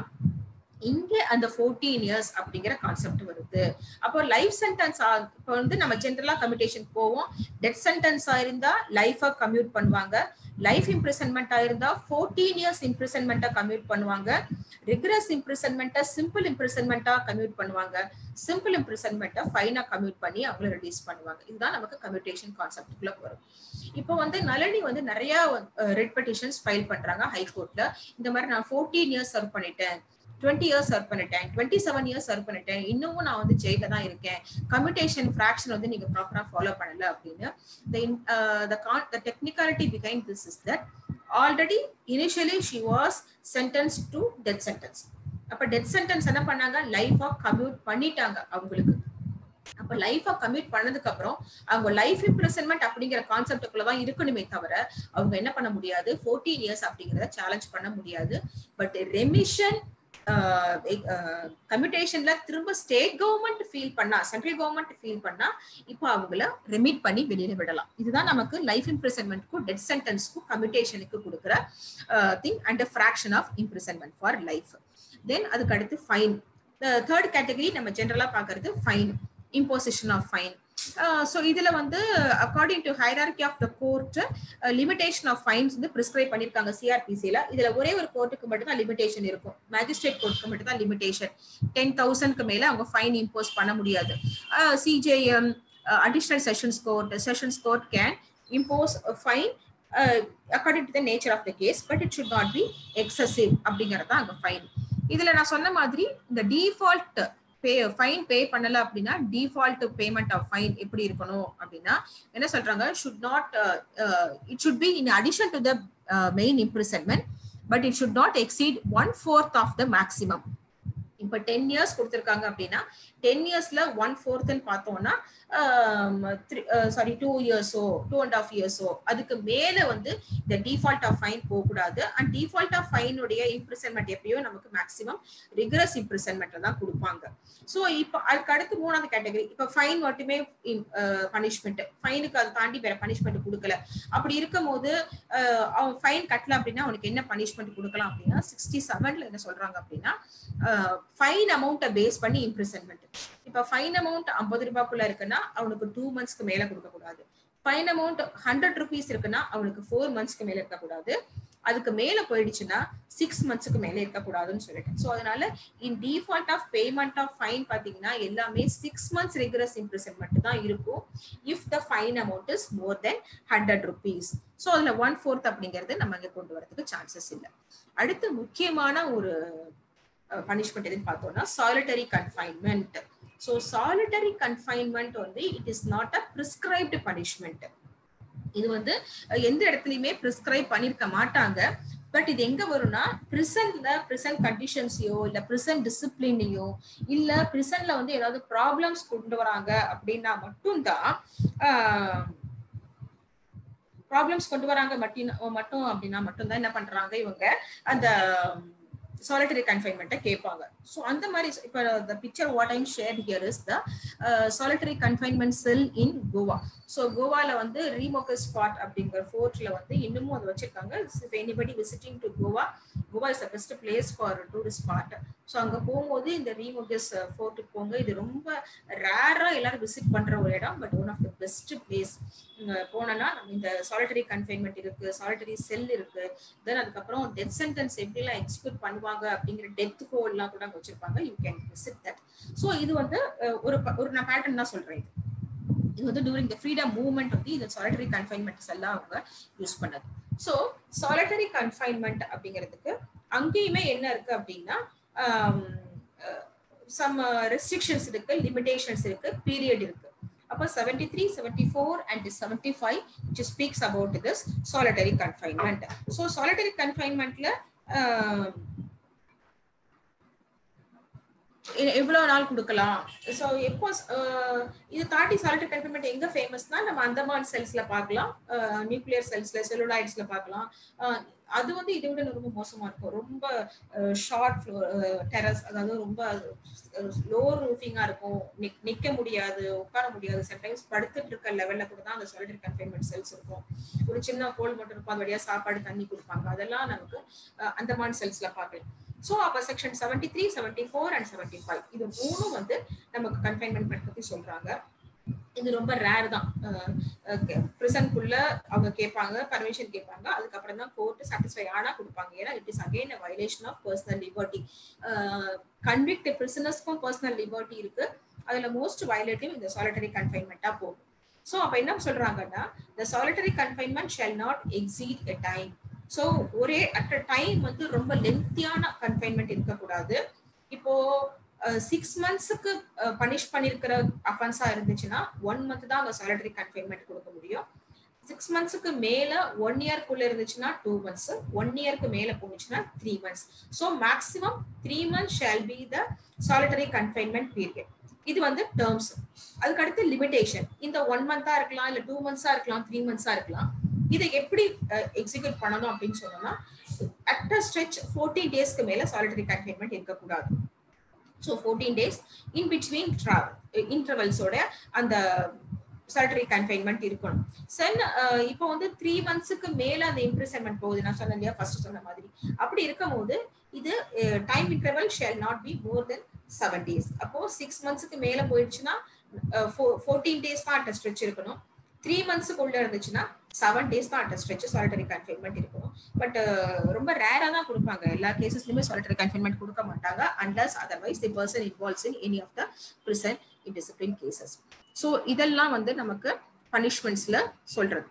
இங்க அந்த 14 years அப்படிங்கிற கான்செப்ட் வருது. அப்போ லைஃப் சென்டென்ஸ் இப்போ வந்து நம்ம ஜென்ரலா கம்யூட்டேஷன் போவோம். டெத் சென்டென்ஸா இருந்தா லைஃபா கம்யூட் பண்ணுவாங்க. லைஃப் இம்ப்ரிசன்மெண்டா இருந்தா 14 years இம்ப்ரிசன்மெண்டா கம்யூட் பண்ணுவாங்க. ரிகரஸ் இம்ப்ரிசன்மெண்டா சிம்பிள் இம்ப்ரிசன்மெண்டா கம்யூட் பண்ணுவாங்க. சிம்பிள் இம்ப்ரிசன்மெண்டா ஃபைனா கம்யூட் பண்ணி அவங்கள ரிலீஸ் பண்ணுவாங்க. இதுதான் நமக்கு கம்யூட்டேஷன் கான்செப்டுக்குள்ள வரும். இப்போ வந்து நளினி வந்து நிறைய ரெட் பெட்டிஷன்ஸ் ஃபைல் பண்றாங்க ஹைகோர்ட்ல. இந்த மாதிரி நான் 14 years சர்வ் பண்ணிட்டேன், 20 years சர்வ் பண்ணிட்டேன், 27 years சர்வ் பண்ணிட்டேன், இன்னமும் நான் வந்து ஜெயில தான் இருக்கேன், கம்யூட்டேஷன் ஃபிராக்ஷன் வந்து நீங்க ப்ராப்பரா ஃபாலோ பண்ணல அப்படின்னு. The technicality behind this is that already initially she was sentenced to death sentence. அப்ப டெத் சென்டென்ஸ் என்ன பண்ணாங்க, லைஃபா கம்யூட் பண்ணிட்டாங்க அவங்களுக்கு. அப்ப லைஃபா கமிட் பண்ணதுக்கு அப்புறம் அவங்க லைஃப் இம்ப்ரிசன்மெண்ட் அப்படிங்கிற கான்செப்டுக்குள்ளதான் இருக்கணுமே தவிர அவங்க என்ன பண்ண முடியாது, 14 years அப்படிங்கிறத சேலஞ்ச் பண்ண முடியாது. பட் ரெமிஷன் கம்யூட்டேஷன்ல திரும்ப ஸ்டேட் கவர்மெண்ட் ஃபீல் பண்ணா, சென்ட்ரல் கவர்மெண்ட் ஃபீல் பண்ணா இப்போ அவங்கள ரெமிட் பண்ணி வெளியில விடலாம். இதுதான் நமக்கு லைஃப் இம்ப்ரிசன்மெண்ட்க்கும் டெத் சென்டென்ஸ்க்கும் கம்யூட்டேஷனுக்கு கொடுக்குற thing and fraction of imprisonment for life. Then அதுக்கு அடுத்து ஃபைன். தேர்ட் கேட்டகரி நம்ம ஜென்ரலா பாக்குறது fine, imposition of fine. So இதுல வந்து according to hierarchy of the court limitation of fines வந்து prescribe பண்ணிருக்காங்க சிஆர்பிசில. இதுல ஒரே ஒரு கோர்ட்டுக்கு மட்டும் தான் லிமிடேஷன் இருக்கும், மேஜிஸ்ட்ரேட் கோர்ட்டுக்கு மட்டும் தான் லிமிடேஷன். 10,000க்கு மேல அவங்க ஃபைன் இம்போஸ் பண்ண முடியாது. CJM, additional sessions court can impose a fine according to the nature of the case, but it should not be excessive அப்படிங்கறது அங்க ஃபைன். இதுல நான் சொன்ன மாதிரி இந்த டிஃபால்ட் ஃபைன் பே பண்ணல அப்படின்னா டிஃபால்ட் பேமெண்ட் ஆஃப் ஃபைன் எப்படி இருக்கணும் அப்படின்னா என்ன சொல்றாங்க, it should be in addition to the main imprisonment, but it should not exceed 1/4 of the maximum. இப்ப 10 years கொடுத்திருக்காங்க அப்படின்னா 10 yearsல 1/4 பார்த்தோம்னா 2 yearsோ 2.5 yearsோ அதுக்கு மேல வந்து இந்த டிஃபால்ட் ஆஃப் ஃபைன் போக கூடாது. அண்ட் டிஃபால்ட் ஆஃப் ஃபைன் உடைய இம்ப்ரிசன்மெண்ட் எப்பயோ நமக்கு மேக்ஸிமம் ரிகரஸ் இம்ப்ரிசன்மெண்ட்ல தான் கொடுப்பாங்க. ஸோ இப்போ அதுக்கு அடுத்து மூணாவது கேட்டகரி, இப்போ ஃபைன் மட்டுமே பனிஷ்மெண்ட், ஃபைனுக்கு அதை தாண்டி வேற பனிஷ்மெண்ட் கொடுக்கல. அப்படி இருக்கும் போது அவன் ஃபைன் கட்டல அப்படின்னா அவனுக்கு என்ன பனிஷ்மெண்ட் கொடுக்கலாம் அப்படின்னா 67ல என்ன சொல்றாங்க அப்படின்னா ஃபைன் அமௌண்ட்டை பேஸ் பண்ணி இம்ப்ரிசன்மெண்ட். இப்ப ஃபைன் அமௌண்ட் 50 ரூபாய்க்குள்ள இருக்குன்னா அவனுக்கு 2 months மேல கொடுக்க கூடாது. ஃபைன் அமௌண்ட் 100 rupees இருக்குன்னா அவனுக்கு 4 months மேல இருக்க கூடாது. அதுக்கு மேல போயிடுச்சுன்னா 6 monthsக்கு மேல இருக்கக்கூடாதுன்னு சொல்லிட்டேன். ஸோ அதனால in default of payment of fine பாத்தீங்கன்னா எல்லாமே 6 months ரிகரஸ் இம்ப்ரிசன்மெண்ட் தான் இருக்கும் if the fine amount is more than 100 rupees. So அதுல 1/4 அப்படிங்கிறது நம்ம இங்க கொண்டு வரதுக்கு சான்சஸ் இல்லை. அடுத்து முக்கியமான ஒரு பனிஷ்மெண்ட் எதுன்னு பார்த்தோம்னா solitary confinement. So solitary confinement வந்து it is not a prescribed punishment. இது வந்து எந்த இடத்துலயுமே பிரிஸ்கிரைப் பண்ணிருக்க மாட்டாங்க. பட் இது எங்க வரும்னா பிரிசன் கண்டிஷன்ஸையோ இல்ல பிரிசன் டிசிப்ளினையோ இல்ல பிரிசன்ல வந்து ஏதாவது ப்ராப்ளம்ஸ் கொண்டு வராங்க அப்படின்னா மட்டும்தான் என்ன பண்றாங்க இவங்க அந்த solitary confinement கேட்பாங்க. ஸோ அந்த மாதிரி இப்போ the picture what I'm shared here is the solitary confinement cell in Goa. So கோவால வந்து ரீமோகஸ் ஸ்பாட் அப்படிங்கிற ஃபோர்ட்ல வந்து இன்னமும் அதை வச்சிருக்காங்க. if anybody visiting to Goa is the best place for tourist spot. So அங்க போகும்போது இந்த ரீமோகஸ் ஃபோர்ட்டுக்கு போங்க. இது ரொம்ப ரேரா எல்லாரும் விசிட் பண்ற ஒரு இடம், but one of the best place. போனோம்னா இந்த சாலிட்டரி கன்ஃபைன்மெண்ட் இருக்கு, சாலிட்டரி செல் இருக்கு, தென் அதுக்கப்புறம் டெத் சென்டென்ஸ் எப்படிலாம் எக்ஸிக்யூட் பண்ணுவாங்க அப்படிங்கிற டெத் ஹோல்லாம் கூட வச்சிருப்பாங்க. You can visit that. So இது வந்து ஒரு நான் பேட்டர்ன் தான் சொல்றேன். இது வந்து டூரிங் த ஃப்ரீடம் மூவ்மெண்ட் வந்து இந்த சாலிட்டரி கன்ஃபைன்மெண்ட்ஸ் எல்லாம் அவங்க யூஸ் பண்ணது. ஸோ சாலிட்டரி கன்ஃபைன்மெண்ட் அப்படிங்கிறதுக்கு அங்கேயுமே என்ன இருக்கு அப்படின்னா சம் ரெஸ்ட்ரிக்ஷன்ஸ் இருக்கு, லிமிடேஷன்ஸ் இருக்கு, பீரியட் இருக்கு. அப்போ 73, 74 and 75 which speaks about this solitary confinement. So solitary confinementல எவ்வளவு நாள் கொடுக்கலாம். ஸோ எப்போ இது தாண்டி சாலிட்டரி கன்ஃபைன்மெண்ட் எங்க ஃபேமஸ்னா நம்ம அந்தமான் செல்ஸ்ல பார்க்கலாம், நியூக்ளியர் செல்ஸ்ல செல்லுலாய்ட்ஸ்ல பார்க்கலாம். அது வந்து இதை விட ரொம்ப மோசமா இருக்கும். ரொம்ப ஷார்ட் டெரஸ், அதாவது ரொம்ப லோ ரூஃபிங்கா இருக்கும், நிக்க முடியாது, உட்கார முடியாது, சம்டைம்ஸ் படுத்துட்டு இருக்க லெவல்ல கூட தான் அந்த சாலிட்டரி கன்ஃபைன்மெண்ட் செல்ஸ் இருக்கும். ஒரு சின்ன ஹோல் மட்டும் இருக்கும், அது வழியா சாப்பாடு தண்ணி கொடுப்பாங்க. அதெல்லாம் நமக்கு அந்தமான் செல்ஸ்ல பார்க்கலாம். ஸோ அப்போ செக்ஷன் 73, 74 and 75 இது மூணும் வந்து நமக்கு கன்ஃபைன்மெண்ட் பற்றி சொல்றாங்க. இது ரொம்ப ரேர் தான். பிரிசனுக்குள்ள அவங்க கேட்பாங்க, பர்மிஷன் கேட்பாங்க, அதுக்கப்புறம் தான் கோர்ட் சாட்டிஸ்ஃபை ஆனா கொடுப்பாங்க. ஏன்னா it is again a violation of personal liberty. Convict பிரிசனர்ஸ்க்கும் பர்சனல் லிபர்ட்டி இருக்கு. அதுல மோஸ்ட் வயலேட்டிவ் இந்த சாலிட்டரி கன்ஃபைன்மெண்டா போகும். ஸோ அப்ப என்ன சொல்றாங்கன்னா the solitary confinement shall not exceed a time. So ஒரே அட் அ டைம் வந்து ரொம்ப லென்த்தியான கன்ஃபைன்மெண்ட் இருக்கக்கூடாது. இப்போ 6 monthsக்கு பனிஷ் பண்ணிருக்கிற அஃபென்ஸா இருந்துச்சுன்னா 1 month தான் அவங்க சாலிட்டரி கன்ஃபைன்மெண்ட் கொடுக்க முடியும். 6 monthsக்கு மேல 1 yearக்குள்ள இருந்துச்சுன்னா 2 months, 1 yearக்கு மேல போனுச்சுன்னா 3 months. So maximum 3 months shall be the solitary confinement period. இது வந்து டேர்ம்ஸ். அதுக்கு அடுத்து லிமிடேஷன். இந்த 1 month இருக்கலாம், இல்ல 2 months இருக்கலாம், 3 months இருக்கலாம். இதை எப்படி எக்ஸிக்யூட் பண்ணணும் அப்படின்னு சொன்னோம்னா அட் அ ஸ்ட்ரெச் 14 daysக்கு மேல சாலிட்டரி கன்ஃபைன்மெண்ட் இருக்கக்கூடாது. ஸோ 14 days இன் பிட்வீன் இன்டர்வல்ஸோட அந்த சாலிட்டரி கன்ஃபைன்மெண்ட் இருக்கணும். இப்போ வந்து 3 monthsக்கு மேல அந்த இம்ப்ரிசன்மெண்ட் போகுது, நான் சொன்னேன் இல்லையா ஃபர்ஸ்ட் சொன்ன மாதிரி. அப்படி இருக்கும் போது இது time interval shale not be more then 7 days. அப்போ 6 monthsக்கு மேல போயிடுச்சுன்னா 14 days தான் அட் ஸ்ட்ரெச் இருக்கணும். 3 monthsக்கு உள்ள இருந்துச்சுன்னா 7 days தான் அட் ஸ்ட்ரெச் சாலிட்டரி கன்ஃபைன்மெண்ட் இருக்கணும். பட் ரொம்ப ரேரா தான் கொடுப்பாங்க. எல்லா கேசஸ்லயுமே சாலிட்டரி கன்ஃபைன்மெண்ட் கொடுக்க மாட்டாங்க unless otherwise the person involves in any of the prison indiscipline cases. So இதெல்லாம் வந்து நமக்கு பனிஷ்மெண்ட்ஸ்ல சொல்றது.